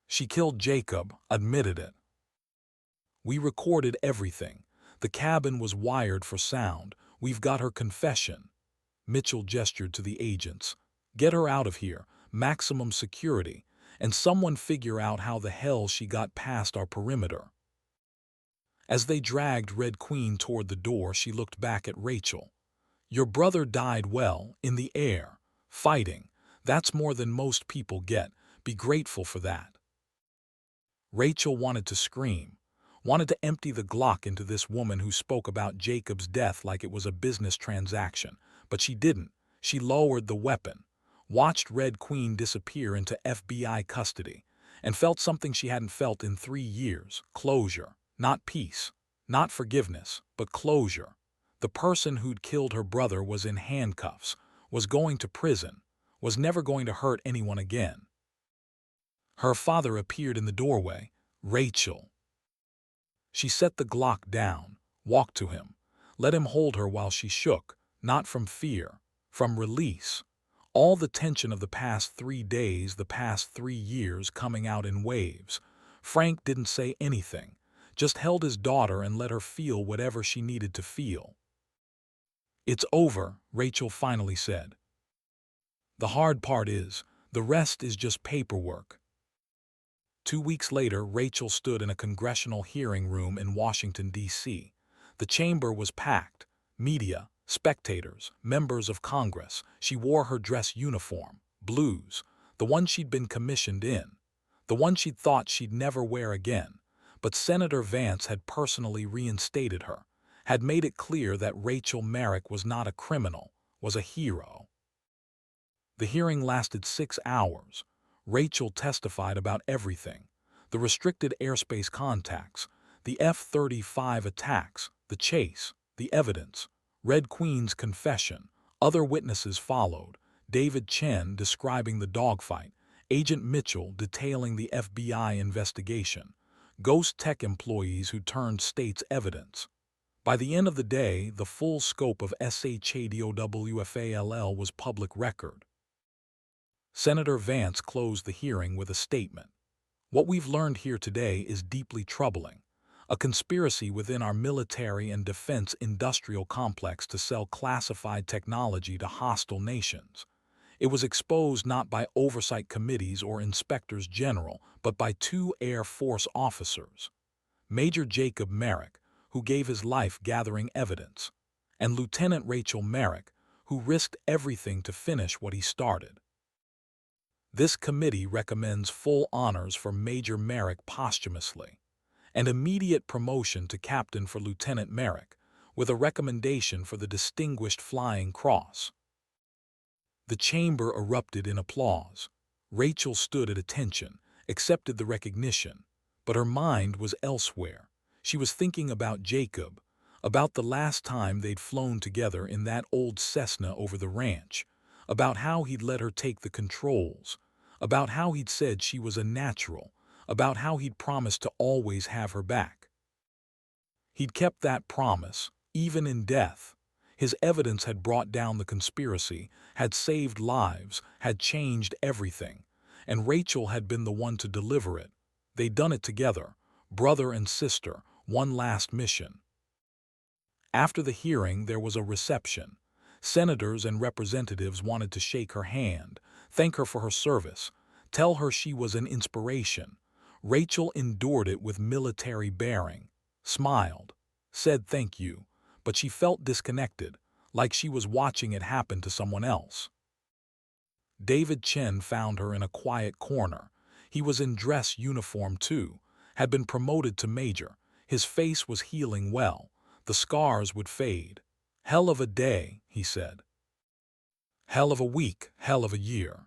She killed Jacob, admitted it. We recorded everything. The cabin was wired for sound. We've got her confession. Mitchell gestured to the agents. Get her out of here, maximum security, and someone figure out how the hell she got past our perimeter. As they dragged Red Queen toward the door, she looked back at Rachel. Your brother died well, in the air, fighting. That's more than most people get. Be grateful for that. Rachel wanted to scream, wanted to empty the Glock into this woman who spoke about Jacob's death like it was a business transaction, but she didn't. She lowered the weapon, watched Red Queen disappear into FBI custody, and felt something she hadn't felt in 3 years, closure. Not peace, not forgiveness, but closure. The person who'd killed her brother was in handcuffs, was going to prison, was never going to hurt anyone again. Her father appeared in the doorway. Rachel. She set the Glock down, walked to him, let him hold her while she shook, not from fear, from release. All the tension of the past 3 days, the past 3 years coming out in waves. Frank didn't say anything, just held his daughter and let her feel whatever she needed to feel. It's over, Rachel finally said. The hard part is, the rest is just paperwork. 2 weeks later, Rachel stood in a congressional hearing room in Washington, D.C. The chamber was packed. Media, spectators, members of Congress. She wore her dress uniform, blues, the one she'd been commissioned in, the one she'd thought she'd never wear again. But Senator Vance had personally reinstated her, had made it clear that Rachel Merrick was not a criminal, was a hero. The hearing lasted 6 hours. Rachel testified about everything. The restricted airspace contacts, the F-35 attacks, the chase, the evidence, Red Queen's confession. Other witnesses followed. David Chen describing the dogfight, Agent Mitchell detailing the FBI investigation, Ghost Tech employees who turned state's evidence. By the end of the day, the full scope of SHADOWFALL was public record. Senator Vance closed the hearing with a statement. What we've learned here today is deeply troubling. A conspiracy within our military and defense industrial complex to sell classified technology to hostile nations. It was exposed not by oversight committees or inspectors general, but by two Air Force officers. Major Jacob Merrick, who gave his life gathering evidence, and Lieutenant Rachel Merrick, who risked everything to finish what he started. This committee recommends full honors for Major Merrick posthumously, and immediate promotion to captain for Lieutenant Merrick, with a recommendation for the Distinguished Flying Cross. The chamber erupted in applause. Rachel stood at attention, accepted the recognition, but her mind was elsewhere. She was thinking about Jacob, about the last time they'd flown together in that old Cessna over the ranch, about how he'd let her take the controls, about how he'd said she was a natural, about how he'd promised to always have her back. He'd kept that promise, even in death. His evidence had brought down the conspiracy, had saved lives, had changed everything, and Rachel had been the one to deliver it. They'd done it together, brother and sister, one last mission. After the hearing, there was a reception. Senators and representatives wanted to shake her hand, thank her for her service, tell her she was an inspiration. Rachel endured it with military bearing, smiled, said thank you, but she felt disconnected, like she was watching it happen to someone else. David Chen found her in a quiet corner. He was in dress uniform too, had been promoted to major. His face was healing well. The scars would fade. Hell of a day, he said. Hell of a week, hell of a year.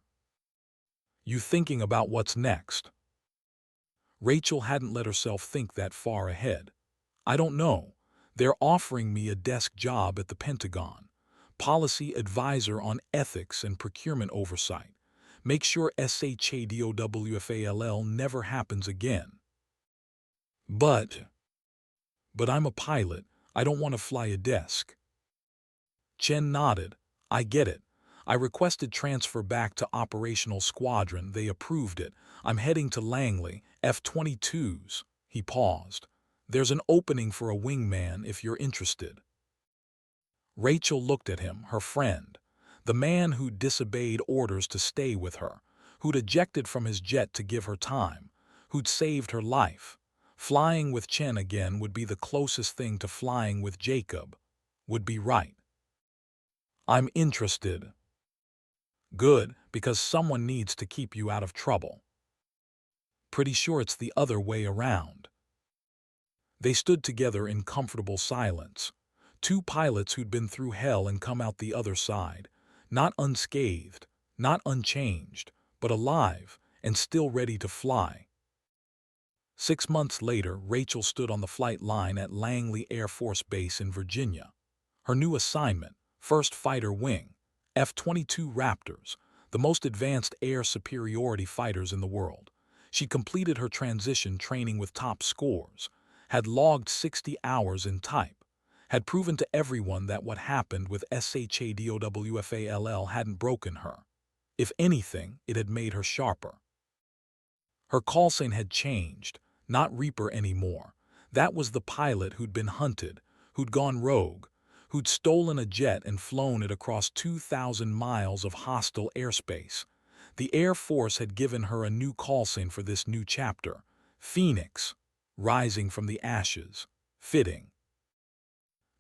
You thinking about what's next? Rachel hadn't let herself think that far ahead. I don't know. They're offering me a desk job at the Pentagon. Policy advisor on ethics and procurement oversight. Make sure SHADOWFALL never happens again. But I'm a pilot. I don't want to fly a desk. Chen nodded. I get it. I requested transfer back to Operational Squadron. They approved it. I'm heading to Langley, F-22s. He paused. There's an opening for a wingman if you're interested. Rachel looked at him, her friend, the man who'd disobeyed orders to stay with her, who'd ejected from his jet to give her time, who'd saved her life. Flying with Chen again would be the closest thing to flying with Jacob. Would be right. I'm interested. Good, because someone needs to keep you out of trouble. Pretty sure it's the other way around. They stood together in comfortable silence. Two pilots who'd been through hell and come out the other side, not unscathed, not unchanged, but alive and still ready to fly. 6 months later, Rachel stood on the flight line at Langley Air Force Base in Virginia. Her new assignment, 1st Fighter Wing, F-22 Raptors, the most advanced air superiority fighters in the world. She completed her transition training with top scores, had logged 60 hours in type, had proven to everyone that what happened with SHADOWFALL hadn't broken her. If anything, it had made her sharper. Her call sign had changed, not Reaper anymore. That was the pilot who'd been hunted, who'd gone rogue, who'd stolen a jet and flown it across 2,000 miles of hostile airspace. The Air Force had given her a new call sign for this new chapter, Phoenix, rising from the ashes, fitting.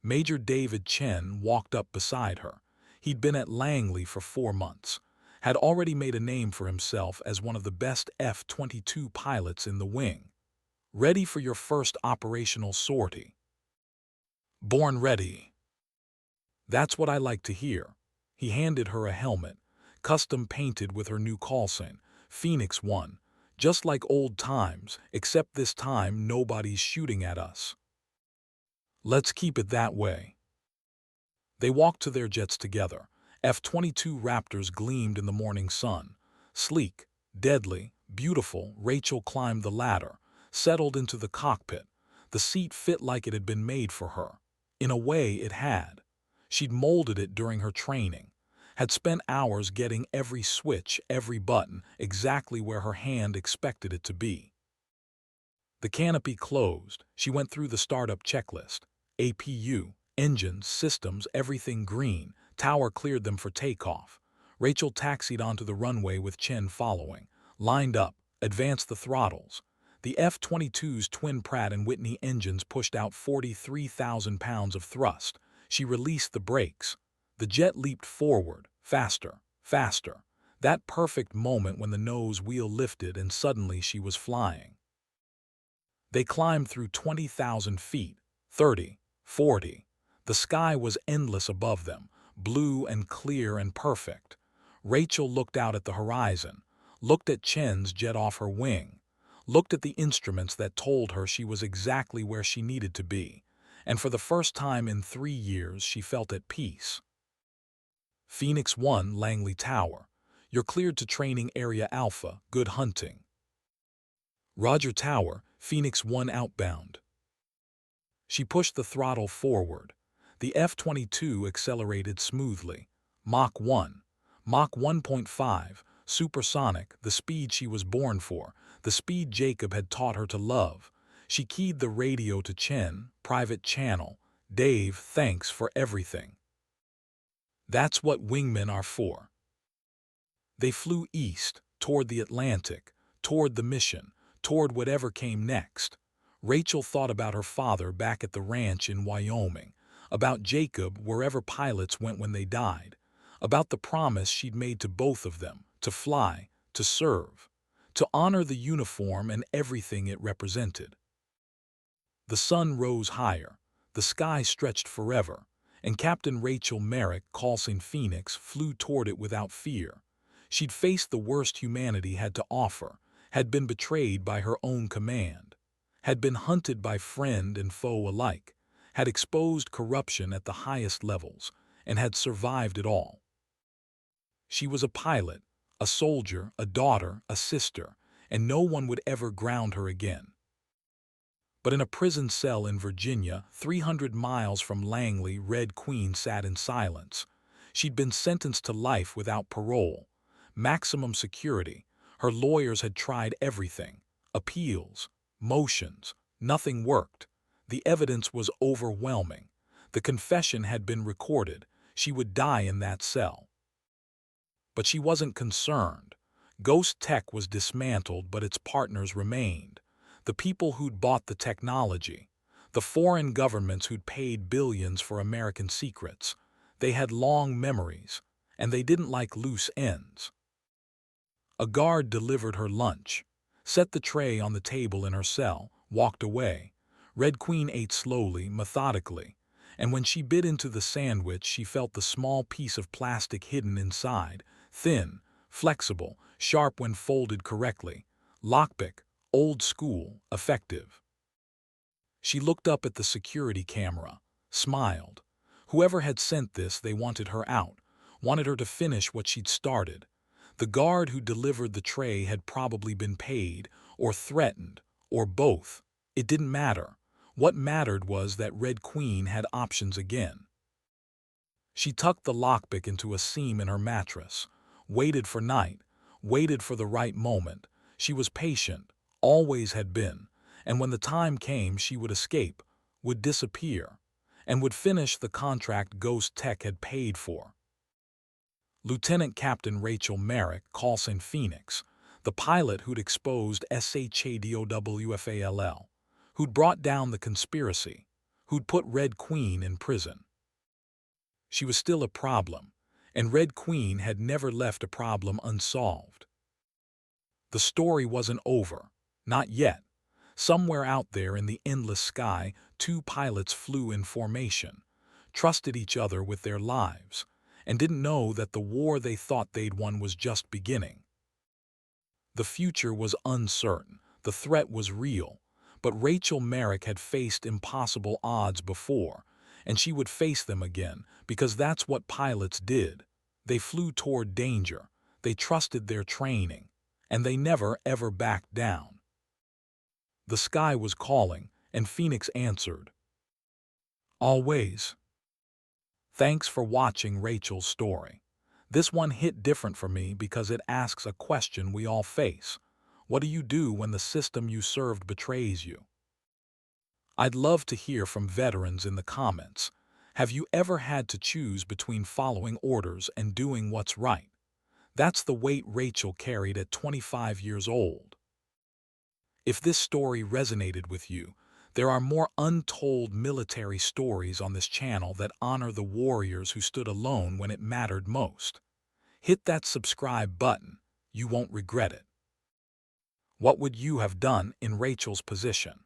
Major David Chen walked up beside her. He'd been at Langley for 4 months, had already made a name for himself as one of the best F-22 pilots in the wing. Ready for your first operational sortie. Born ready. That's what I like to hear. He handed her a helmet, custom painted with her new call sign, Phoenix 1, just like old times, except this time nobody's shooting at us. Let's keep it that way. They walked to their jets together. F-22 Raptors gleamed in the morning sun. Sleek, deadly, beautiful, Rachel climbed the ladder, settled into the cockpit. The seat fit like it had been made for her. In a way, it had. She'd molded it during her training, had spent hours getting every switch, every button, exactly where her hand expected it to be. The canopy closed. She went through the startup checklist. APU, engines, systems, everything green. Tower cleared them for takeoff. Rachel taxied onto the runway with Chen following. Lined up, advanced the throttles. The F-22's twin Pratt & Whitney engines pushed out 43,000 pounds of thrust. She released the brakes. The jet leaped forward, faster, faster. That perfect moment when the nose wheel lifted and suddenly she was flying. They climbed through 20,000 feet, 30, 40. The sky was endless above them, blue and clear and perfect. Rachel looked out at the horizon, looked at Chen's jet off her wing, looked at the instruments that told her she was exactly where she needed to be, and for the first time in 3 years she felt at peace. Phoenix 1, Langley Tower. You're cleared to Training Area Alpha, good hunting. Roger Tower, Phoenix 1 outbound. She pushed the throttle forward. The F-22 accelerated smoothly. Mach 1. Mach 1.5, supersonic, the speed she was born for, the speed Jacob had taught her to love. She keyed the radio to Chen, private channel. Dave, thanks for everything. That's what wingmen are for. They flew east, toward the Atlantic, toward the mission, toward whatever came next. Rachel thought about her father back at the ranch in Wyoming, about Jacob wherever pilots went when they died, about the promise she'd made to both of them, to fly, to serve, to honor the uniform and everything it represented. The sun rose higher, the sky stretched forever, and Captain Rachel Merrick, Coulson Phoenix, flew toward it without fear. She'd faced the worst humanity had to offer, had been betrayed by her own command, had been hunted by friend and foe alike, had exposed corruption at the highest levels, and had survived it all. She was a pilot, a soldier, a daughter, a sister, and no one would ever ground her again. But in a prison cell in Virginia, 300 miles from Langley, Red Queen sat in silence. She'd been sentenced to life without parole, maximum security. Her lawyers had tried everything, appeals, motions, nothing worked. The evidence was overwhelming. The confession had been recorded. She would die in that cell. But she wasn't concerned. Ghost Tech was dismantled, but its partners remained. The people who'd bought the technology, the foreign governments who'd paid billions for American secrets. They had long memories, and they didn't like loose ends. A guard delivered her lunch, set the tray on the table in her cell, walked away. Red Queen ate slowly, methodically, and when she bit into the sandwich she felt the small piece of plastic hidden inside, thin, flexible, sharp when folded correctly. Lockpick, old school, effective. She looked up at the security camera, smiled. Whoever had sent this, they wanted her out, wanted her to finish what she'd started. The guard who delivered the tray had probably been paid, or threatened, or both. It didn't matter. What mattered was that Red Queen had options again. She tucked the lockpick into a seam in her mattress, waited for night, waited for the right moment. She was patient, always had been, and when the time came she would escape, would disappear, and would finish the contract Ghost Tech had paid for. Lieutenant Captain Rachel Merrick, Coulson Phoenix, the pilot who'd exposed SHADOWFALL, who'd brought down the conspiracy, who'd put Red Queen in prison. She was still a problem, and Red Queen had never left a problem unsolved. The story wasn't over, not yet. Somewhere out there in the endless sky, 2 pilots flew in formation, trusted each other with their lives, and didn't know that the war they thought they'd won was just beginning. The future was uncertain, the threat was real, but Rachel Merrick had faced impossible odds before, and she would face them again, because that's what pilots did. They flew toward danger, they trusted their training, and they never ever backed down. The sky was calling, and Phoenix answered. Always. Thanks for watching Rachel's story. This one hit different for me because it asks a question we all face. What do you do when the system you served betrays you? I'd love to hear from veterans in the comments. Have you ever had to choose between following orders and doing what's right? That's the weight Rachel carried at 25 years old. If this story resonated with you, there are more untold military stories on this channel that honor the warriors who stood alone when it mattered most. Hit that subscribe button. You won't regret it. What would you have done in Rachel's position?